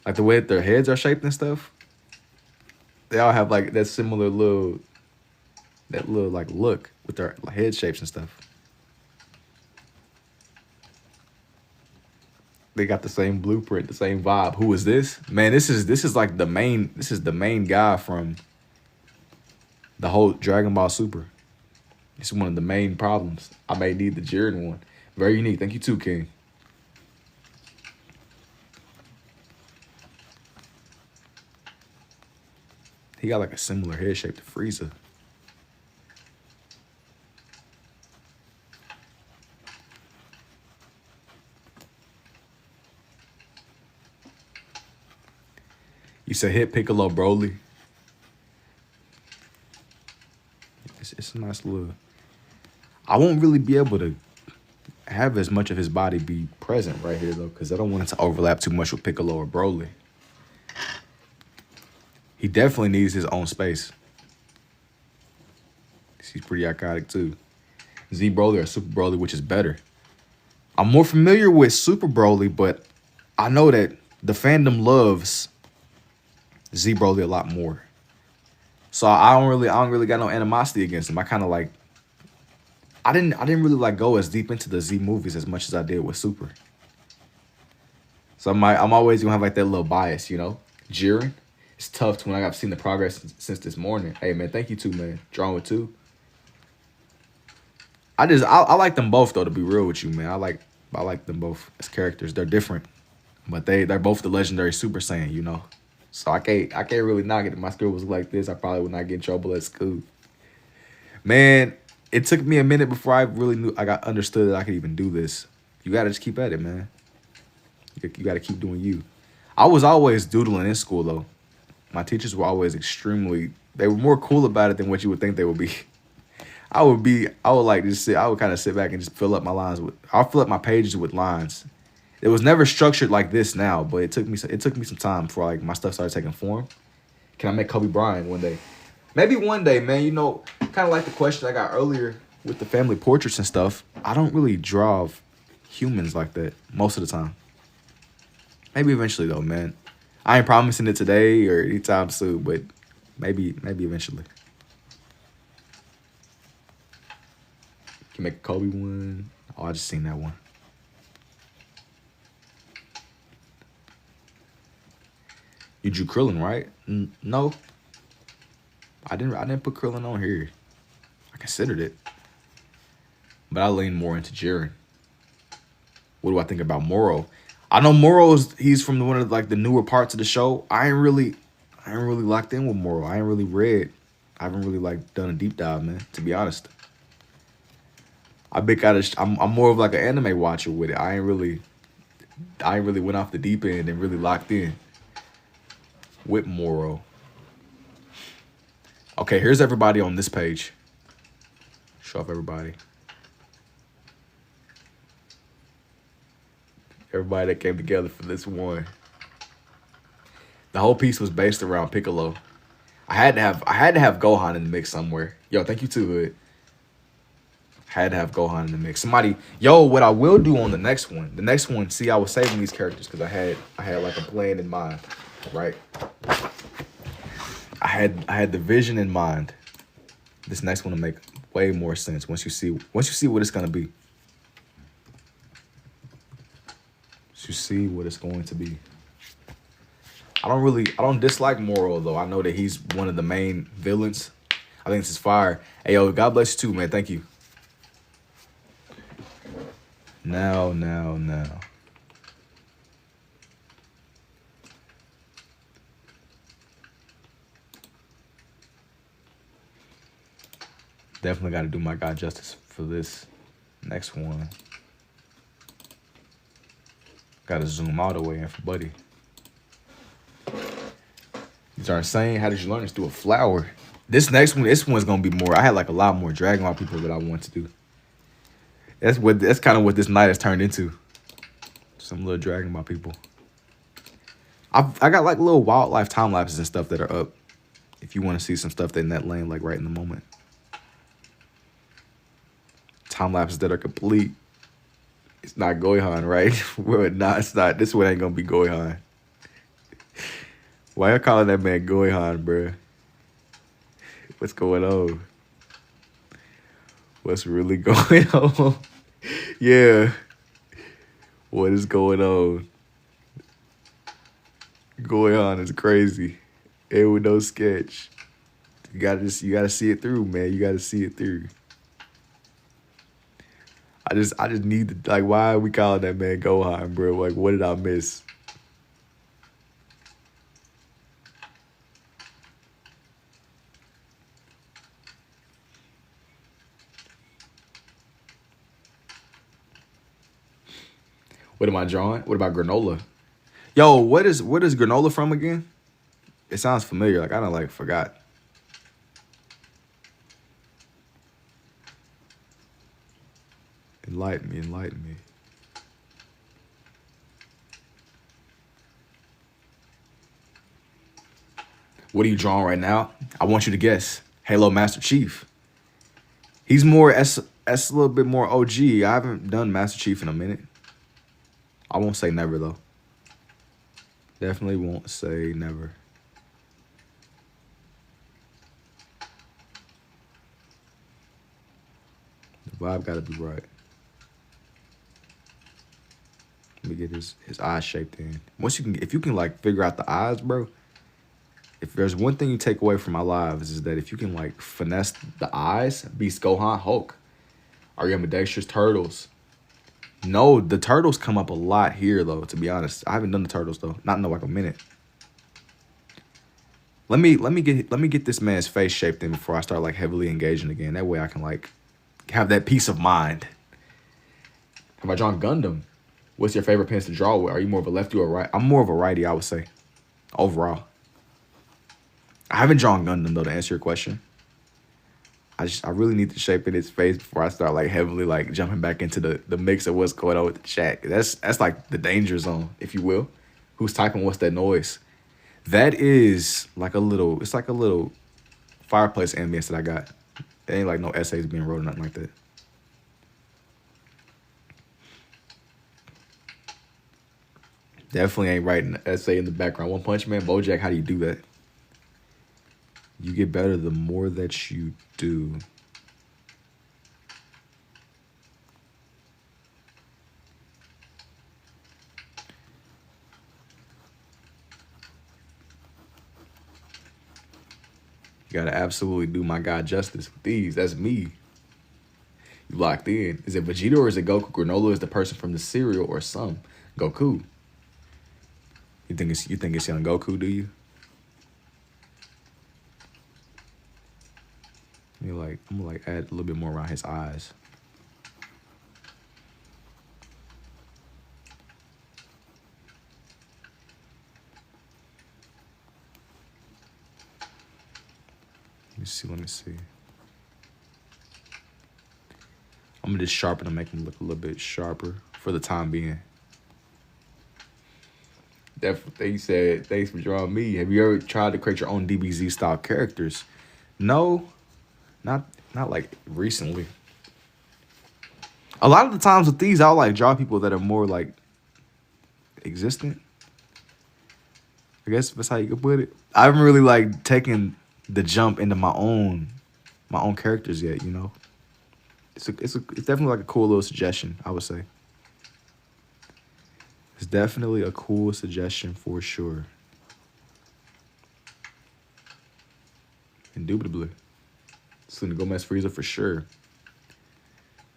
Like the way that their heads are shaped and stuff. They all have like that similar little like look with their head shapes and stuff. They got the same blueprint, the same vibe. Who is this? Man, this is like the main guy from the whole Dragon Ball Super. It's one of the main problems. I may need the Jiren one. Very unique. Thank you too, King. He got like a similar head shape to Frieza. You said hit Piccolo Broly. It's a nice little. I won't really be able to have as much of his body be present right here though, because I don't want it to overlap too much with Piccolo or Broly. He definitely needs his own space. He's pretty iconic too. Z Broly or Super Broly, which is better? I'm more familiar with Super Broly, but I know that the fandom loves Z Broly a lot more. So I don't really got no animosity against him. I kind of like I didn't really like go as deep into the Z movies as much as I did with Super. So I'm always gonna have like that little bias, you know. Jiren, it's tough to when I've seen the progress since this morning. Hey man, thank you too, man. Drawing with two. I like them both though, to be real with you, man. I like them both as characters. They're different, but they're both the legendary Super Saiyan, you know. So I can't really knock it. If my skill was like this, I probably would not get in trouble at school. Man, it took me a minute before I really knew I got understood that I could even do this. You gotta just keep at it, man. You gotta keep doing you. I was always doodling in school though. My teachers were always they were more cool about it than what you would think they would be. I would kind of sit back and just fill up I'll fill up my pages with lines. It was never structured like this now, but it took me some time before like my stuff started taking form. Can I make Kobe Bryant one day? Maybe one day, man. You know, kind of like the question I got earlier with the family portraits and stuff. I don't really draw humans like that most of the time. Maybe eventually though, man. I ain't promising it today or anytime soon, but maybe eventually. Can make a Kobe one. Oh, I just seen that one. You drew Krillin, right? No. I didn't put Krillin on here. I considered it, but I lean more into Jiren. What do I think about Moro? I know he's from one of like the newer parts of the show. I ain't really locked in with Moro. I ain't really read. I haven't really like done a deep dive, man. To be honest, I'm more of like an anime watcher with it. I ain't really went off the deep end and really locked in with Moro. Okay, here's everybody on this page. Show off everybody. Everybody that came together for this one. The whole piece was based around Piccolo. I had to have Gohan in the mix somewhere. Yo, thank you too, Hood. Had to have Gohan in the mix. Somebody, yo, what I will do on the next one, see, I was saving these characters because I had like a plan in mind, right? I had the vision in mind. This next one will make way more sense once you see what it's gonna be. Once you see what it's going to be. I don't dislike Moro though. I know that he's one of the main villains. I think this is fire. Hey yo, God bless you too, man. Thank you. Now. Definitely got to do my guy justice for this next one. Got to zoom all the way in for Buddy. These are insane. How did you learn this? Through a flower. This one's going to be more. I had like a lot more Dragon Ball people that I want to do. That's kind of what this night has turned into. Some little Dragon Ball people. I got like little wildlife time lapses and stuff that are up. If you want to see some stuff in that lane, like right in the moment. Time lapses that are complete. It's not Gohan, right? Well, nah, it's not. This one ain't gonna be Gohan. Why you calling that man Gohan, bruh? What's going on? What's really going on? Yeah. What is going on? Gohan is crazy. And with no sketch. You gotta see it through, man. You gotta see it through. I just need to, like, why are we calling that man Gohan, bro? Like, what did I miss? What am I drawing? What about granola? Yo, what is granola from again? It sounds familiar. Like, I don't like forgot. Enlighten me. What are you drawing right now? I want you to guess. Halo Master Chief. He's more S a little bit more OG. I haven't done Master Chief in a minute. I won't say never though. Definitely won't say never. The vibe gotta be right. Let me get his eyes shaped in. If you can like figure out the eyes, bro. If there's one thing you take away from my lives is that if you can like finesse the eyes, Beast Gohan, Hulk, or Ambidextrous Turtles. No, the turtles come up a lot here though, to be honest. I haven't done the turtles though. Not in like a minute. Let me get this man's face shaped in before I start like heavily engaging again. That way I can like have that peace of mind. Have I drawn Gundam? What's your favorite pens to draw with? Are you more of a lefty or right? I'm more of a righty, I would say. Overall. I haven't drawn Gundam though, to answer your question. I really need to shape in his face before I start like heavily like jumping back into the mix of what's going on with the chat. That's like the danger zone, if you will. Who's typing what's that noise? That is like it's like a little fireplace ambience that I got. It ain't like no essays being wrote or nothing like that. Definitely ain't writing an essay in the background. One Punch Man, BoJack, how do you do that? You get better the more that you do. You gotta absolutely do my guy justice with these. That's me. You locked in. Is it Vegeta or is it Goku? Granola is the person from the cereal or some Goku. You think it's young Goku? Do you? You like I'm gonna like add a little bit more around his eyes. Let me see. I'm gonna just sharpen and make him look a little bit sharper for the time being. They said, thanks for drawing me. Have you ever tried to create your own DBZ style characters? No, not like recently. A lot of the times with these, I'll like draw people that are more like existent. I guess that's how you could put it. I haven't really like taken the jump into my own characters yet, you know. It's definitely like a cool little suggestion, I would say. It's definitely a cool suggestion for sure. Indubitably. Selena Gomez Frieza for sure.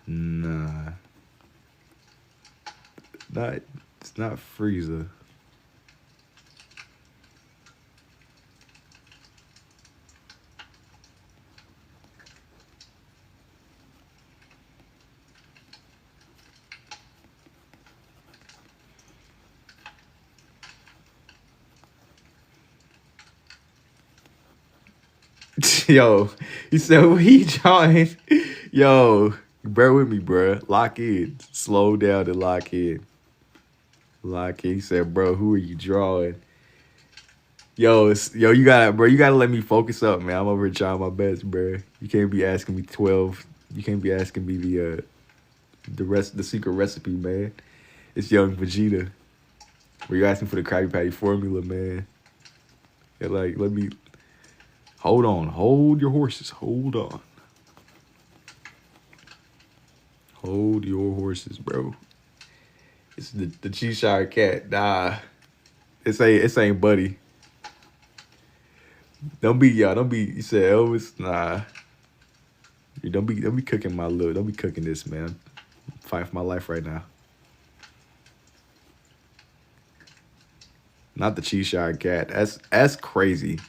Nah. It's not Frieza. Yo, he said, what he drawing? Yo, bear with me, bro. Lock in. Slow down and lock in. Lock in. He said, bro, who are you drawing? Yo, you gotta let me focus up, man. I'm over here trying my best, bro. You can't be asking me 12. You can't be asking me the secret recipe, man. It's young Vegeta. Where you asking for the Krabby Patty formula, man. Yeah, like, let me... Hold on. Hold your horses. Hold on. Hold your horses, bro. It's the Cheshire Cat. Nah. It ain't Buddy. Don't be, you said Elvis. Nah. Don't be cooking don't be cooking this, man. I'm fighting for my life right now. Not the Cheshire Cat. That's crazy.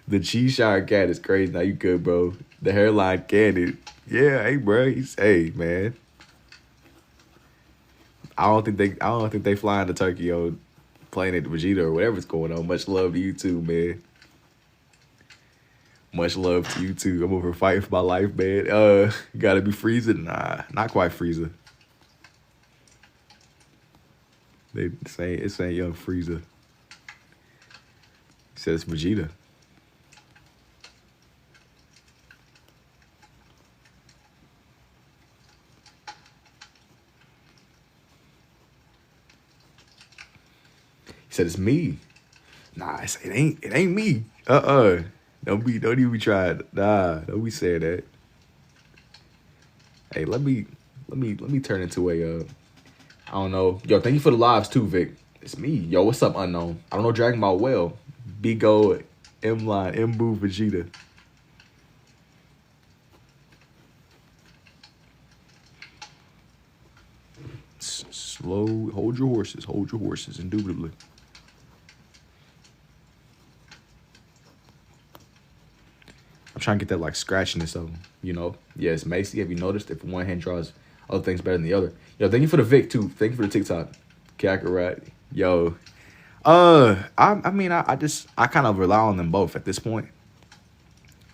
The Cheshire Cat is crazy. Now you good, bro. The hairline candy. Yeah, hey, bro. Hey, man. I don't think they flying to Turkey on Planet Vegeta or whatever's going on. Much love to you too, man. Much love to you too. I'm over fighting for my life, man. Gotta be Frieza? Nah, not quite Frieza. It's ain't young Frieza. He said it's Vegeta. He said it's me. Nah, it ain't me. Don't even be trying. Nah, don't be saying that. Hey, let me turn into a I don't know. Yo, thank you for the lives too, Vic. It's me. Yo, what's up, unknown? I don't know Dragon Ball well. Bigo, M-Line, M-Boo, Vegeta. Slow. Hold your horses. Hold your horses, indubitably. I'm trying to get that like scratchiness of them, you know? Yes, Macy, have you noticed if one hand draws other things better than the other? Yo, thank you for the Vic too. Thank you for the TikTok. Kakarot. Yo. I kind of rely on them both at this point.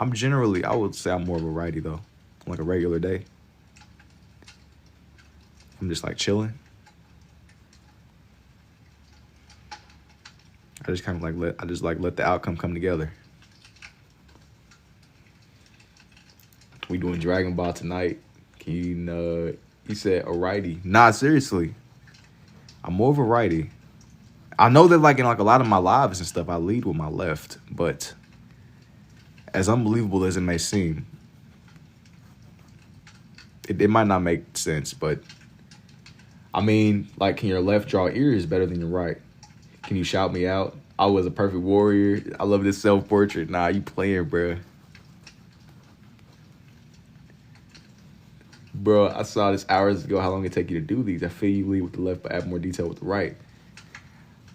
I would say I'm more of a righty though. Like a regular day. I'm just like chilling. I just kind of like let the outcome come together. We doing Dragon Ball tonight. He said a righty. Nah, seriously. I'm more of a righty. I know that like in like a lot of my lives and stuff, I lead with my left, but as unbelievable as it may seem, it might not make sense, but I mean, like, can your left draw ears better than your right? Can you shout me out? I was a perfect warrior. I love this self-portrait. Nah, you playing, bro. Bro, I saw this hours ago how long it take you to do these. I feel you lead with the left, but add more detail with the right.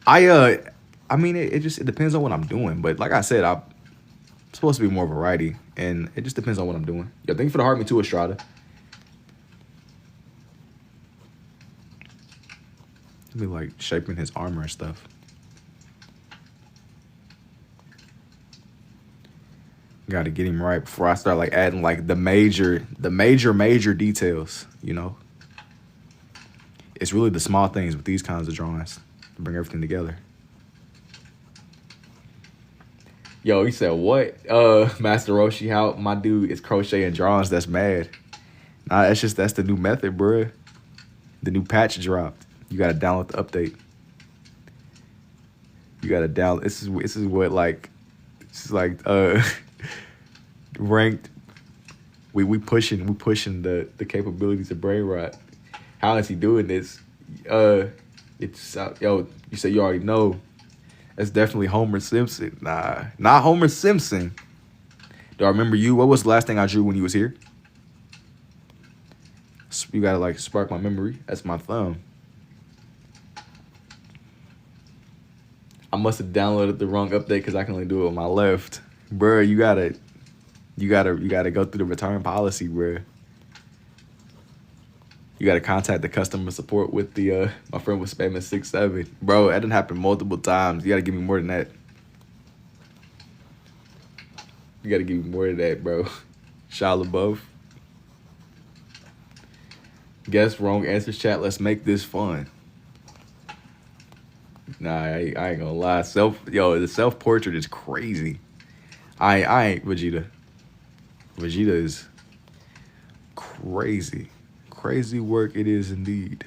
I mean, it depends on what I'm doing. But like I said, I'm supposed to be more variety, and it just depends on what I'm doing. Yo, thank you for the heart me too, Estrada. Be like shaping his armor and stuff. Got to get him right before I start like adding like the major details, you know. It's really the small things with these kinds of drawings to bring everything together. Yo, he said what? Master Roshi, how my dude is crocheting drawings, that's mad. Nah, that's the new method, bruh. The new patch dropped. You gotta download the update. You gotta download. This is what like, this is like ranked. We pushing the capabilities of Brain Rot. How is he doing this? It's yo. You say you already know. That's definitely Homer Simpson. Nah, not Homer Simpson. Do I remember you? What was the last thing I drew when you was here? You gotta like spark my memory. That's my thumb. I must have downloaded the wrong update because I can only do it with my left. Bruh, you gotta go through the return policy, bruh. You gotta contact the customer support with the my friend was spamming 6-7. Bro, that didn't happen multiple times. You gotta give me more than that. You gotta give me more than that, bro. Shia LaBeouf. Guess wrong answers, chat. Let's make this fun. Nah, I ain't gonna lie. The self-portrait is crazy. I ain't Vegeta. Vegeta is crazy. Crazy work it is indeed.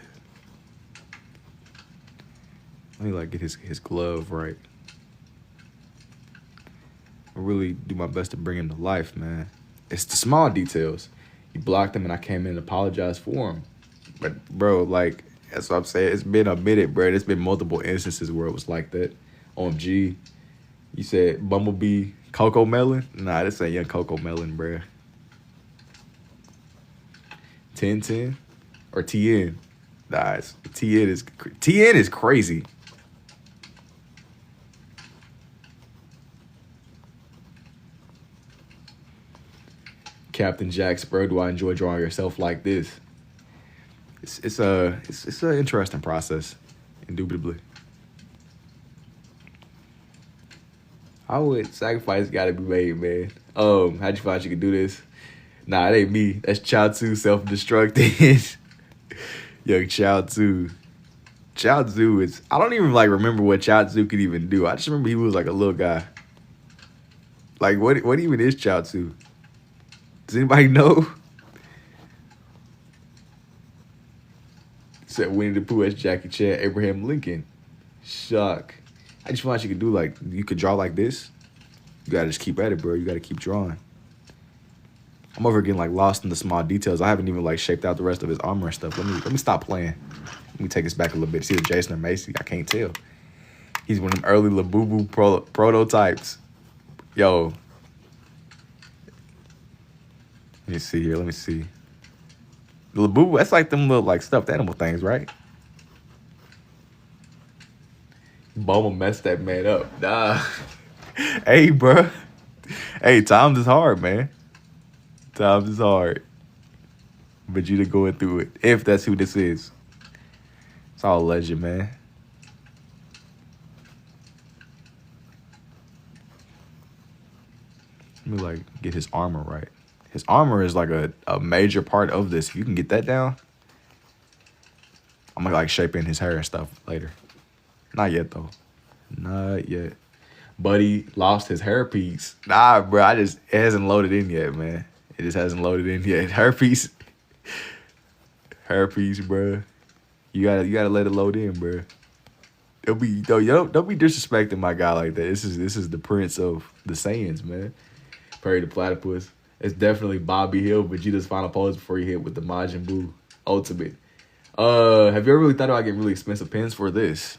Let me like get his glove right. I really do my best to bring him to life, man. It's the small details. You blocked him and I came in and apologized for him. But bro, like, that's what I'm saying. It's been a minute, bro. There's been multiple instances where it was like that. OMG. You said Bumblebee Coco Melon? Nah, this ain't young Coco Melon, bro. 1010 or TN? Nah, TN is crazy. Captain Jack Spur, do I enjoy drawing yourself like this? It's an interesting process, indubitably. How would sacrifice gotta be made, man? How'd you find you could do this? Nah, it ain't me. That's Chaozu self-destructing. Yo, Chaozu. Chaozu is, I don't even like remember what Chaozu could even do. I just remember he was like a little guy. Like what even is Chaozu? Does anybody know? Said Winnie the Pooh as Jackie Chan, Abraham Lincoln. Shock. I just want you could do like, you could draw like this. You gotta just keep at it, bro. You gotta keep drawing. I'm over getting like lost in the small details. I haven't even like shaped out the rest of his armor and stuff. Let me stop playing. Let me take this back a little bit. See the Jason or Macy? I can't tell. He's one of them early Labubu prototypes. Yo. Let me see here. Let me see. The Labubu, that's like them little like stuffed animal things, right? Boma messed that man up. Nah. Hey, bro. Hey, times is hard, man. Times is hard. Vegeta going through it. If that's who this is. It's all legend, man. Let me like get his armor right. His armor is like a major part of this. If you can get that down, I'm gonna like shape in his hair and stuff later. Not yet though. Not yet. Buddy lost his hairpiece. Nah, bro. It hasn't loaded in yet, man. It just hasn't loaded in yet. Hairpiece, bro. You gotta let it load in, bro. Don't be disrespecting my guy like that. This is the prince of the Saiyans, man. Perry the Platypus. It's definitely Bobby Hill, Vegeta's final pose before he hit with the Majin Buu Ultimate. Have you ever really thought about getting really expensive pens for this?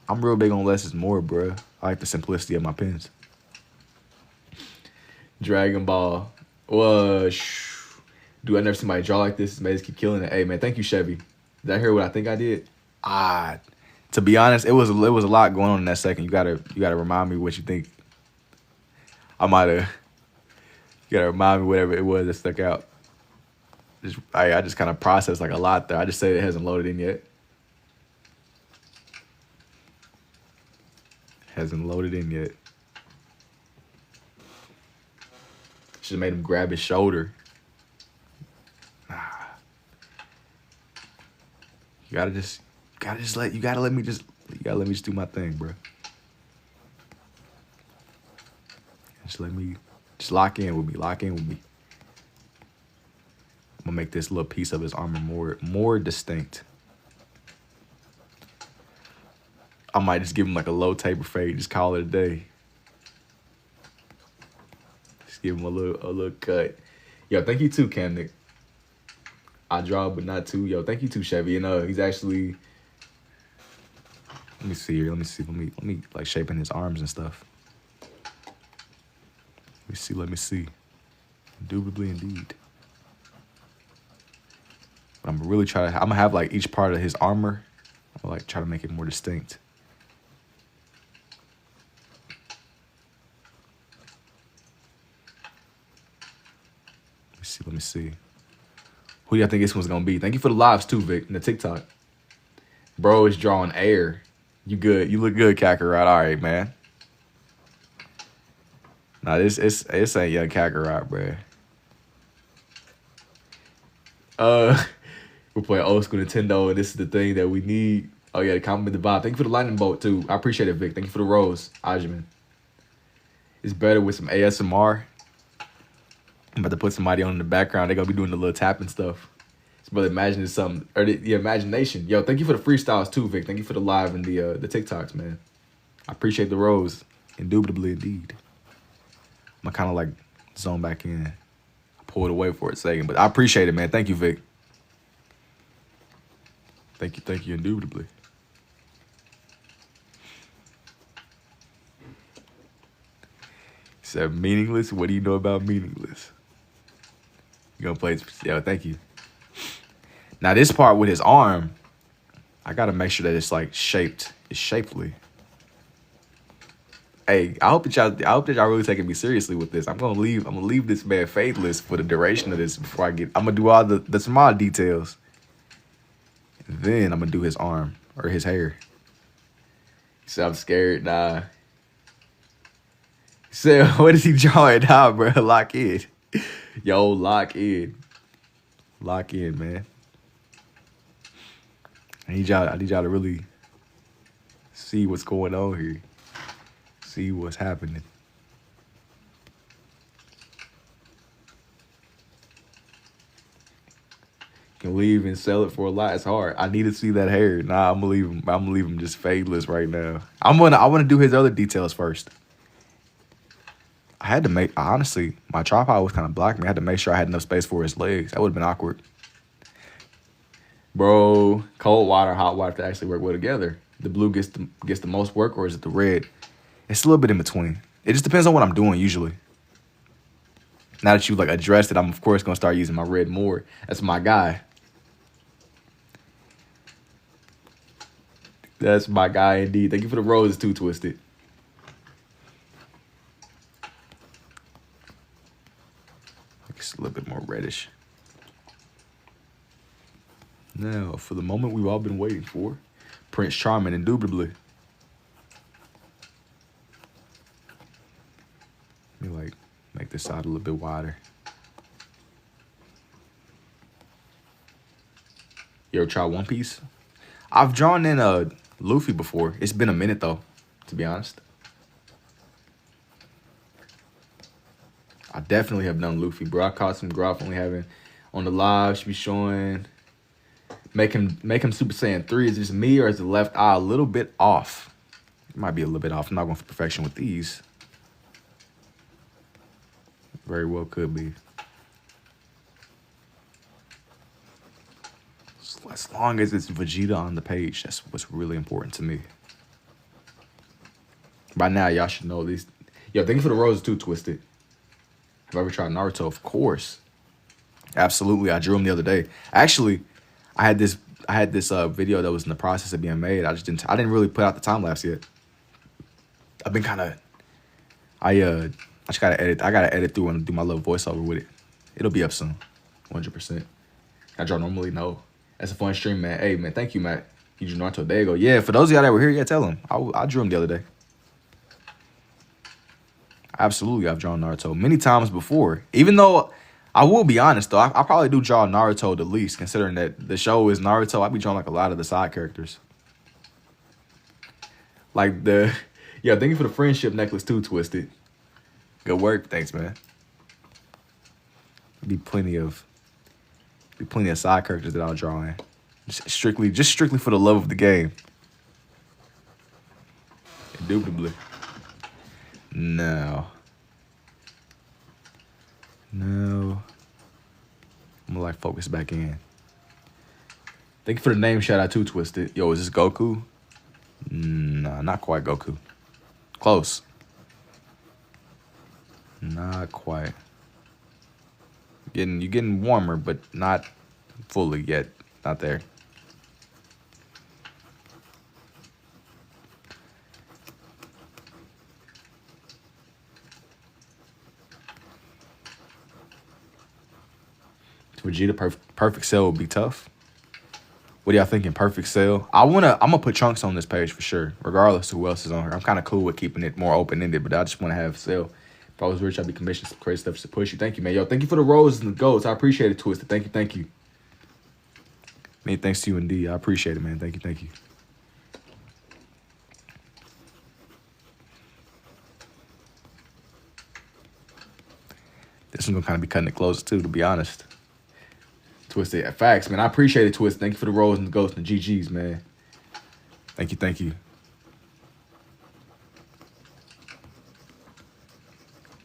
I'm real big on less is more, bruh. I like the simplicity of my pens. Dragon Ball. Well, do I never see somebody draw like this? May just keep killing it. Hey man, thank you, Chevy. Did I hear what I think I did? To be honest, it was a lot going on in that second. You gotta remind me what you think. I might have. You gotta remind me whatever it was that stuck out. I just kind of processed like a lot there. I just said it hasn't loaded in yet. Hasn't loaded in yet. Should have made him grab his shoulder. You gotta let me just do my thing, bro. Just lock in with me. Lock in with me. I'm gonna make this little piece of his armor more distinct. I might just give him like a low taper fade. Just call it a day. Just give him a little cut. Yo, thank you too, Cam Nick. I draw, but not too. Yo, thank you too, Chevy. And he's actually. Let me see here. Let me like shaping his arms and stuff. Let me see. Indubitably indeed. But I'm gonna have like each part of his armor. I'm gonna like try to make it more distinct. Let me see. Who do y'all think this one's gonna be? Thank you for the lives too, Vic, and the TikTok. Bro is drawing air. You good? You look good, Kakarot. All right, man. Nah, this ain't young Kakarot, bro. We're playing old school Nintendo, and this is the thing that we need. Oh yeah, the compliment the vibe. Thank you for the lightning bolt too. I appreciate it, Vic. Thank you for the rose, Ajman. It's better with some ASMR. I'm about to put somebody on in the background. They're gonna be doing the little tapping stuff. It's brother imagining something, or the imagination. Yo, thank you for the freestyles too, Vic. Thank you for the live and the TikToks, man. I appreciate the rose. Indubitably indeed. I'm gonna kind of like zone back in. I pulled away for a second, but I appreciate it, man. Thank you, Vic. Thank you, indubitably. He said, meaningless? What do you know about meaningless? You gonna play? Yeah, thank you. Now this part with his arm, I gotta make sure that it's like shaped. It's shapely. Hey, I hope that y'all really taking me seriously with this. I'm gonna leave this man fadeless for the duration of this before I'm gonna do all the small details. And then I'm gonna do his arm or his hair. He said, I'm scared. Nah. He said, what is he drawing now, bro? Lock in. Yo, lock in. Lock in, man. I need y'all to really see what's going on here. See what's happening. Can leave and sell it for a lot. It's hard. I need to see that hair. Nah, I'm gonna leave him just fadeless right now. I wanna do his other details first. I had to make, honestly, my tripod was kind of blocking me. I had to make sure I had enough space for his legs. That would have been awkward. Bro, cold water, hot water to actually work well together. The blue gets the most work, or is it the red? It's a little bit in between. It just depends on what I'm doing usually. Now that you like addressed it, I'm of course gonna start using my red more. That's my guy. That's my guy indeed. Thank you for the roses too, Twisted. It's a little bit more reddish. Now, for the moment we've all been waiting for. Prince Charming, indubitably. Let me like make this side a little bit wider. You ever try One Piece? I've drawn in Luffy before. It's been a minute though, to be honest. I definitely have done Luffy, bro. I caught some graph only having on the live. Should be showing. Make him Super Saiyan 3. Is it just me or is the left eye a little bit off? It might be a little bit off. I'm not going for perfection with these. Very well could be. As long as it's Vegeta on the page, that's what's really important to me. By now, y'all should know these. Yo, thank you for the roses too, Twisted. Have I ever tried Naruto? Of course. Absolutely. I drew them the other day. Actually, I had this video that was in the process of being made. I didn't really put out the time lapse yet. I've been kind of I just gotta edit. I gotta edit through and do my little voiceover with it. It'll be up soon. 100%. I draw normally? No. That's a fun stream, man. Hey, man, thank you, Matt. You drew Naruto. There you go. Yeah, for those of y'all that were here, yeah, tell them. I drew him the other day. Absolutely, I've drawn Naruto many times before. Even though, I will be honest, though, I probably do draw Naruto the least, considering that the show is Naruto. I be drawing like a lot of the side characters. Like yeah, thank you for the friendship necklace too, Twisted. Good work. Thanks, man. Be plenty of side characters that I'll draw in. Just strictly for the love of the game. Indubitably. No. I'm gonna like focus back in. Thank you for the name shout out too, Twisted. Yo, is this Goku? Nah, not quite Goku. Close. Not quite. You're getting warmer, but not fully yet. Not there. Vegeta perfect cell would be tough. What are y'all thinking? Perfect cell. I'm gonna put chunks on this page for sure, regardless of who else is on here. I'm kind of cool with keeping it more open ended, but I just want to have cell. If I was rich, I'd be commissioning some crazy stuff to push you. Thank you, man. Yo, thank you for the roses and the golds. I appreciate it, Twisted. Thank you. Many thanks to you indeed. I appreciate it, man. Thank you. This one's gonna kind of be cutting it closer too, to be honest. Twisted. Facts, man. I appreciate it, Twist. Thank you for the roses and the ghosts and the GGs, man. Thank you.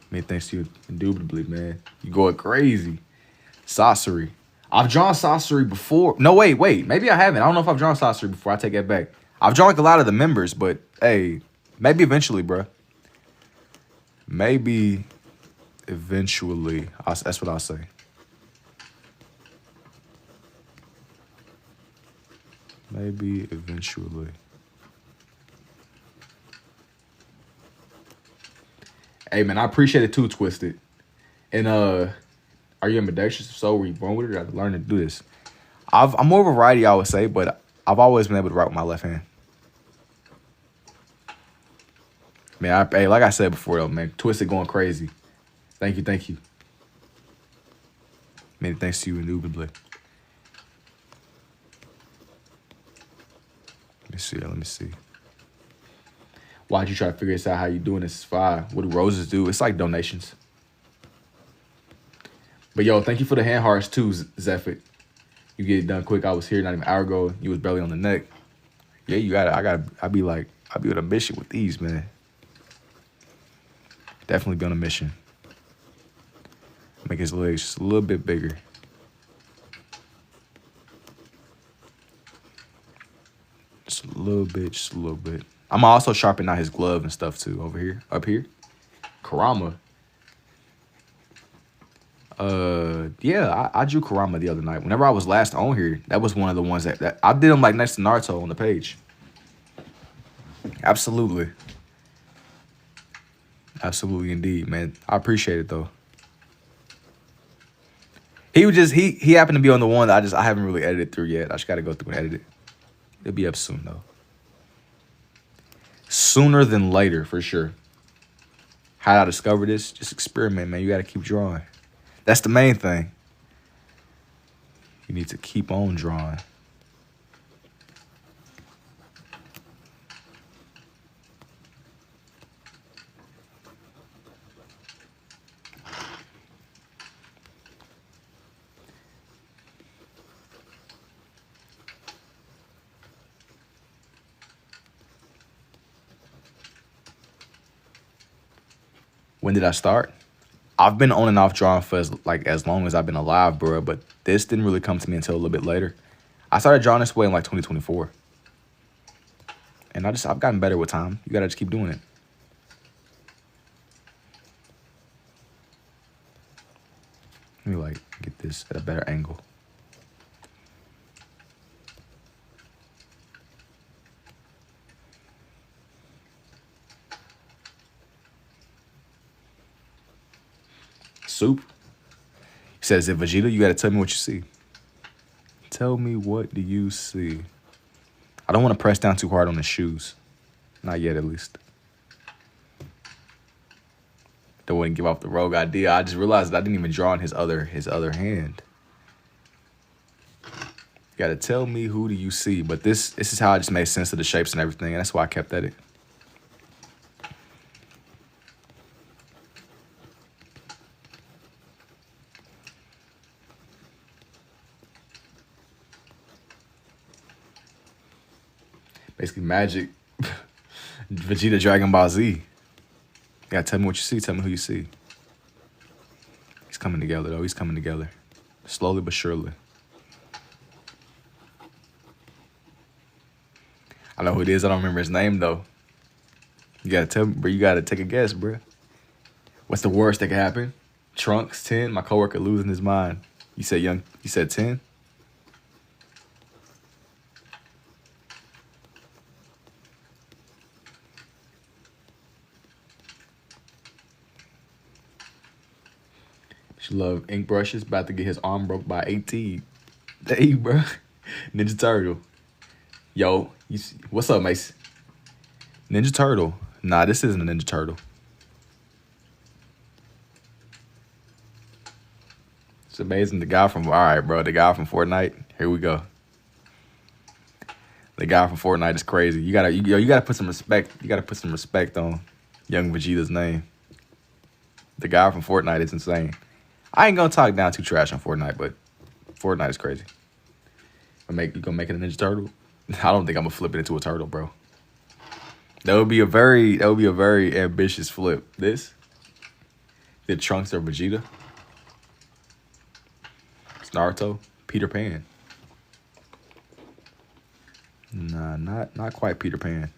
Man, thanks to you, indubitably, man. You going crazy. Sasori. I've drawn Sasori before. No, wait. Maybe I haven't. I don't know if I've drawn Sasori before. I take that back. I've drawn like a lot of the members, but hey, maybe eventually, bro. Maybe eventually. That's what I'll say. Maybe eventually. Hey, man, I appreciate it too, Twisted. And are you ambidextrous? If so, were you born with it? Or have learned to do this? I'm more of a righty, I would say, but I've always been able to write with my left hand. Man, hey, like I said before, though, man, Twisted going crazy. Thank you. Many thanks to you, indubitably. Let me see. Why'd you try to figure this out? How you doing this is fine. What do roses do? It's like donations. But yo, thank you for the hand hearts too, Zephyr. You get it done quick. I was here not even an hour ago. You was barely on the neck. Yeah, you got it. I'd be on a mission with these, man. Definitely be on a mission. Make his legs just a little bit bigger. Just a little bit. I'm also sharpening out his glove and stuff too up here. Kurama. Yeah, I drew Kurama the other night. Whenever I was last on here, that was one of the ones that I did him like next to Naruto on the page. Absolutely indeed, man. I appreciate it though. He happened to be on the one that I haven't really edited through yet. I just got to go through and edit it. It'll be up soon though. Sooner than later, for sure. How did I discover this? Just experiment, man. You got to keep drawing. That's the main thing. You need to keep on drawing. When did I start? I've been on and off drawing for as long as I've been alive, bro. But this didn't really come to me until a little bit later. I started drawing this way in like 2024. And I've gotten better with time. You gotta just keep doing it. Let me like get this at a better angle. Soup. He says, "If Vegeta, you gotta tell me what you see. Tell me, what do you see?" I don't want to press down too hard on the shoes. Not yet, at least. Don't want to give off the rogue idea. I just realized that I didn't even draw in his other hand. You gotta tell me, who do you see? But this is how I just made sense of the shapes and everything, and that's why I kept at it. Basically, Magic, Vegeta, Dragon Ball Z. You gotta tell me what you see. Tell me who you see. He's coming together, though. He's coming together. Slowly but surely. I know who it is. I don't remember his name, though. You gotta tell me, bro. You gotta take a guess, bro. What's the worst that could happen? Trunks, 10. My coworker losing his mind. You said 10? She love ink brushes. About to get his arm broke by 18. Hey, bro. Ninja Turtle. Yo, what's up, Mace? Ninja Turtle. Nah, this isn't a Ninja Turtle. It's amazing. The guy from, all right, bro. The guy from Fortnite. Here we go. The guy from Fortnite is crazy. You gotta put some respect. You gotta put some respect on young Vegeta's name. The guy from Fortnite is insane. I ain't gonna talk down too trash on Fortnite, but Fortnite is crazy. You gonna make it a Ninja Turtle? I don't think I'm gonna flip it into a turtle, bro. That would be a very ambitious flip. This, the Trunks or Vegeta, it's Naruto, Peter Pan. Nah, not quite Peter Pan.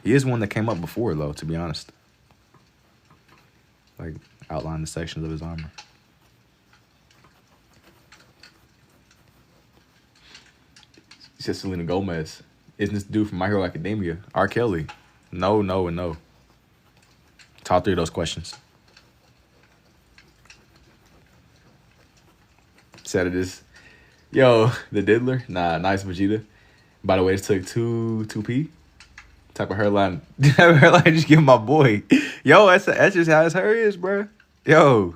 He is one that came up before, though, to be honest. Like, outline the sections of his armor. He said Selena Gomez. Isn't this dude from My Hero Academia? R. Kelly. No, and no. Top 3 of those questions. Said it is. Yo, the Diddler. Nah, nice Vegeta. By the way, it took 2P. Type of hairline. Hairline just give my boy. Yo, that's just how his hair is, bro. Yo.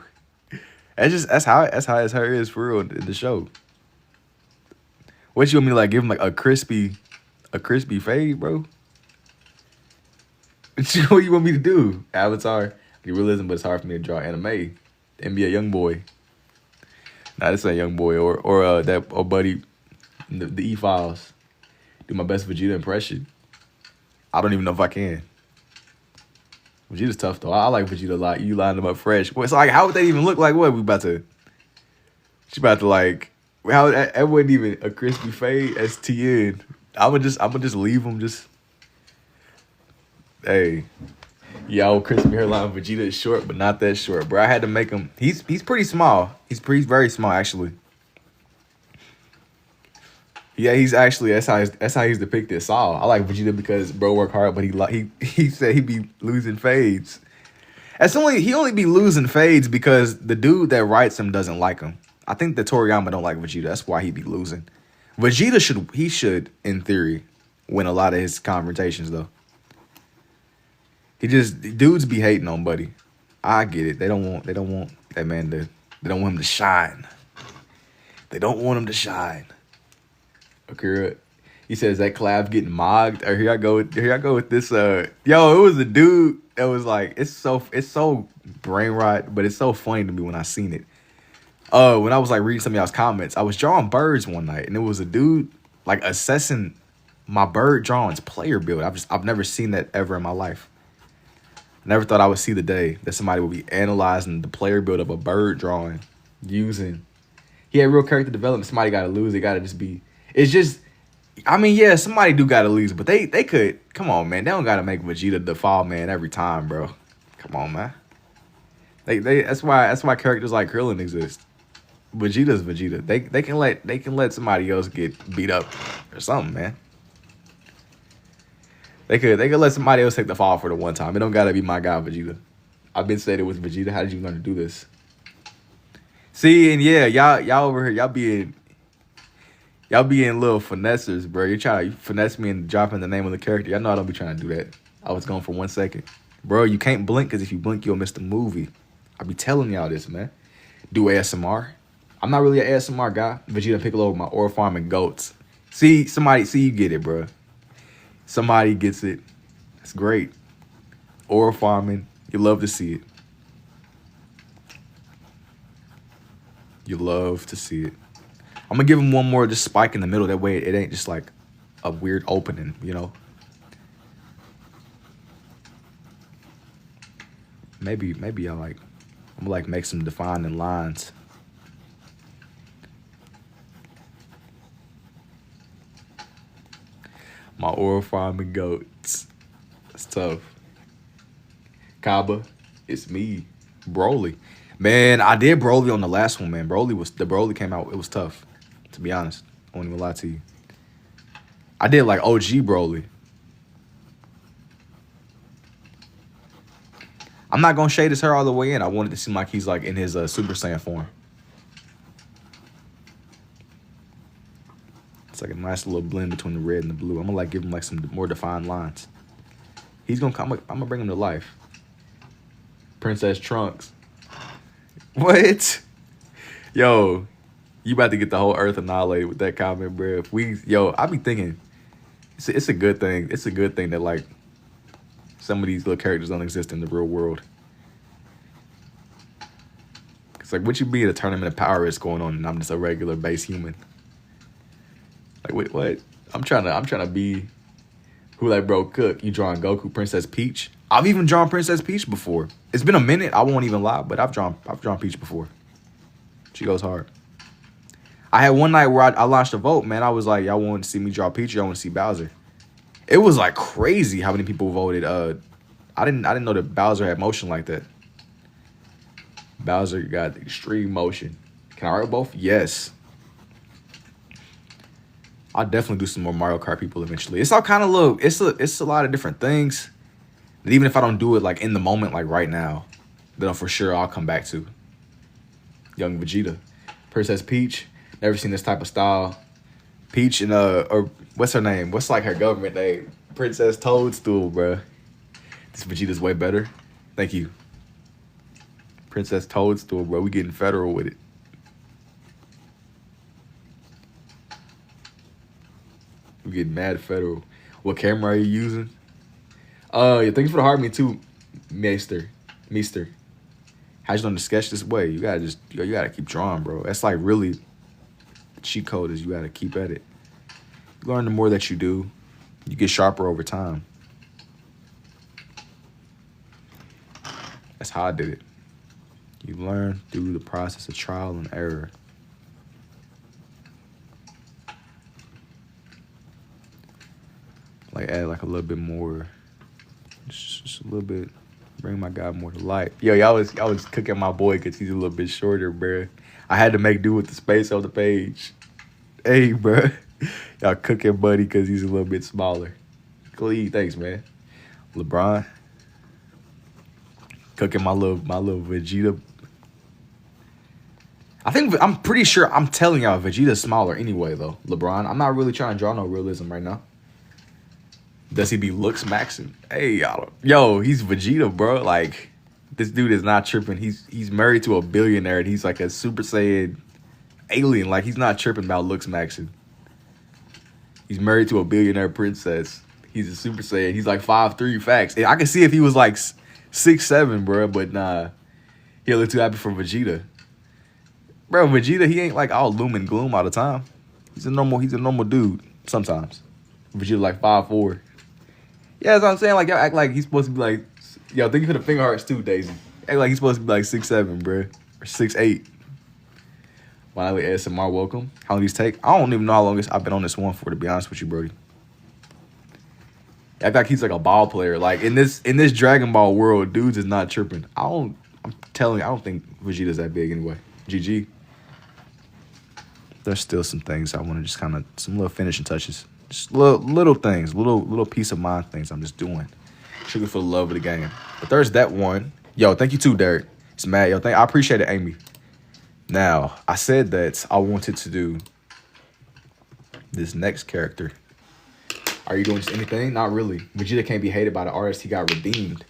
That's how his hair is for real in the show. What you want me to like give him like a crispy fade, bro? What you want me to do? Avatar, the realism, but it's hard for me to draw anime and be a young boy. Nah, this ain't young boy or that old buddy, the E-Files. Do my best Vegeta impression. I don't even know if I can. Vegeta's tough though. I like Vegeta a lot. You lined him up fresh. It's like, how would they even look like? What she about to like. How that wasn't even a crispy fade as TN. I'ma just leave him just. Hey, yo, crispy hairline. Vegeta is short, but not that short, bro. I had to make him. He's pretty small. He's very small actually. Yeah, he's actually that's how he's depicted. Saul. I like Vegeta because bro work hard, but he said he be losing fades. He only be losing fades because the dude that writes him doesn't like him. I think that Toriyama don't like Vegeta. That's why he be losing. Vegeta should, in theory, win a lot of his confrontations, though. Dudes be hating on Buddy. I get it. They don't want that man to, they don't want him to shine. They don't want him to shine. Akira, he says that collab getting mogged. Or here I go with this. Yo, it was a dude that was like, it's so brain rot, but it's so funny to me when I seen it. When I was like reading some of y'all's comments, I was drawing birds one night, and it was a dude like assessing my bird drawings player build. I've never seen that ever in my life. I never thought I would see the day that somebody would be analyzing the player build of a bird drawing using. He had real character development. Somebody got to lose. They got to just be. It's just. I mean, yeah, somebody do got to lose, but they could. Come on, man. They don't got to make Vegeta the fall man every time, bro. Come on, man. That's why characters like Krillin exist. Vegeta's Vegeta. They can let somebody else get beat up or something, man. They could let somebody else take the fall for the one time. It don't gotta be my guy Vegeta. I've been saying it was Vegeta. How did you learn to do this? See, and yeah, y'all over here, y'all being little finessers, bro. You try to finesse me and dropping the name of the character. Y'all know I don't be trying to do that. I was gone for 1 second. Bro, you can't blink because if you blink, you'll miss the movie. I be telling y'all this, man. Do ASMR. I'm not really an ASMR guy. Vegeta Piccolo with my oral farming goats. See, you get it, bro. Somebody gets it. It's great. Oral farming. You love to see it. You love to see it. I'm gonna give him one more just spike in the middle. That way it ain't just like a weird opening, you know? Maybe I'm gonna like make some defining lines. My oral farming goats. It's tough. Kaba, it's me. Broly. Man, I did Broly on the last one, man. Broly came out, it was tough. To be honest. I won't even lie to you. I did like OG Broly. I'm not gonna shade his hair all the way in. I wanted to seem like he's like in his Super Saiyan form. It's like a nice little blend between the red and the blue. I'm gonna like give him like some more defined lines. He's gonna come. I'm gonna bring him to life. Princess Trunks. What? Yo, you about to get the whole earth annihilated with that comment, bro. I be thinking, it's a good thing. It's a good thing that like some of these little characters don't exist in the real world. It's like, what you be at a tournament of power is going on, and I'm just a regular base human. Like, wait, what? I'm trying to be who like bro Cook. You drawing Goku, Princess Peach? I've even drawn Princess Peach before. It's been a minute. I won't even lie, but I've drawn Peach before. She goes hard. I had one night where I launched a vote, man. I was like, y'all want to see me draw Peach? Y'all want to see Bowser? It was like crazy how many people voted. I didn't know that Bowser had motion like that. Bowser got extreme motion. Can I write both? Yes. I'll definitely do some more Mario Kart people eventually. It's all kind of it's a lot of different things that even if I don't do it like in the moment, like right now, then for sure I'll come back to. Young Vegeta. Princess Peach. Never seen this type of style. Peach and or what's her name? What's like her government name? Princess Toadstool, bruh. This Vegeta's way better. Thank you. Princess Toadstool, bro. We getting federal with it. We getting mad federal. What camera are you using? Yeah, thanks for the heart me too, Meester. How'd you learn to sketch this way? You gotta keep drawing, bro. That's like really the cheat code is you gotta keep at it. You learn the more that you do, you get sharper over time. That's how I did it. You learn through the process of trial and error. Like add like a little bit more, just a little bit, bring my guy more to life. Yo, y'all was cooking my boy because he's a little bit shorter, bruh. I had to make do with the space on the page. Hey, bruh. Y'all cooking buddy because he's a little bit smaller. Clee, thanks, man. LeBron. Cooking my little Vegeta. I'm pretty sure I'm telling y'all Vegeta's smaller anyway, though. LeBron. I'm not really trying to draw no realism right now. Does he be looks maxing? Hey, y'all. Yo, he's Vegeta, bro. Like, this dude is not tripping. He's married to a billionaire, and he's like a Super Saiyan alien. Like, he's not tripping about looks maxing. He's married to a billionaire princess. He's a Super Saiyan. He's like 5'3", facts. I can see if he was like 6'7", bro, but nah. He'll look too happy for Vegeta. Bro, Vegeta, he ain't like all loom and gloom all the time. He's a normal dude sometimes. Vegeta like 5'4". Yeah, that's what I'm saying. Like, y'all act like he's supposed to be like, yo, thank you for the finger hearts too, Daisy. Act like he's supposed to be like 6'7", bro. Or 6'8". Finally, ASMR, welcome. How long these take? I don't even know how long I've been on this one for, to be honest with you, Brody. Act like he's like a ball player. Like, in this Dragon Ball world, dudes is not tripping. I don't think Vegeta's that big anyway. GG. there's still some things I want to just kind of, some little finishing touches. Just little things, little peace of mind things I'm just doing. Strictly for the love of the game. But there's that one. Yo, thank you too, Derek. It's mad. Yo, I appreciate it, Amy. Now, I said that I wanted to do this next character. Are you doing just anything? Not really. Vegeta can't be hated by the artist. He got redeemed.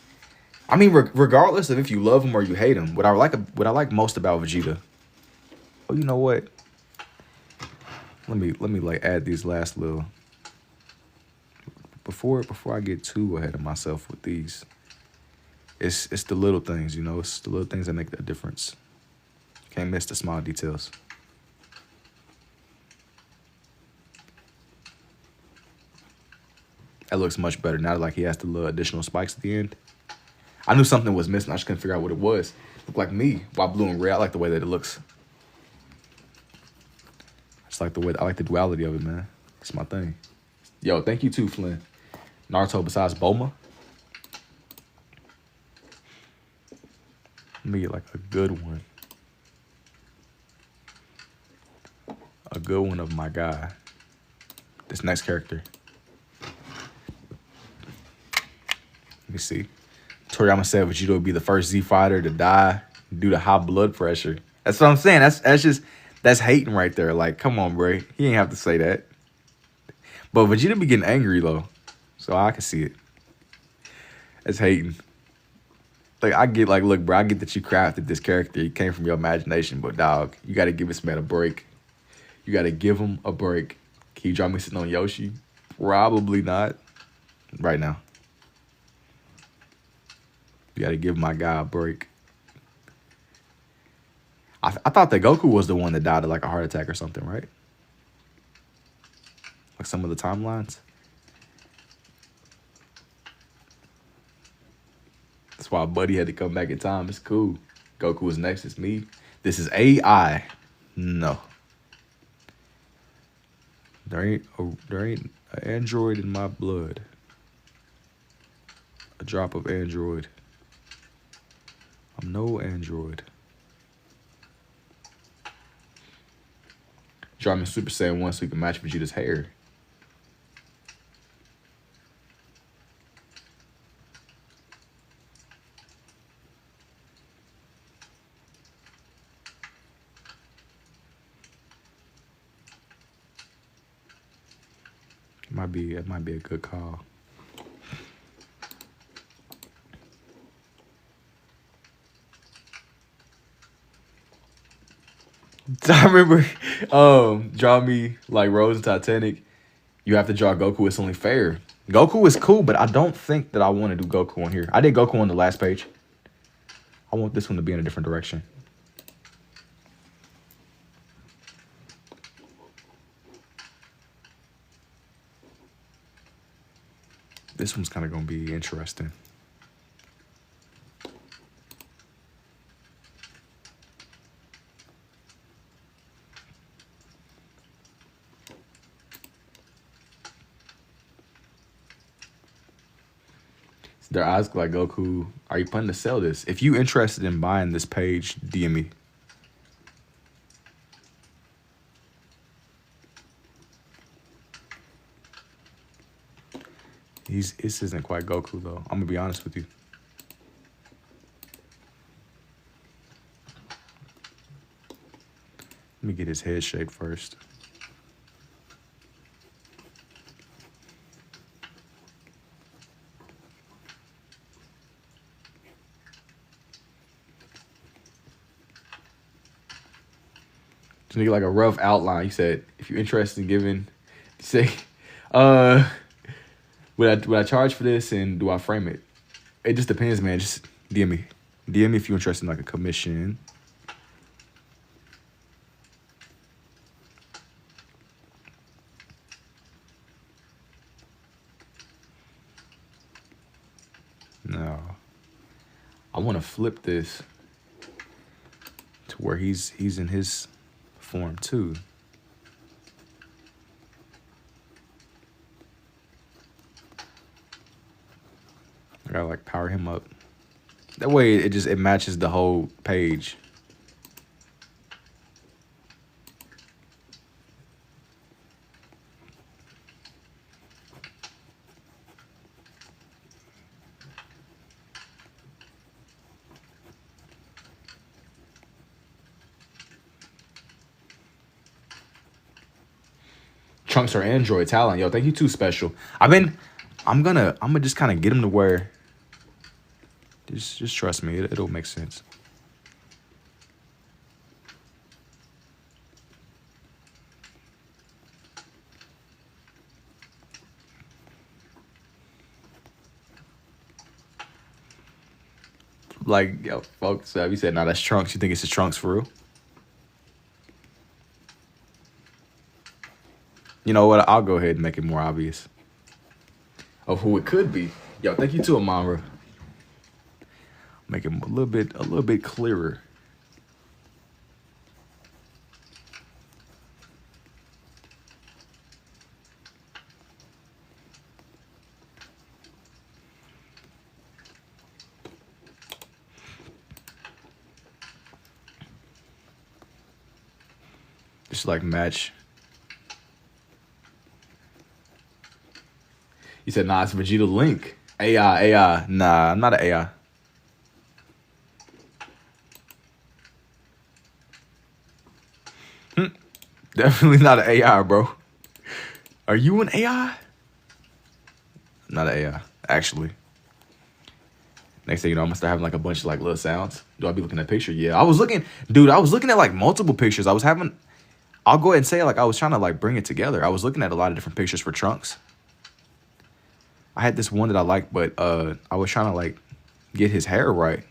I mean, regardless of if you love him or you hate him, what I like most about Vegeta. Oh, you know what? Let me like add these last little. Before I get too ahead of myself with these, it's the little things, you know. It's the little things that make that difference. Can't miss the small details. That looks much better now. Like he has the little additional spikes at the end. I knew something was missing. I just couldn't figure out what it was. Looked like me. While blue and red, I like the way that it looks. I like the duality of it, man. It's my thing. Yo, thank you too, Flynn. Naruto besides Bulma. Let me get like a good one. A good one of my guy. This next character. Let me see. Toriyama said Vegeta would be the first Z fighter to die due to high blood pressure. That's what I'm saying. That's hating right there. Like, come on, bro. He ain't have to say that. But Vegeta be getting angry though, so I can see it. That's hating. Like I get, like, look, bro. I get that you crafted this character. It came from your imagination, but dog, you got to give this man a break. You got to give him a break. Can you draw me sitting on Yoshi? Probably not. Right now. You got to give my guy a break. I thought that Goku was the one that died of like a heart attack or something, right? Like some of the timelines. That's why Buddy had to come back in time. It's cool. Goku was next. It's me. This is AI. No. There ain't an android in my blood. A drop of android. I'm no android. Draw me Super Saiyan 1 so you can match Vegeta's hair. It might be a good call. I remember draw me like Rose and Titanic. You have to draw Goku. It's only fair. Goku is cool, but I don't think that I want to do Goku on here. I did Goku on the last page. I want this one to be in a different direction. This one's kind of going to be interesting. Their eyes look like Goku. Are you planning to sell this? If you interested in buying this page, DM me. This isn't quite Goku though. I'm gonna be honest with you. Let me get his head shape first. Just need like a rough outline. You said if you're interested in giving, say, would I charge for this and do I frame it? It just depends, man. Just DM me. DM me if you're interested in like a commission. No. I want to flip this to where he's in his form too. I gotta like power him up. That way it matches the whole page. Trunks are Android talent. Yo, thank you too, Special. I'm gonna just kind of get him to where. Just trust me, it'll make sense. Like, yo, folks, you said, nah, that's Trunks. You think it's his Trunks for real? You know what? I'll go ahead and make it more obvious of who it could be. Yo, thank you too, Amara. Make it a little bit clearer. Just like match. You said, nah, it's Vegeta Link. AI. Nah, I'm not an AI. Definitely not an AI, bro. Are you an AI? Not an AI, actually. Next thing you know, I'm gonna start having like a bunch of like little sounds. Do I be looking at picture? Yeah, I was looking at like multiple pictures. I'll go ahead and say like I was trying to like bring it together. I was looking at a lot of different pictures for Trunks. I had this one that I liked, but I was trying to like get his hair right.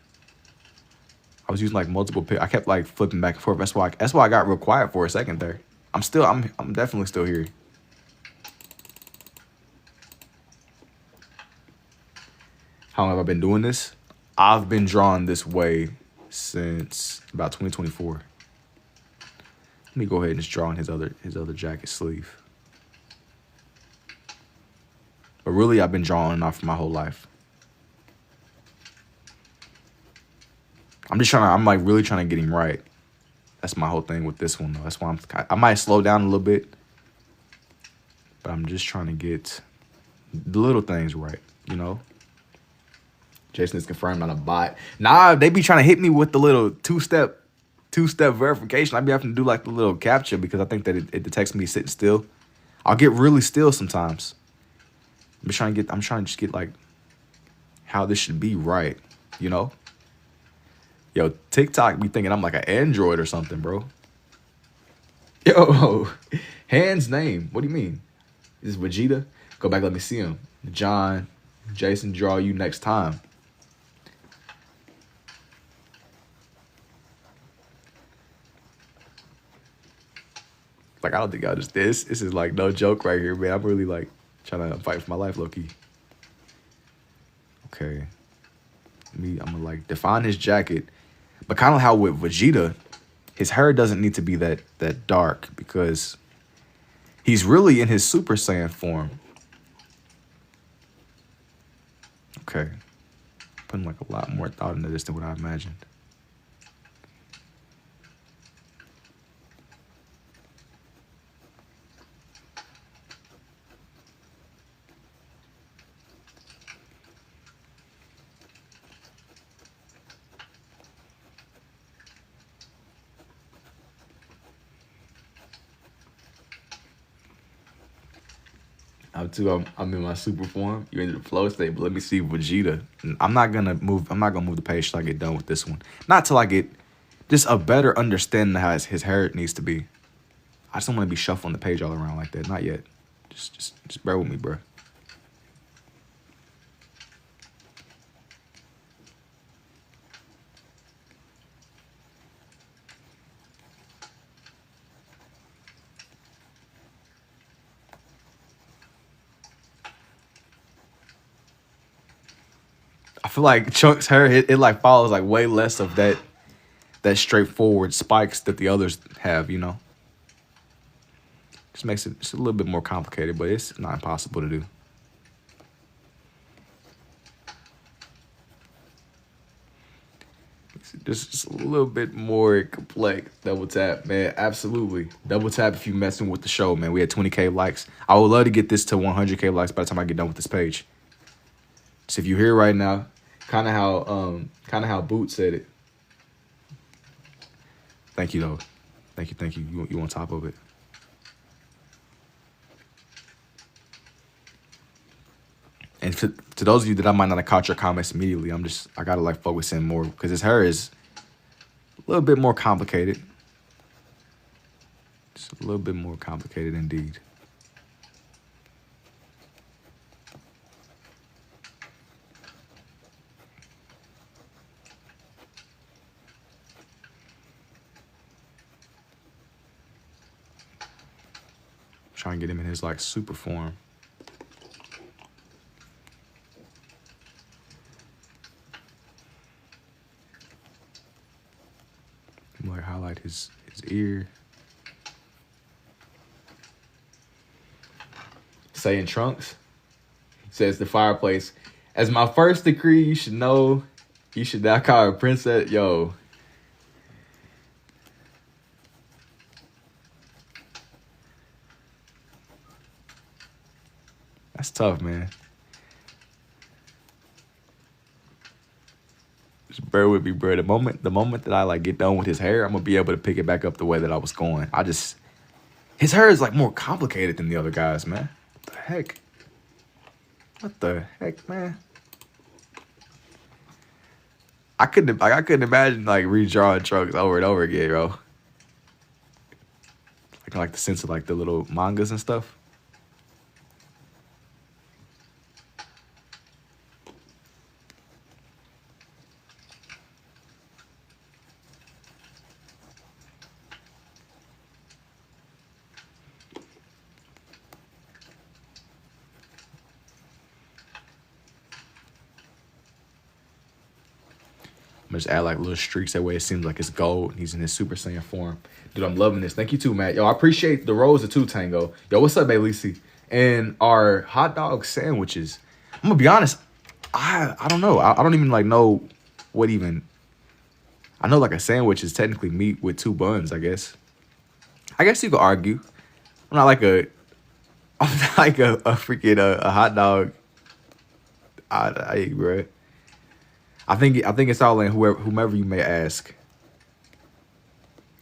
I was using like multiple I kept like flipping back and forth. That's why I got real quiet for a second there. I'm definitely still here. How long have I been doing this? I've been drawing this way since about 2024. Let me go ahead and just draw on his other jacket sleeve. But really, I've been drawing off for my whole life. I'm like really trying to get him right. That's my whole thing with this one, though. That's why I might slow down a little bit. But I'm just trying to get the little things right, you know? Jason is confirmed on a bot. Nah, they be trying to hit me with the little two-step verification. I be having to do like the little captcha because I think that it detects me sitting still. I'll get really still sometimes. I'm trying to just get like how this should be right, you know? Yo, TikTok be thinking I'm like an android or something, bro. Yo, Han's name. What do you mean? Is this Vegeta? Go back, let me see him. John, Jason, draw you next time. Like, I don't think I'll just this is like no joke right here, man. I'm really like trying to fight for my life, low-key. Okay. I'm gonna like define his jacket. But kind of how with Vegeta, his hair doesn't need to be that dark because he's really in his Super Saiyan form. Okay. Putting like a lot more thought into this than what I imagined. I'm in my super form. You're in the flow state, but let me see Vegeta. I'm not gonna move the page till I get done with this one. Not till I get just a better understanding of how his hair needs to be. I just don't want to be shuffling the page all around like that. Not yet. Just bear with me, bro. I feel like Chunk's hair, it like follows like way less of that straightforward spikes that the others have, you know? Just makes it just a little bit more complicated, but it's not impossible to do. Just a little bit more complex. Double tap, man. Absolutely. Double tap if you messing with the show, man. We had 20K likes. I would love to get this to 100K likes by the time I get done with this page. So if you're here right now, kind of how Boot said it. Thank you though. Thank you. You on top of it. to those of you that I might not have caught your comments immediately, I gotta like focus in more because his hair is a little bit more complicated. Just a little bit more complicated indeed. Trying to get him in his like super form. Like highlight his ear. Saying Trunks says the fireplace. As my first decree, you should know you should not call her princess. Yo. That's tough, man. Just bear with me, bro. The moment that I like get done with his hair, I'm gonna be able to pick it back up the way that I was going. His hair is like more complicated than the other guys, man. What the heck? What the heck, man? I couldn't imagine like redrawing Trunks over and over again, bro. Like the sense of like the little mangas and stuff. I'm gonna just add like little streaks that way it seems like it's gold. He's in his Super Saiyan form. Dude, I'm loving this. Thank you too, Matt. Yo, I appreciate the rose of two Tango. Yo, what's up, Bailey? And our hot dog sandwiches. I'm gonna be honest, I don't know. I don't even like know what even. I know like a sandwich is technically meat with two buns, I guess. I guess you could argue. I'm not like a freaking a hot dog. I eat bread. I think it's all in whomever you may ask.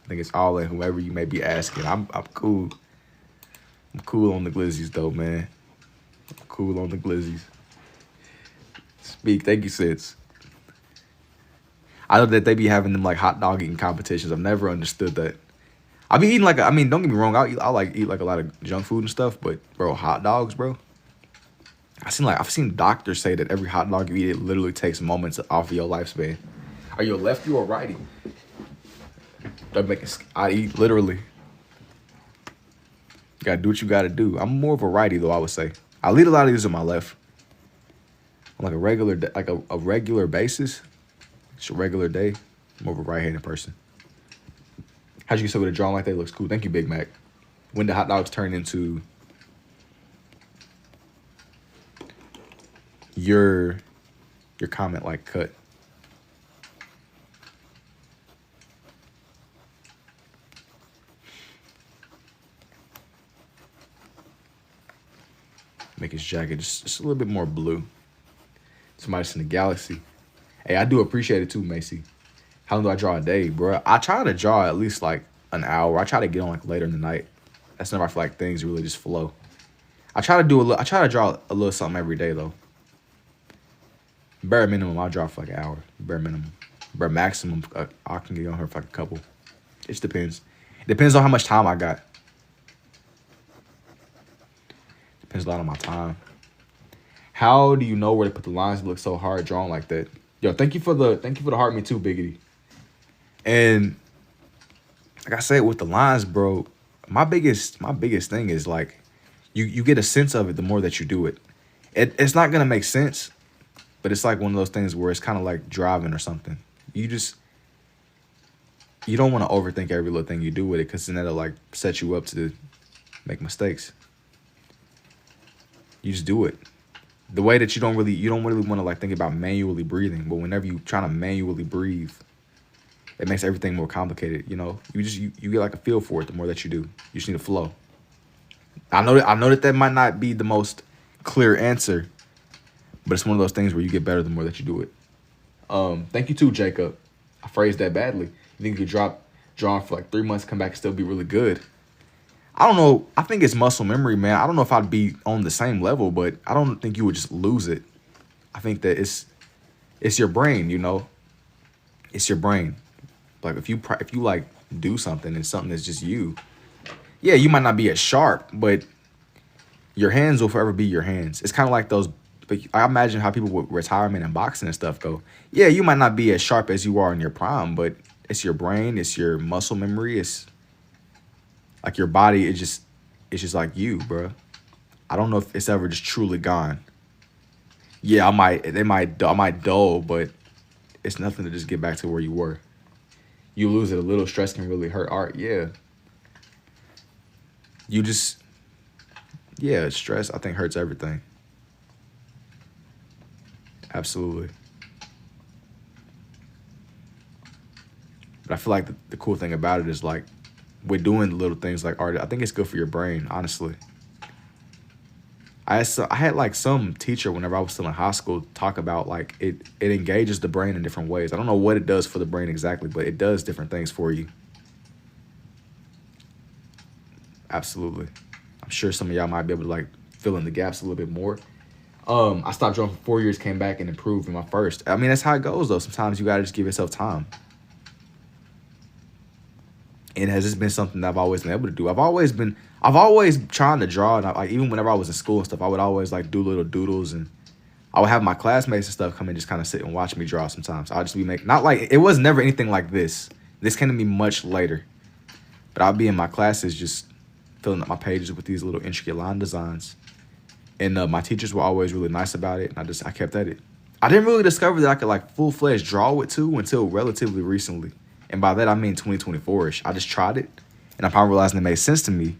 I think it's all in whomever you may be asking. I'm cool. I'm cool on the glizzies though, man. I'm cool on the glizzies. Speak, thank you, Sis. I know that they be having them like hot dog eating competitions. I've never understood that. I be eating don't get me wrong, I'll eat like a lot of junk food and stuff, but bro, hot dogs, bro. I've seen doctors say that every hot dog you eat, it literally takes moments off of your lifespan. Are you a lefty or a righty? I eat literally. You gotta do what you gotta do. I'm more of a righty though, I would say. I'll eat a lot of these on my left. On like a regular basis. It's a regular day. I'm more of a right-handed person. How'd you get so with a drawing like that? It looks cool. Thank you, Big Mac. When the hot dogs turn into your comment like cut. Make his jacket just a little bit more blue. Somebody's in the galaxy. Hey, I do appreciate it too, Macy. How long do I draw a day, bro? I try to draw at least like an hour. I try to get on like later in the night. That's never I feel like things really just flow. I try to draw a little something every day though. Bare minimum, I'll draw for like an hour. Bare minimum. Bare maximum, I can get on her for like a couple. It just depends. It depends on how much time I got. Depends a lot on my time. How do you know where to put the lines that look so hard drawn like that? Yo, thank you for the heart me too, Biggity. And like I said with the lines, bro, my biggest thing is like you get a sense of it the more that you do it. It's not gonna make sense. But it's like one of those things where it's kind of like driving or something. You don't want to overthink every little thing you do with it because then that'll like set you up to make mistakes. You just do it. The way that you don't really want to like think about manually breathing, but whenever you try to manually breathe, it makes everything more complicated. You know, you get like a feel for it the more that you do. You just need to flow. I know that might not be the most clear answer. But it's one of those things where you get better the more that you do it. Thank you too, Jacob. I phrased that badly. You think you could draw for like 3 months, come back and still be really good? I don't know. I think it's muscle memory, man. I don't know if I'd be on the same level, but I don't think you would just lose it. I think that it's your brain, you know. It's your brain. Like if you like do something and something that's just you, yeah, you might not be as sharp, but your hands will forever be your hands. It's kind of like those. But I imagine how people with retirement and boxing and stuff go. Yeah, you might not be as sharp as you are in your prime, but it's your brain, it's your muscle memory, it's like your body. It's just like you, bro. I don't know if it's ever just truly gone. Yeah, I might dull, but it's nothing to just get back to where you were. You lose it a little, stress can really hurt art. Yeah. You just, yeah, stress I think hurts everything. Absolutely. But I feel like the cool thing about it is like with doing little things like art, I think it's good for your brain, honestly. I had like some teacher whenever I was still in high school talk about like it engages the brain in different ways. I don't know what it does for the brain exactly, but it does different things for you. Absolutely. I'm sure some of y'all might be able to like fill in the gaps a little bit more. I stopped drawing for 4 years, came back and improved in my first. I mean, that's how it goes though. Sometimes you gotta just give yourself time. And has this been something that I've always been able to do? I've always trying to draw, and like even whenever I was in school and stuff, I would always like do little doodles, and I would have my classmates and stuff come and just kind of sit and watch me draw. Sometimes I'll just be making, not like, it was never anything like this. This came to me much later, but I'll be in my classes just filling up my pages with these little intricate line designs, and my teachers were always really nice about it, and I kept at it. I didn't really discover that I could like full-fledged draw with too until relatively recently. And by that, I mean 2024-ish. I just tried it, and upon realizing it made sense to me,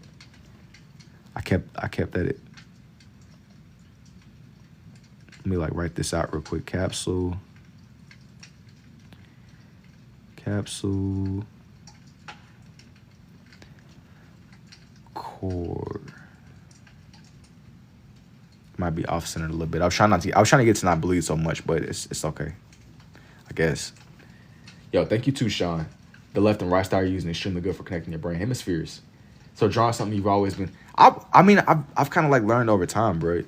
I kept at it. Let me like write this out real quick. Capsule. Core. Might be off-centered a little bit. I was trying to get to not bleed so much, but it's okay, I guess. Yo, thank you too, Sean. The left and right style you're using is extremely good for connecting your brain hemispheres. So drawing something you've always been. I mean, I've kind of like learned over time, bro.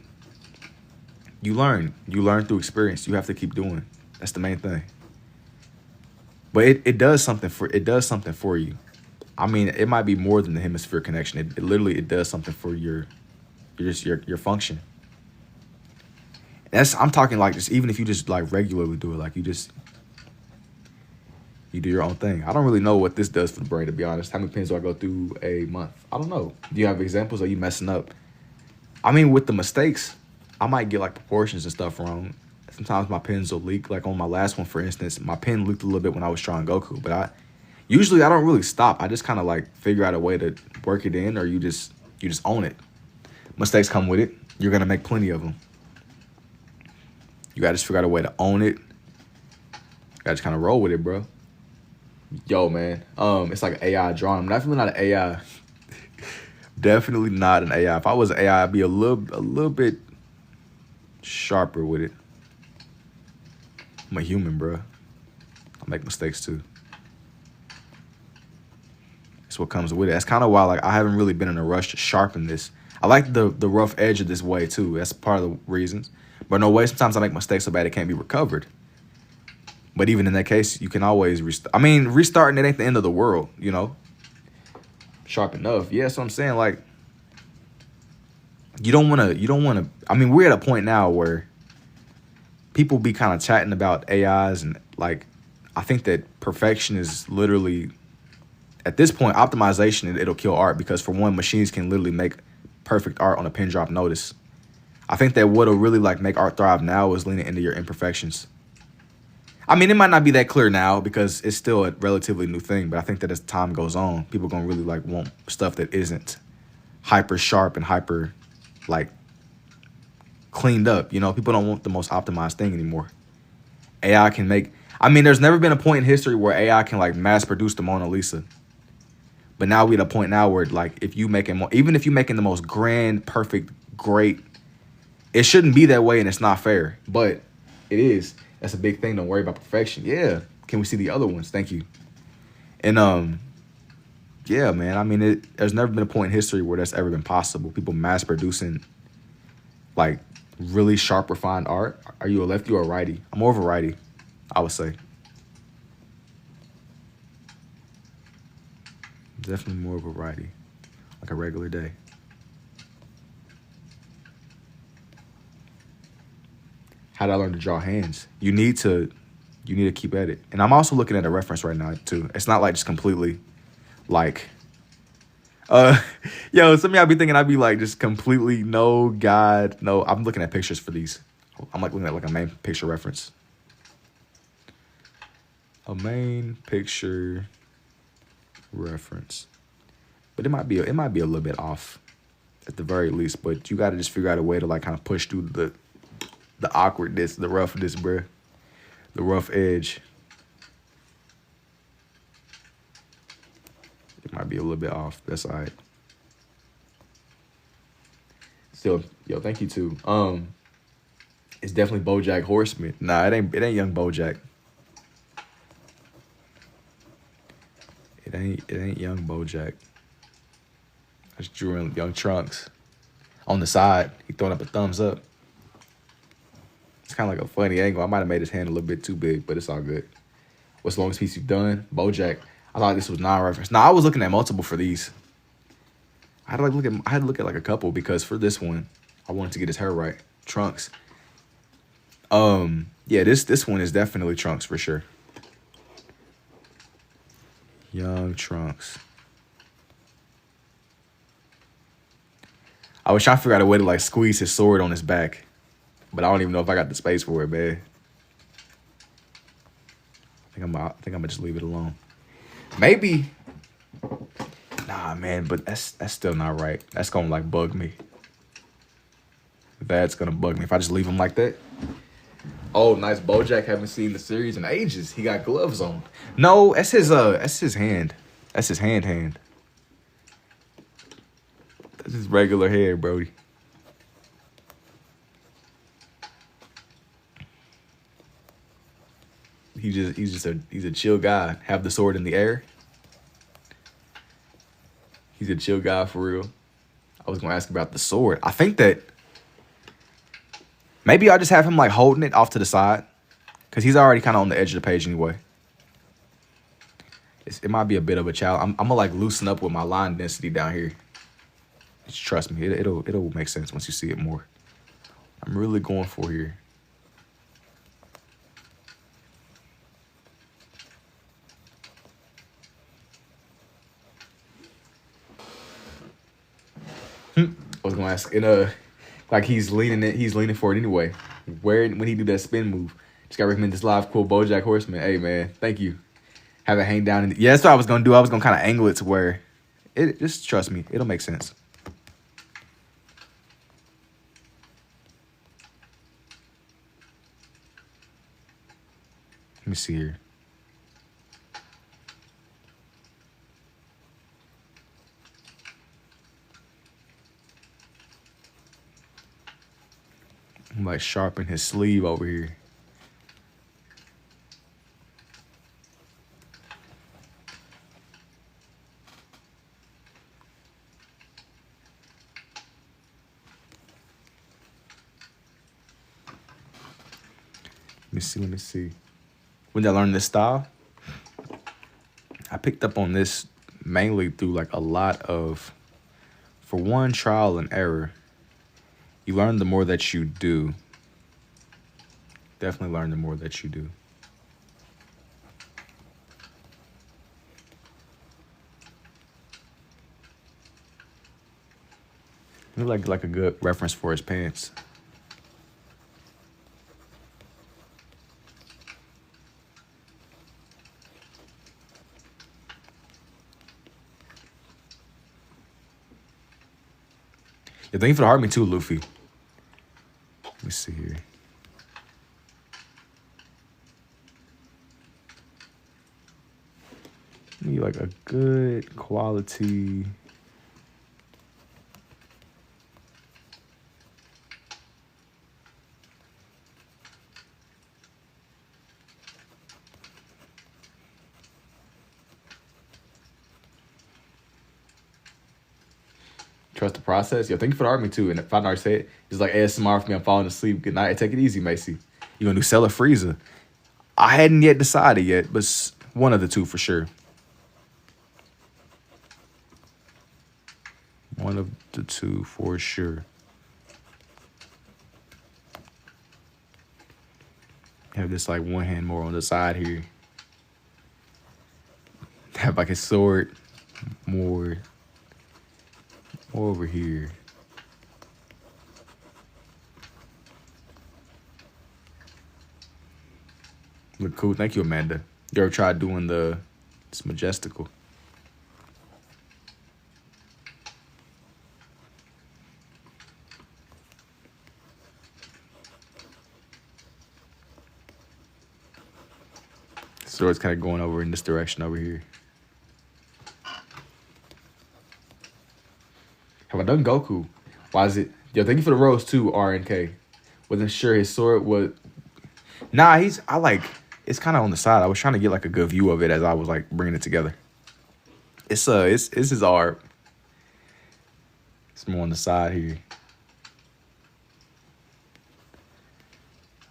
You learn through experience. You have to keep doing. That's the main thing. But it does something for you. I mean, it might be more than the hemisphere connection. It literally does something for your function. I'm talking like just even if you just like regularly do it, like you do your own thing. I don't really know what this does for the brain, to be honest. How many pens do I go through a month? I don't know. Do you have examples? Are you messing up? I mean, with the mistakes, I might get like proportions and stuff wrong. Sometimes my pens will leak. Like on my last one, for instance, my pen leaked a little bit when I was drawing Goku. But I don't really stop. I just kind of like figure out a way to work it in, or you just own it. Mistakes come with it. You're gonna make plenty of them. You gotta just figure out a way to own it. You gotta just kind of roll with it, bro. Yo, man, it's like an AI drawing. I'm definitely not an AI. Definitely not an AI. If I was an AI, I'd be a little bit sharper with it. I'm a human, bro. I make mistakes too. That's what comes with it. That's kind of why like I haven't really been in a rush to sharpen this. I like the rough edge of this way too. That's part of the reasons. But no way, sometimes I make mistakes so bad it can't be recovered. But even in that case, you can always restart. I mean, restarting it ain't the end of the world, you know? Sharp enough. Yeah, that's what I'm saying. Like, you don't want to, I mean, we're at a point now where people be kind of chatting about AIs and like, I think that perfection is literally, at this point, optimization, it'll kill art because for one, machines can literally make perfect art on a pin drop notice. I think that what'll really like make art thrive now is leaning into your imperfections. I mean, it might not be that clear now because it's still a relatively new thing, but I think that as time goes on, people are going to really like want stuff that isn't hyper sharp and hyper like cleaned up. You know, people don't want the most optimized thing anymore. AI can make, I mean, there's never been a point in history where AI can like mass produce the Mona Lisa. But now we're at a point now where like if you making, even if you're making the most grand, perfect, great, it shouldn't be that way and it's not fair, but it is. That's a big thing. Don't worry about perfection. Yeah. Can we see the other ones? Thank you. And yeah, man. I mean, there's never been a point in history where that's ever been possible. People mass producing like really sharp, refined art. Are you a lefty or a righty? I'm more of a righty, I would say. Definitely more of a righty, like a regular day. How did I learn to draw hands? You need to keep at it. And I'm also looking at a reference right now too. It's not like just completely like yo, some of y'all be thinking I'd be like just completely no God, no. I'm looking at pictures for these. I'm like looking at like a main picture reference. A main picture reference. But it might be a little bit off at the very least, but you got to just figure out a way to like kind of push through the awkwardness, the roughness, bruh. The rough edge. It might be a little bit off. That's all right. Still, yo, thank you too. It's definitely BoJack Horseman. Nah, it ain't young BoJack. It ain't young BoJack. I just drew in young Trunks. On the side, he throwing up a thumbs up. It's kind of like a funny angle. I might have made his hand a little bit too big, but it's all good. What's the longest piece you've done? BoJack. I thought this was non-reference. Nah, I was looking at multiple for these. I had to look at like a couple because for this one, I wanted to get his hair right. Trunks. Yeah, this one is definitely Trunks for sure. Young Trunks. I was trying to figure out a way to like squeeze his sword on his back, but I don't even know if I got the space for it, man. I think I'm gonna just leave it alone. Maybe. Nah, man, but that's still not right. That's gonna like bug me. That's gonna bug me if I just leave him like that. Oh, nice. BoJack. Haven't seen the series in ages. He got gloves on. No, that's his hand. That's his hand. That's his regular hair, Brody. He's a chill guy. Have the sword in the air. He's a chill guy for real. I was gonna ask about the sword. I think that maybe I'll just have him like holding it off to the side, cause he's already kind of on the edge of the page anyway. It might be a bit of a challenge. I'm gonna like loosen up with my line density down here. Just trust me, it'll make sense once you see it more. I'm really going for here. I was gonna ask, and like he's leaning for it anyway. When he do that spin move, just gotta recommend this live quote, BoJack Horseman. Hey man, thank you. Have it hang down. Yeah, that's what I was gonna do. I was gonna kind of angle it to where just trust me, it'll make sense. Let me see here. I'm like sharpen his sleeve over here. Let me see. When did I learn this style? I picked up on this mainly through like a lot of, for one, trial and error. You learn the more that you do. Definitely learn the more that you do. He like a good reference for his pants. Yeah, thank you for the heart me too, Luffy. Let me see here. Need like a good quality. Trust the process. Yo, thank you for the army too. And if I already said, it's like ASMR for me. I'm falling asleep. Good night. Take it easy, Macy. You gonna do Cellar Freezer? I hadn't yet decided yet, but one of the two for sure. One of the two for sure. Have this like one hand more on the side here. Have like a sword more over here. Look cool. Thank you, Amanda. You ever tried doing it's majestical? Sword's kind of going over in this direction over here. Have I done Goku? Why is it? Yo, thank you for the rose too, RNK. Wasn't sure his sword was. Nah, it's kind of on the side. I was trying to get like a good view of it as I was like bringing it together. It's his art. It's more on the side here.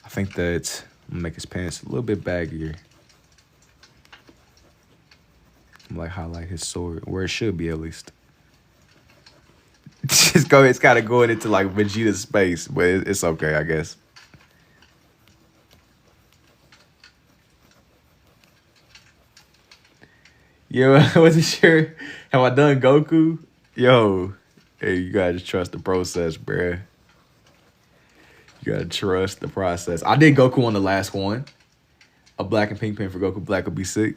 I think that I'm gonna make his pants a little bit baggier. I'm like highlight his sword where it should be at least. It's kind of going into like Vegeta's space, but it's okay, I guess. Yo, I wasn't sure. Have I done Goku? Yo, hey, you gotta just trust the process, bruh. You gotta trust the process. I did Goku on the last one. A black and pink pen for Goku Black would be sick.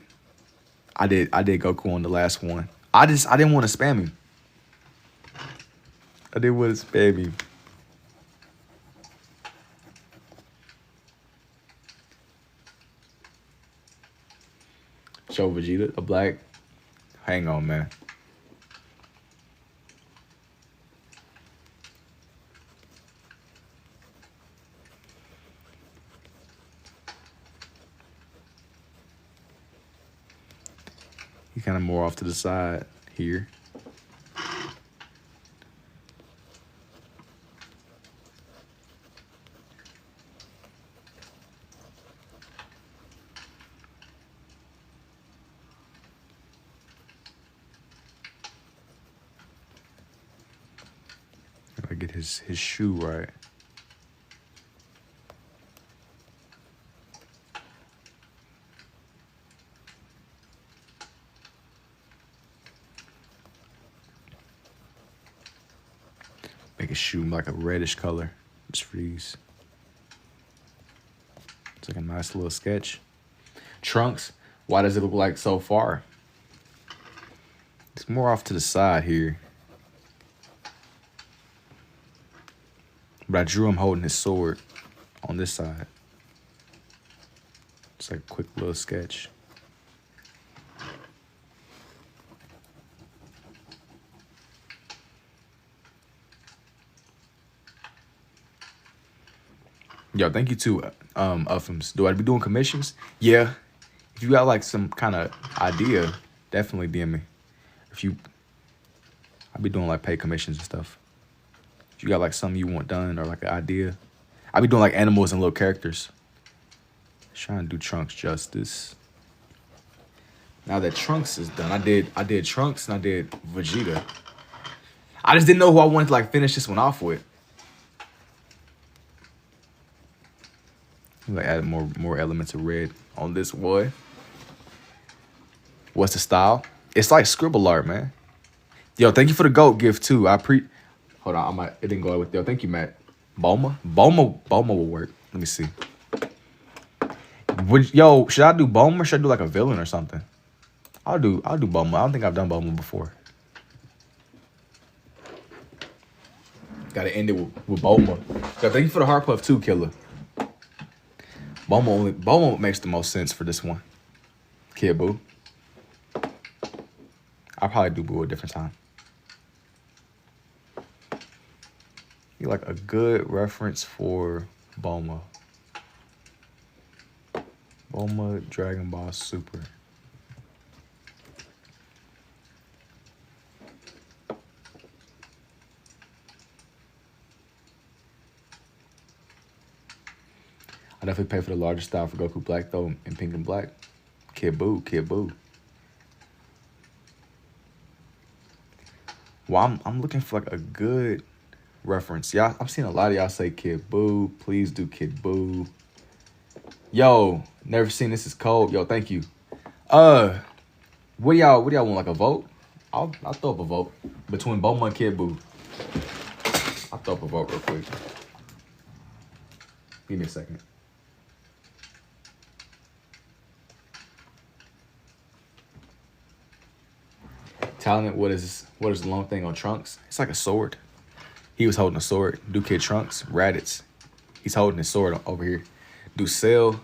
I did Goku on the last one. I didn't want to spam him. I didn't want to spam him. Show Vegeta, a black. Hang on, man. He kind of more off to the side here. Gotta get his shoe right. Make his shoe like a reddish color. Just for these. It's like a nice little sketch. Trunks, why does it look like so far? It's more off to the side here. But I drew him holding his sword on this side. It's like a quick little sketch. Yo, thank you too, Uffums. Do I be doing commissions? Yeah. If you got like some kind of idea, definitely DM me. I be doing like paid commissions and stuff. If you got like something you want done or like an idea, I be doing like animals and little characters. Trying to do Trunks justice. Now that Trunks is done, I did Trunks and I did Vegeta. I just didn't know who I wanted to like finish this one off with. Like add more elements of red on this boy. What's the style? It's like scribble art, man. Yo, thank you for the goat gift too. Hold on, it didn't go with yo. Thank you, Matt. Boma will work. Let me see. Yo, should I do Boma or should I do like a villain or something? I'll do Boma. I don't think I've done Boma before. Gotta end it with Boma. Yo, thank you for the heart puff too, Killer. Boma makes the most sense for this one. Kid Boo. I'll probably do Boo a different time. You like a good reference for Boma. Boma Dragon Ball Super. I definitely pay for the larger style for Goku Black though, in pink and black. Kid Buu, Kid Buu. Well, I'm looking for like a good reference. Y'all, I'm seeing a lot of y'all say Kid Buu. Please do Kid Buu. Yo, never seen This Is Cold. Yo, thank you. What do y'all want? Like a vote? I'll throw up a vote between Bulma and Kid Buu. I'll throw up a vote real quick. Give me a second. Talent, what is the long thing on Trunks? It's like a sword. He was holding a sword. Do Kid Trunks, Raditz. He's holding his sword over here. Do Cell,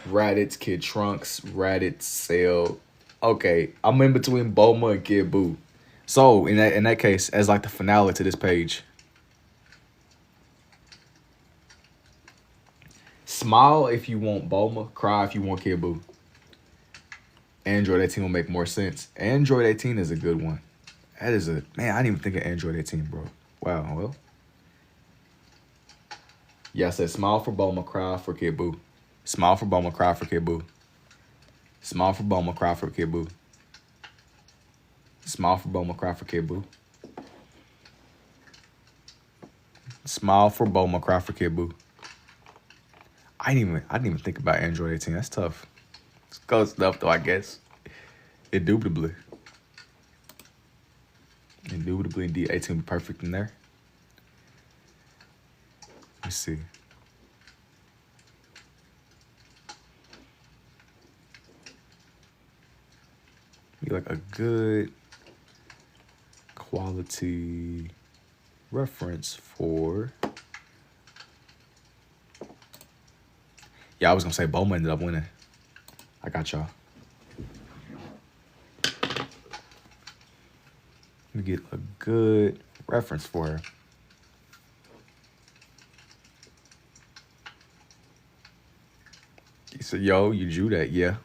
Raditz, Kid Trunks, Raditz, Cell. Okay, I'm in between Bulma and Kid Buu. So in that case, as like the finale to this page, smile if you want Bulma, cry if you want Kid Buu. Android 18 will make more sense. Android 18 is a good one. That is a man. I didn't even think of Android 18, bro. Wow. Well, yeah, I said smile for Bulma, cry for Kid Buu. Smile for Bulma, cry for Kid Buu. Smile for Bulma, cry for Kid Buu. Smile for Bulma, cry for Kid Buu. Smile for Bulma, cry for Kid Buu. I didn't even think about Android 18. That's tough. It's close enough though, I guess. Indubitably. Indubitably, indeed. 18 would be perfect in there. Let's see. Be like a good quality reference for. Yeah, I was gonna say Bulma ended up winning. I got y'all. Let me get a good reference for her. He said, yo, you drew that, yeah.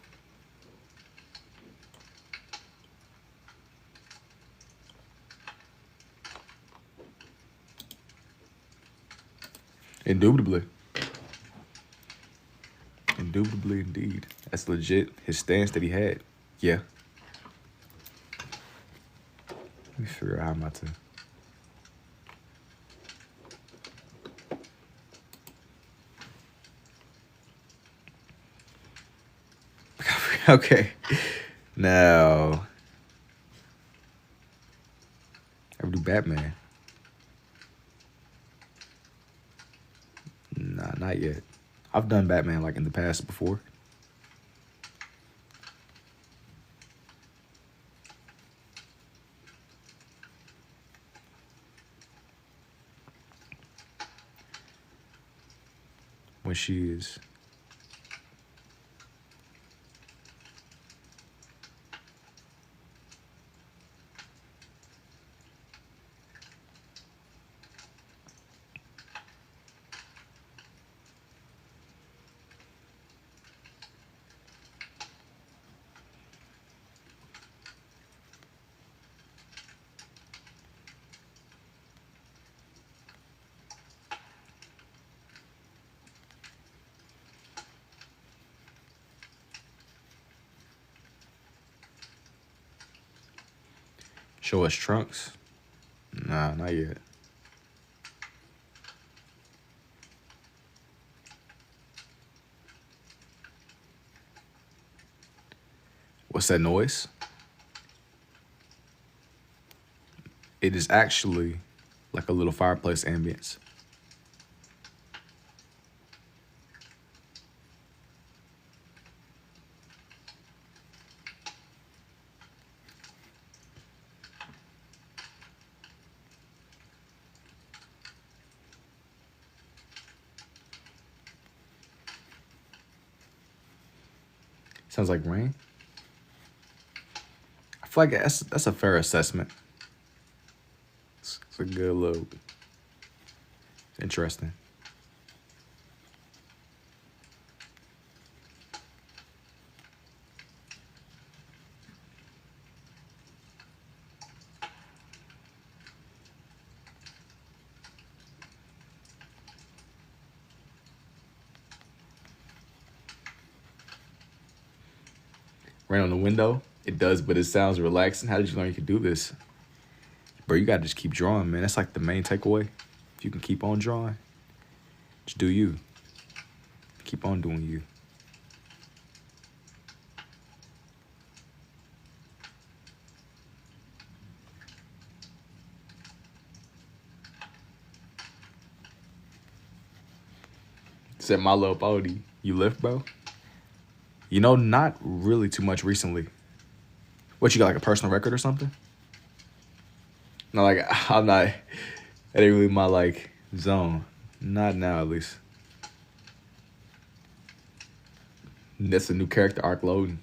Indubitably. Indubitably, indeed. That's legit. His stance that he had. Yeah. Let me figure out how I'm about to. Okay. Now. Ever do Batman? Nah, not yet. I've done Batman like in the past before. When she is. Show us Trunks? Nah, not yet. What's that noise? It is actually like a little fireplace ambience. Sounds like rain. I feel like that's a fair assessment. It's a good little. Interesting. Rain on the window. It does, but it sounds relaxing. How did you learn you could do this? Bro, you gotta just keep drawing, man. That's like the main takeaway. If you can keep on drawing, just do you. Keep on doing you. Said my little Bodie. You lift, bro? You know, not really too much recently. What, you got like a personal record or something? No, like, I'm not, that ain't really my, like, zone. Not now, at least. That's a new character arc loading.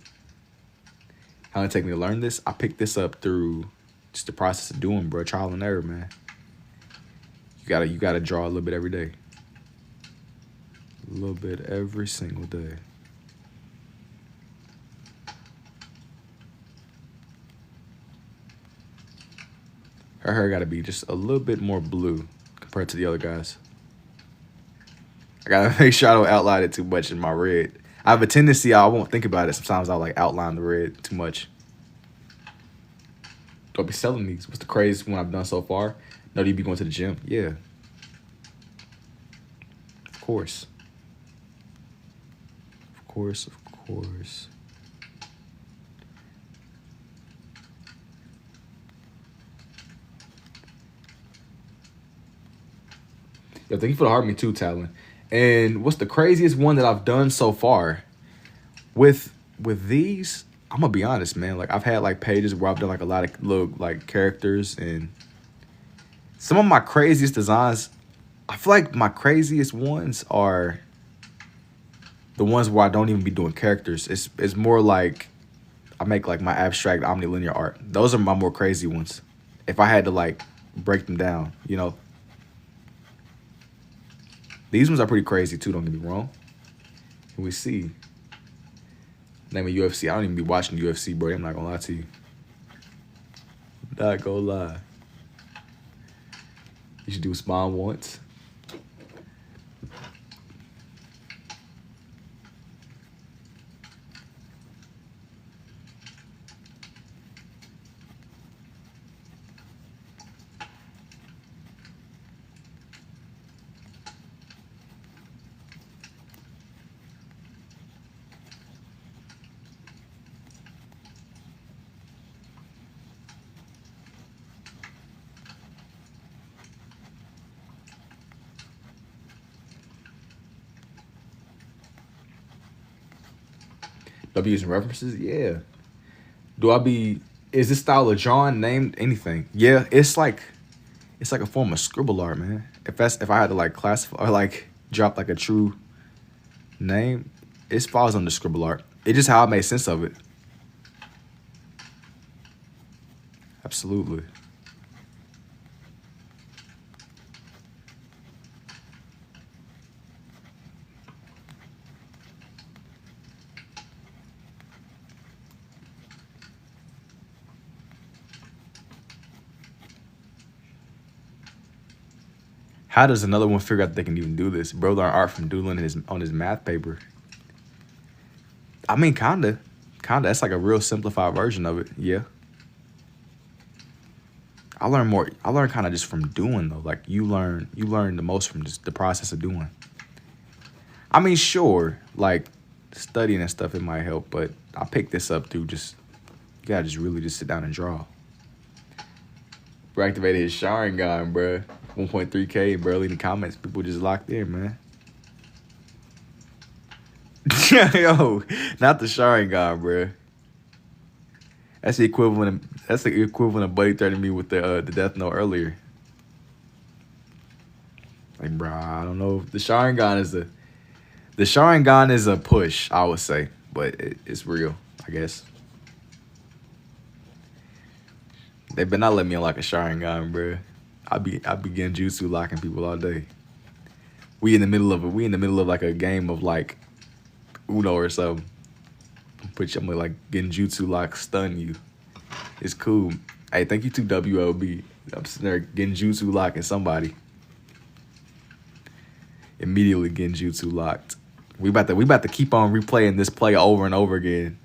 How long it take me to learn this? I picked this up through just the process of doing, bro. Trial and error, man. You gotta draw a little bit every day. A little bit every single day. Her hair gotta be just a little bit more blue compared to the other guys. I gotta make sure I don't outline it too much in my red. I have a tendency, I won't think about it. Sometimes I'll like outline the red too much. Do I be selling these? What's the craziest one I've done so far? No, do you be going to the gym? Yeah. Of course. Of course, of course. Yo, thank you for the heart me too, Talon. And what's the craziest one that I've done so far? With these, I'm gonna be honest, man. Like I've had like pages where I've done like a lot of little like characters, and some of my craziest designs, I feel like my craziest ones are the ones where I don't even be doing characters. It's more like I make like my abstract omnilinear art. Those are my more crazy ones. If I had to like break them down, you know. These ones are pretty crazy too, don't get me wrong. Can we see? Name of UFC. I don't even be watching UFC, bro. I'm not gonna lie to you. Not gonna lie. You should do Spawn once. Do I be using references? Yeah. Is this style of drawing named anything? Yeah, it's like a form of scribble art, man. If I had to like classify or like drop like a true name, it falls under scribble art. It's just how I made sense of it. Absolutely. How does another one figure out that they can even do this? Bro learned art from doodling on his math paper. I mean, kinda. That's like a real simplified version of it. Yeah. I learn kind of just from doing though. Like you learn the most from just the process of doing. I mean, sure, like studying and stuff, it might help, but I picked this up through just, you gotta just really just sit down and draw. Bro activated his Sharingan, bro. 1.3K, barely in the comments. People just locked in, man. Yo, not the Sharingan, bro. That's the equivalent of Buddy threatening me with the Death Note earlier. Like, bro, I don't know. The Sharingan is a push, I would say, but it's real, I guess. They better not let me unlock a Sharingan, bro. I be getting jutsu locking people all day. We in the middle of like a game of like Uno or something. I'm like getting jutsu lock, stun you. It's cool. Hey, thank you to WLB. I'm sitting there getting jutsu locking somebody. Immediately getting jutsu locked. We about to keep on replaying this play over and over again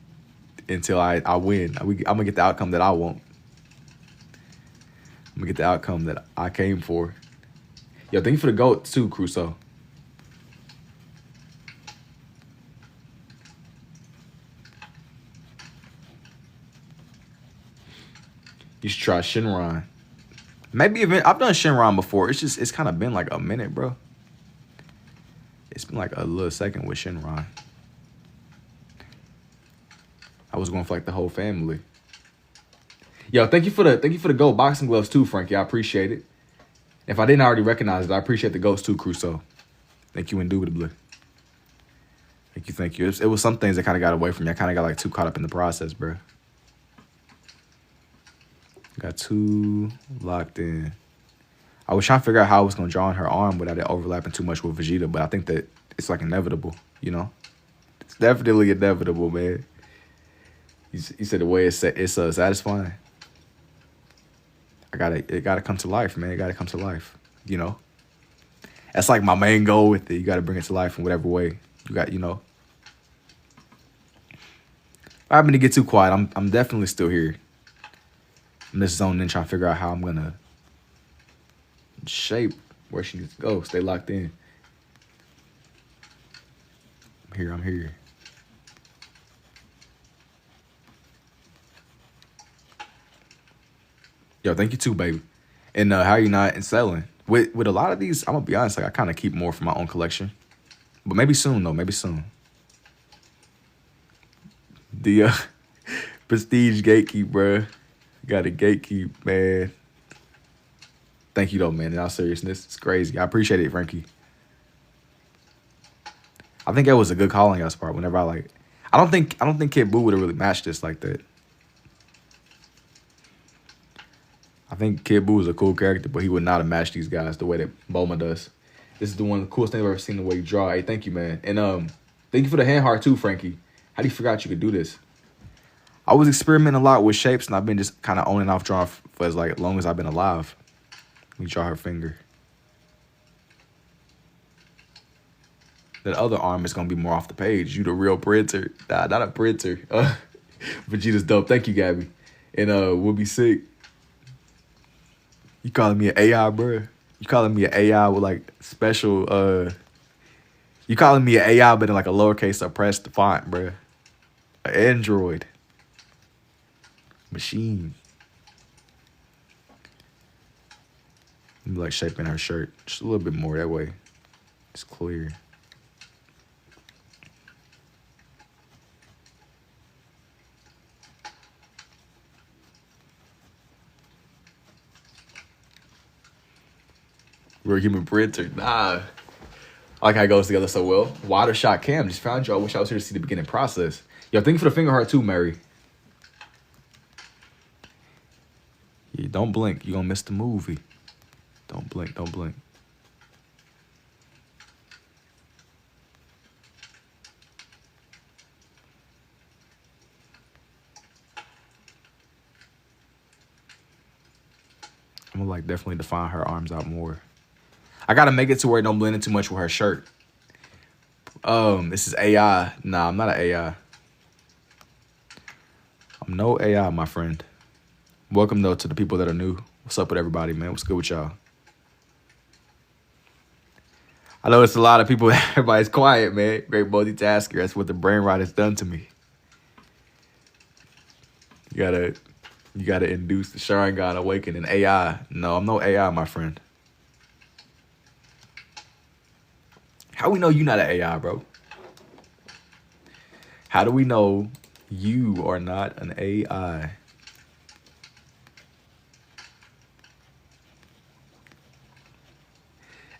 until I win. I'm gonna get the outcome that I want. I'm gonna get the outcome that I came for. Yo, thank you for the GOAT too, Crusoe. You should try Shinron. Maybe even I've done Shinron before. It's kind of been like a minute, bro. It's been like a little second with Shinron. I was going for like the whole family. Yo, thank you for the gold boxing gloves too, Frankie. I appreciate it. If I didn't already recognize it, I appreciate the goats too, Crusoe. Thank you, indubitably. Thank you. It was some things that kind of got away from me. I kind of got like too caught up in the process, bro. Got too locked in. I was trying to figure out how I was gonna draw on her arm without it overlapping too much with Vegeta, but I think that it's like inevitable, you know? It's definitely inevitable, man. You said the way it's satisfying. It gotta come to life, man. It gotta come to life, you know? That's like my main goal with it. You gotta bring it to life in whatever way. You got, you know. If I happen to get too quiet, I'm definitely still here. I'm just zoning in trying to figure out how I'm gonna shape where she needs to go. Stay locked in. I'm here. Yo, thank you too, baby. And how you not in selling? With a lot of these, I'm gonna be honest, like I kind of keep more for my own collection. But maybe soon though, maybe soon. The prestige gatekeep, bro. Got a gatekeep, man. Thank you though, man. In all seriousness, it's crazy. I appreciate it, Frankie. I think that was a good call on y'all's part. Whenever I don't think Kid Buu would have really matched this like that. I think Kid Buu is a cool character, but he would not have matched these guys the way that Bulma does. This is the coolest thing I've ever seen, the way you draw. Hey, thank you, man. And thank you for the hand heart too, Frankie. How do you figure out you could do this? I was experimenting a lot with shapes, and I've been just kind of on and off drawing for as long as I've been alive. Let me draw her finger. That other arm is gonna be more off the page. You the real printer. Nah, not a printer. Vegeta's dope. Thank you, Gabby. And we'll be sick. You calling me an AI, bro? You calling me an AI with like special you calling me an AI but in like a lowercase suppressed font, bro. An Android. Machine. I'm like shaping her shirt just a little bit more that way. It's clear. We're a human printer. Nah. I like how it goes together so well. Water shot cam. Just found you. I wish I was here to see the beginning process. Yo, thank you for the finger heart too, Mary. Yeah, don't blink. You're gonna miss the movie. Don't blink. Don't blink. I'm gonna like definitely define her arms out more. I gotta make it to where it don't blend in too much with her shirt. This is AI. Nah, I'm not an AI. I'm no AI, my friend. Welcome though to the people that are new. What's up with everybody, man? What's good with y'all? I know it's a lot of people. Everybody's quiet, man. Great multitasker. That's what the brain rot has done to me. You gotta induce the Sharingan awakening. AI. No, I'm no AI, my friend. How we know you not an AI, bro? How do we know you are not an AI?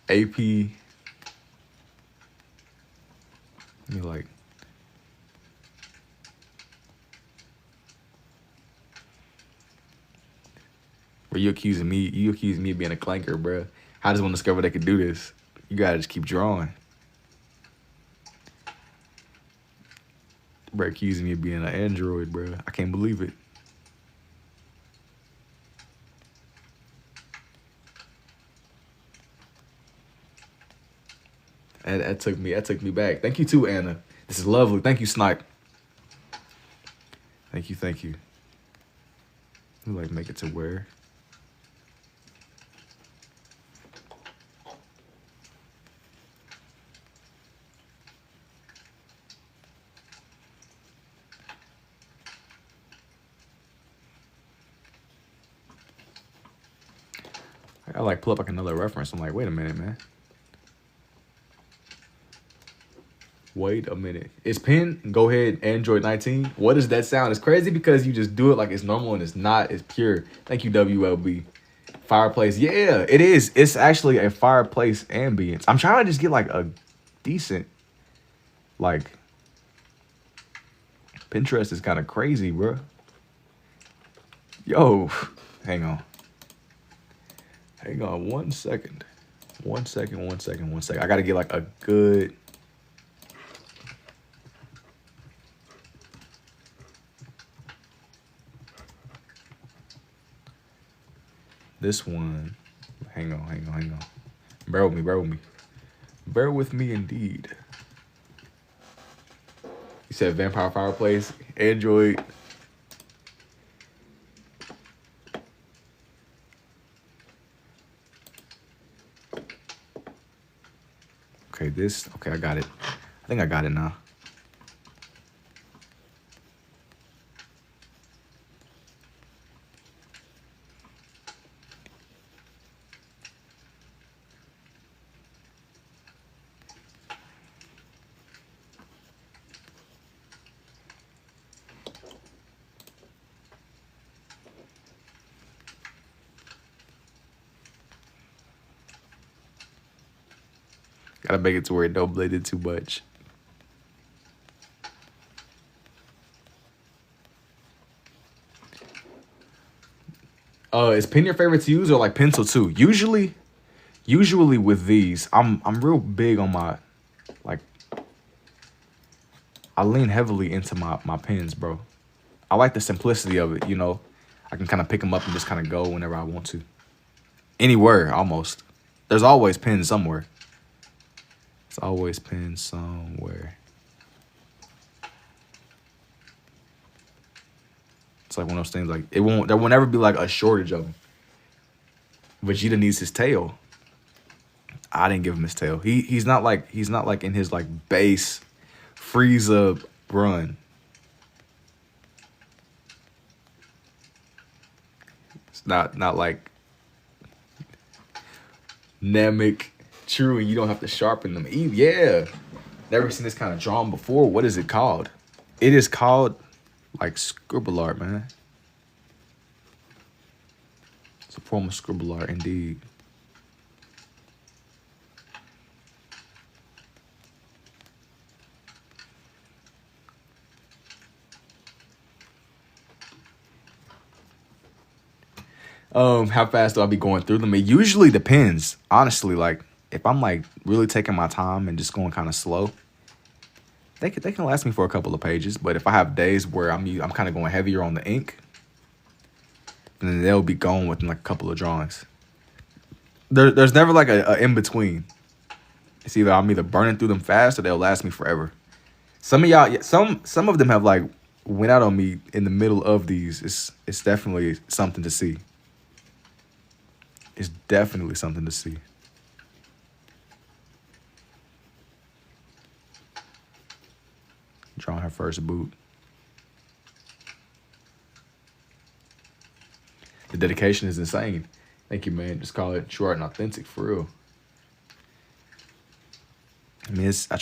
AP. Let me like. Were you accusing me? You accusing me of being a clanker, bro. I just want to discover they could do this. You gotta just keep drawing. Bro, accusing me of being an android, bro. I can't believe it. That took me back. Thank you too, Anna. This is lovely. Thank you, Snipe. Thank you, thank you. We like make it to where? I like pull up like another reference. I'm like, wait a minute, man. Wait a minute. It's pin. Go ahead. Android 19. What does that sound? It's crazy because you just do it like it's normal and it's not. It's pure. Thank you, WLB. Fireplace. Yeah, it is. It's actually a fireplace ambience. I'm trying to just get like a decent, like, Pinterest is kind of crazy, bro. Yo, hang on. Hang on 1 second. 1 second, 1 second, 1 second. I got to get like a good... This one, hang on. Bear with me. Bear with me indeed. You said Vampire Fireplace, Android. Okay, I got it. I think I got it now. Gotta make it to where it don't blend in too much. Is pen your favorite to use or like pencil too? Usually with these, I'm real big on my, like, I lean heavily into my pens, bro. I like the simplicity of it, you know. I can kind of pick them up and just kind of go whenever I want to. Anywhere, almost. There's always pens somewhere. It's always pens somewhere. It's like one of those things, like, there will never be like a shortage of them. Vegeta needs his tail. I didn't give him his tail. He's not like in his like base Frieza run. It's not like Namek, true, and you don't have to sharpen them. Yeah. Never seen this kind of drawn before. What is it called? It is called like scribble art, man. It's a form of scribble art indeed. How fast do I be going through them? It usually depends, honestly. Like, if I'm like really taking my time and just going kind of slow, they can last me for a couple of pages. But if I have days where I'm kind of going heavier on the ink, then they'll be gone within like a couple of drawings. There's never like a in between. It's either I'm either burning through them fast or they'll last me forever. Some of y'all, some of them have like went out on me in the middle of these. It's definitely something to see. It's definitely something to see. Drawing her first boot. The dedication is insane. Thank you, man. Just call it true art and authentic for real. I mean, I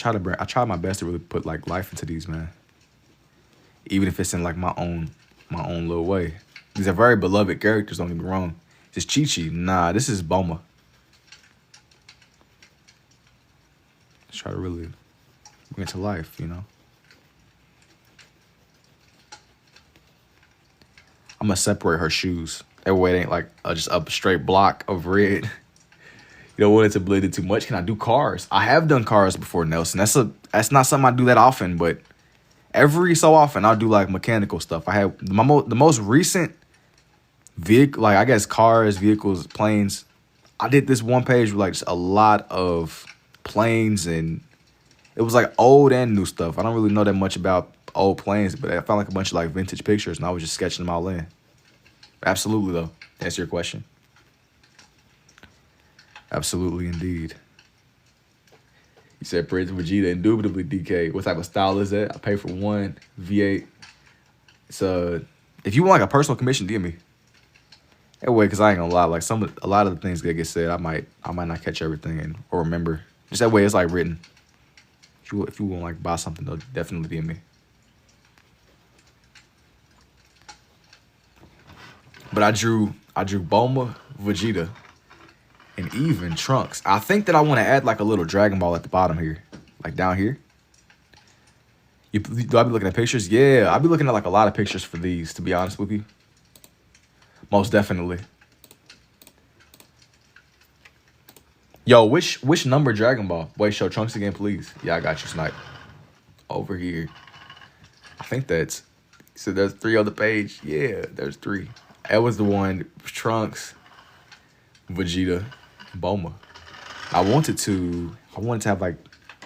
try my best to really put like life into these, man. Even if it's in like my own little way. These are very beloved characters, don't get me wrong. This is Chi-Chi. Nah, this is Boma. Let's try to really bring it to life, you know. I'm gonna separate her shoes. That way it ain't like just a straight block of red. You don't want it to blend in too much. Can I do cars? I have done cars before, Nelson. That's not something I do that often, but every so often I'll do like mechanical stuff. I have the most recent vehicle, like I guess cars, vehicles, planes. I did this one page with like just a lot of planes, and it was like old and new stuff. I don't really know that much about old planes, but I found like a bunch of like vintage pictures, and I was just sketching them all in. Absolutely, though. To answer your question. Absolutely, indeed. You said Prince Vegeta, indubitably DK. What type of style is that? I pay for one V8. It's if you want like a personal commission, DM me. That way, cause I ain't gonna lie, like a lot of the things that get said, I might not catch everything or remember. Just that way, it's like written. If you want like buy something, though, definitely DM me. But I drew Bulma, Vegeta, and even Trunks. I think that I want to add like a little Dragon Ball at the bottom here, like down here. Do I be looking at pictures? Yeah, I'll be looking at like a lot of pictures for these, to be honest with you. Most definitely. Yo, which number Dragon Ball? Wait, show Trunks again, please. Yeah, I got you, Snipe. Over here. I think that's... So there's 3 on the page. Yeah, there's 3. That was the one. Trunks, Vegeta, and Bulma. I wanted to have like...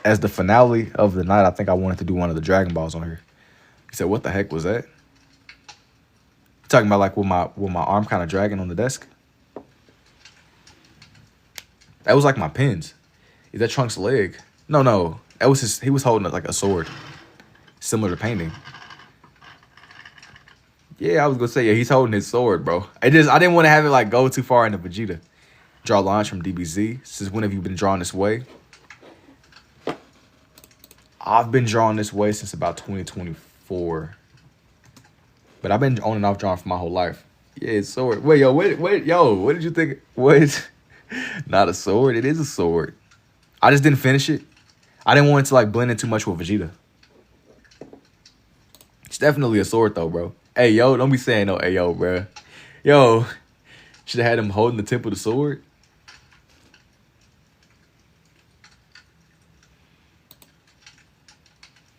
As the finale of the night, I think I wanted to do one of the Dragon Balls on here. He said, what the heck was that? You talking about like with my arm kind of dragging on the desk? That was like my pins. Is that Trunks' leg? No. That was he was holding like a sword. Similar to painting. Yeah, I was gonna say, yeah, he's holding his sword, bro. I didn't want to have it like go too far into Vegeta. Draw lines from DBZ. Since when have you been drawing this way? I've been drawing this way since about 2024. But I've been on and off drawing for my whole life. Yeah, it's sword. Wait, yo, what did you think? What? Not a sword. It is a sword. I just didn't finish it. I didn't want it to like blend in too much with Vegeta. It's definitely a sword though, bro. Hey, yo, don't be saying no, hey, yo, bro. Yo, should have had him holding the tip of the sword.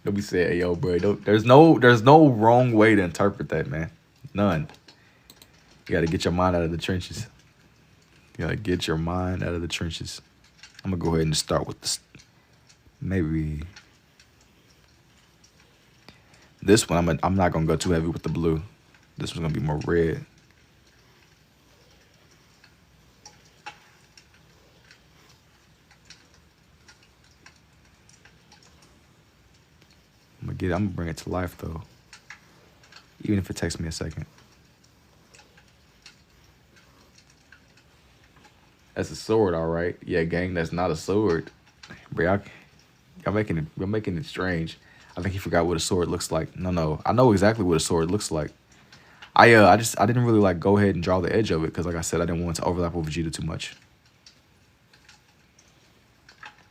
Don't be saying, hey, yo, bro. There's no wrong way to interpret that, man. None. You got to get your mind out of the trenches. You got to get your mind out of the trenches. I'm going to go ahead and start with this. Maybe this one, I'm not going to go too heavy with the blue. This one's going to be more red. I'm going to bring it to life, though. Even if it takes me a second. That's a sword, all right. Yeah, gang, that's not a sword. Bro, y'all making it strange. I think he forgot what a sword looks like. No. I know exactly what a sword looks like. I didn't really like go ahead and draw the edge of it because, like I said, I didn't want it to overlap with Vegeta too much.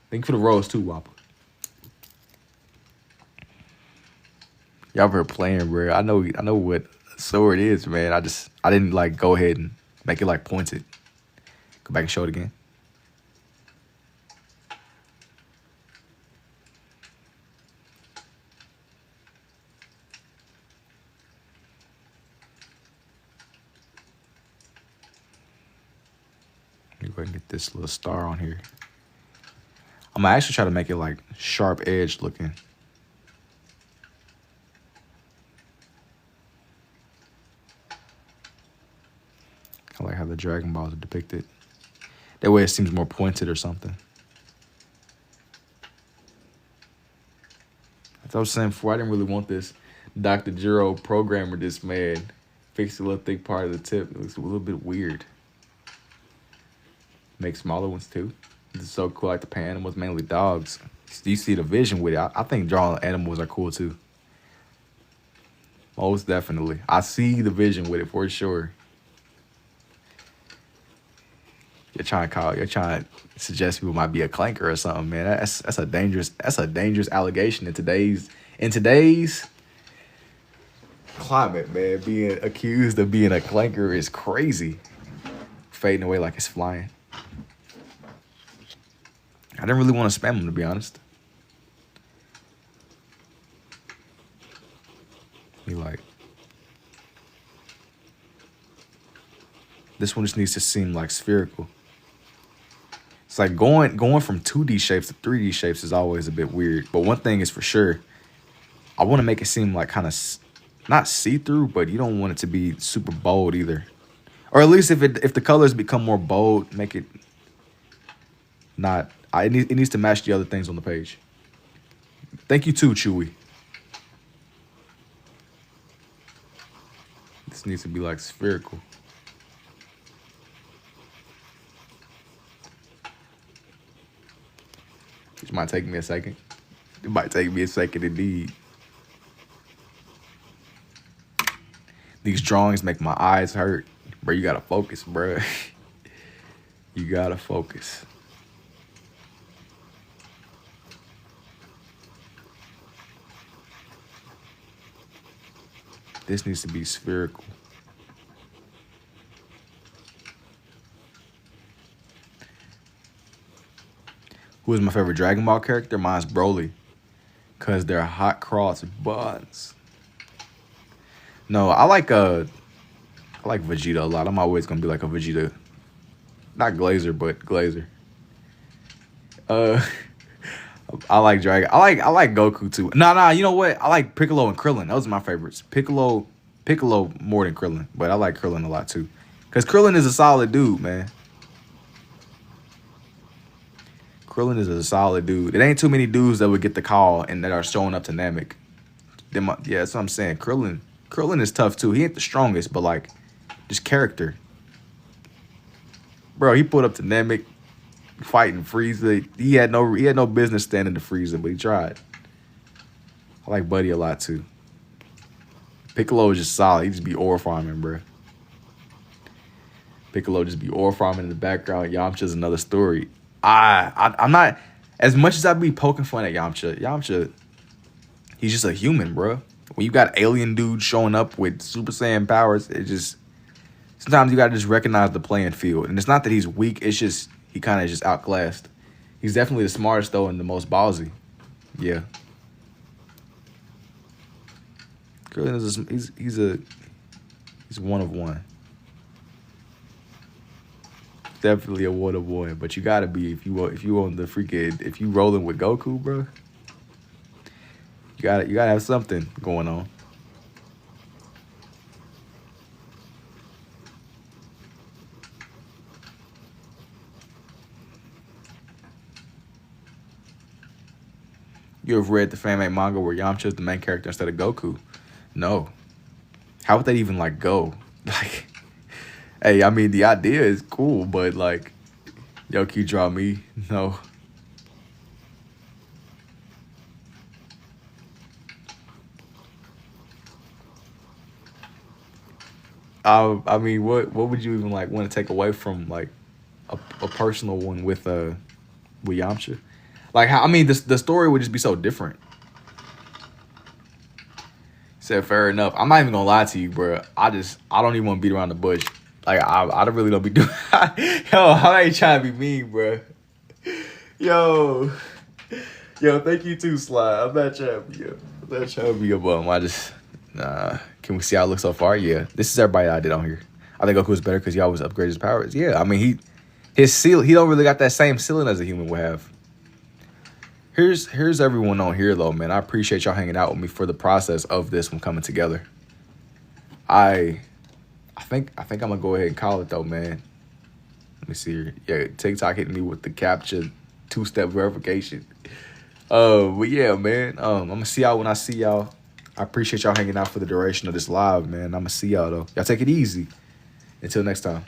Thank you for the rose too, Wappa. Y'all were playing, bro. I know what a sword is, man. I didn't like go ahead and make it like pointed. Go back and show it again. Let me go ahead and get this little star on here. I'm gonna actually try to make it like sharp edged looking. I like how the Dragon Balls are depicted. That way it seems more pointed or something. As I was saying before, I didn't really want this Dr. Jiro programmer, this man. Fix a little thick part of the tip. It looks a little bit weird. Make smaller ones too. This is so cool. I like to paint animals, mainly dogs. You see the vision with it. I think drawing animals are cool too. Most definitely. I see the vision with it for sure. You're trying to suggest people might be a clanker or something, man. That's a dangerous allegation in today's climate, man. Being accused of being a clanker is crazy. Fading away like it's flying. I didn't really want to spam them, to be honest. Be like, this one just needs to seem like spherical. It's like going from 2D shapes to 3D shapes is always a bit weird. But one thing is for sure, I want to make it seem like kind of not see-through, but you don't want it to be super bold either. Or at least if the colors become more bold, make it not. It needs to match the other things on the page. Thank you too, Chewy. This needs to be like spherical. Which might take me a second. It might take me a second indeed. These drawings make my eyes hurt. Bro, you gotta focus, bro. You gotta focus. This needs to be spherical. Who is my favorite Dragon Ball character? Mine's Broly. Cause they're hot cross buns. No, I like Vegeta a lot. I'm always gonna be like a Vegeta. Not Glazer, but Glazer. I like Dragon. I like Goku too. Nah, you know what? I like Piccolo and Krillin. Those are my favorites. Piccolo more than Krillin, but I like Krillin a lot too. Cause Krillin is a solid dude, man. Krillin is a solid dude. It ain't too many dudes that would get the call and that are showing up to Namek. Yeah, that's what I'm saying. Krillin is tough too. He ain't the strongest, but like, just character. Bro, he pulled up to Namek fighting Frieza. He had no business standing to Frieza, but he tried. I like Buddy a lot too. Piccolo is just solid. He just be ore farming, bro. Piccolo just be ore farming in the background. Yamcha's another story. I'm not, as much as I be poking fun at Yamcha, he's just a human, bro. When you got alien dudes showing up with Super Saiyan powers, it just, sometimes you gotta just recognize the playing field. And it's not that he's weak, it's just, he kind of just outclassed. He's definitely the smartest though and the most ballsy. Yeah. Krillin is he's one of one. Definitely a one of one, but you gotta be if you on the freaking, if you rolling with Goku, bro. You gotta have something going on. You have read the fanmade manga where Yamcha is the main character instead of Goku? No. How would that even like go? Like, hey, I mean the idea is cool, but like, yo, can you draw me? No. I mean, what would you even like want to take away from like a personal one with Yamcha? Like how, I mean, the story would just be so different. Said fair enough. I'm not even gonna lie to you, bro. I don't even want to beat around the bush. Like I really don't be doing. Yo, I ain't trying to be mean, bro. Yo, thank you too, Sly. I'm not trying to be a bum. Can we see how it looks so far? Yeah, this is everybody I did on here. I think Goku's better because he always upgraded his powers. Yeah, I mean he don't really got that same ceiling as a human would have. Here's everyone on here though, man. I appreciate y'all hanging out with me for the process of this one coming together. I think I'm gonna go ahead and call it though, man. Let me see here. Yeah, TikTok hitting me with the captcha 2-step verification. But yeah, man. I'm gonna see y'all when I see y'all. I appreciate y'all hanging out for the duration of this live, man. I'm gonna see y'all though. Y'all take it easy. Until next time.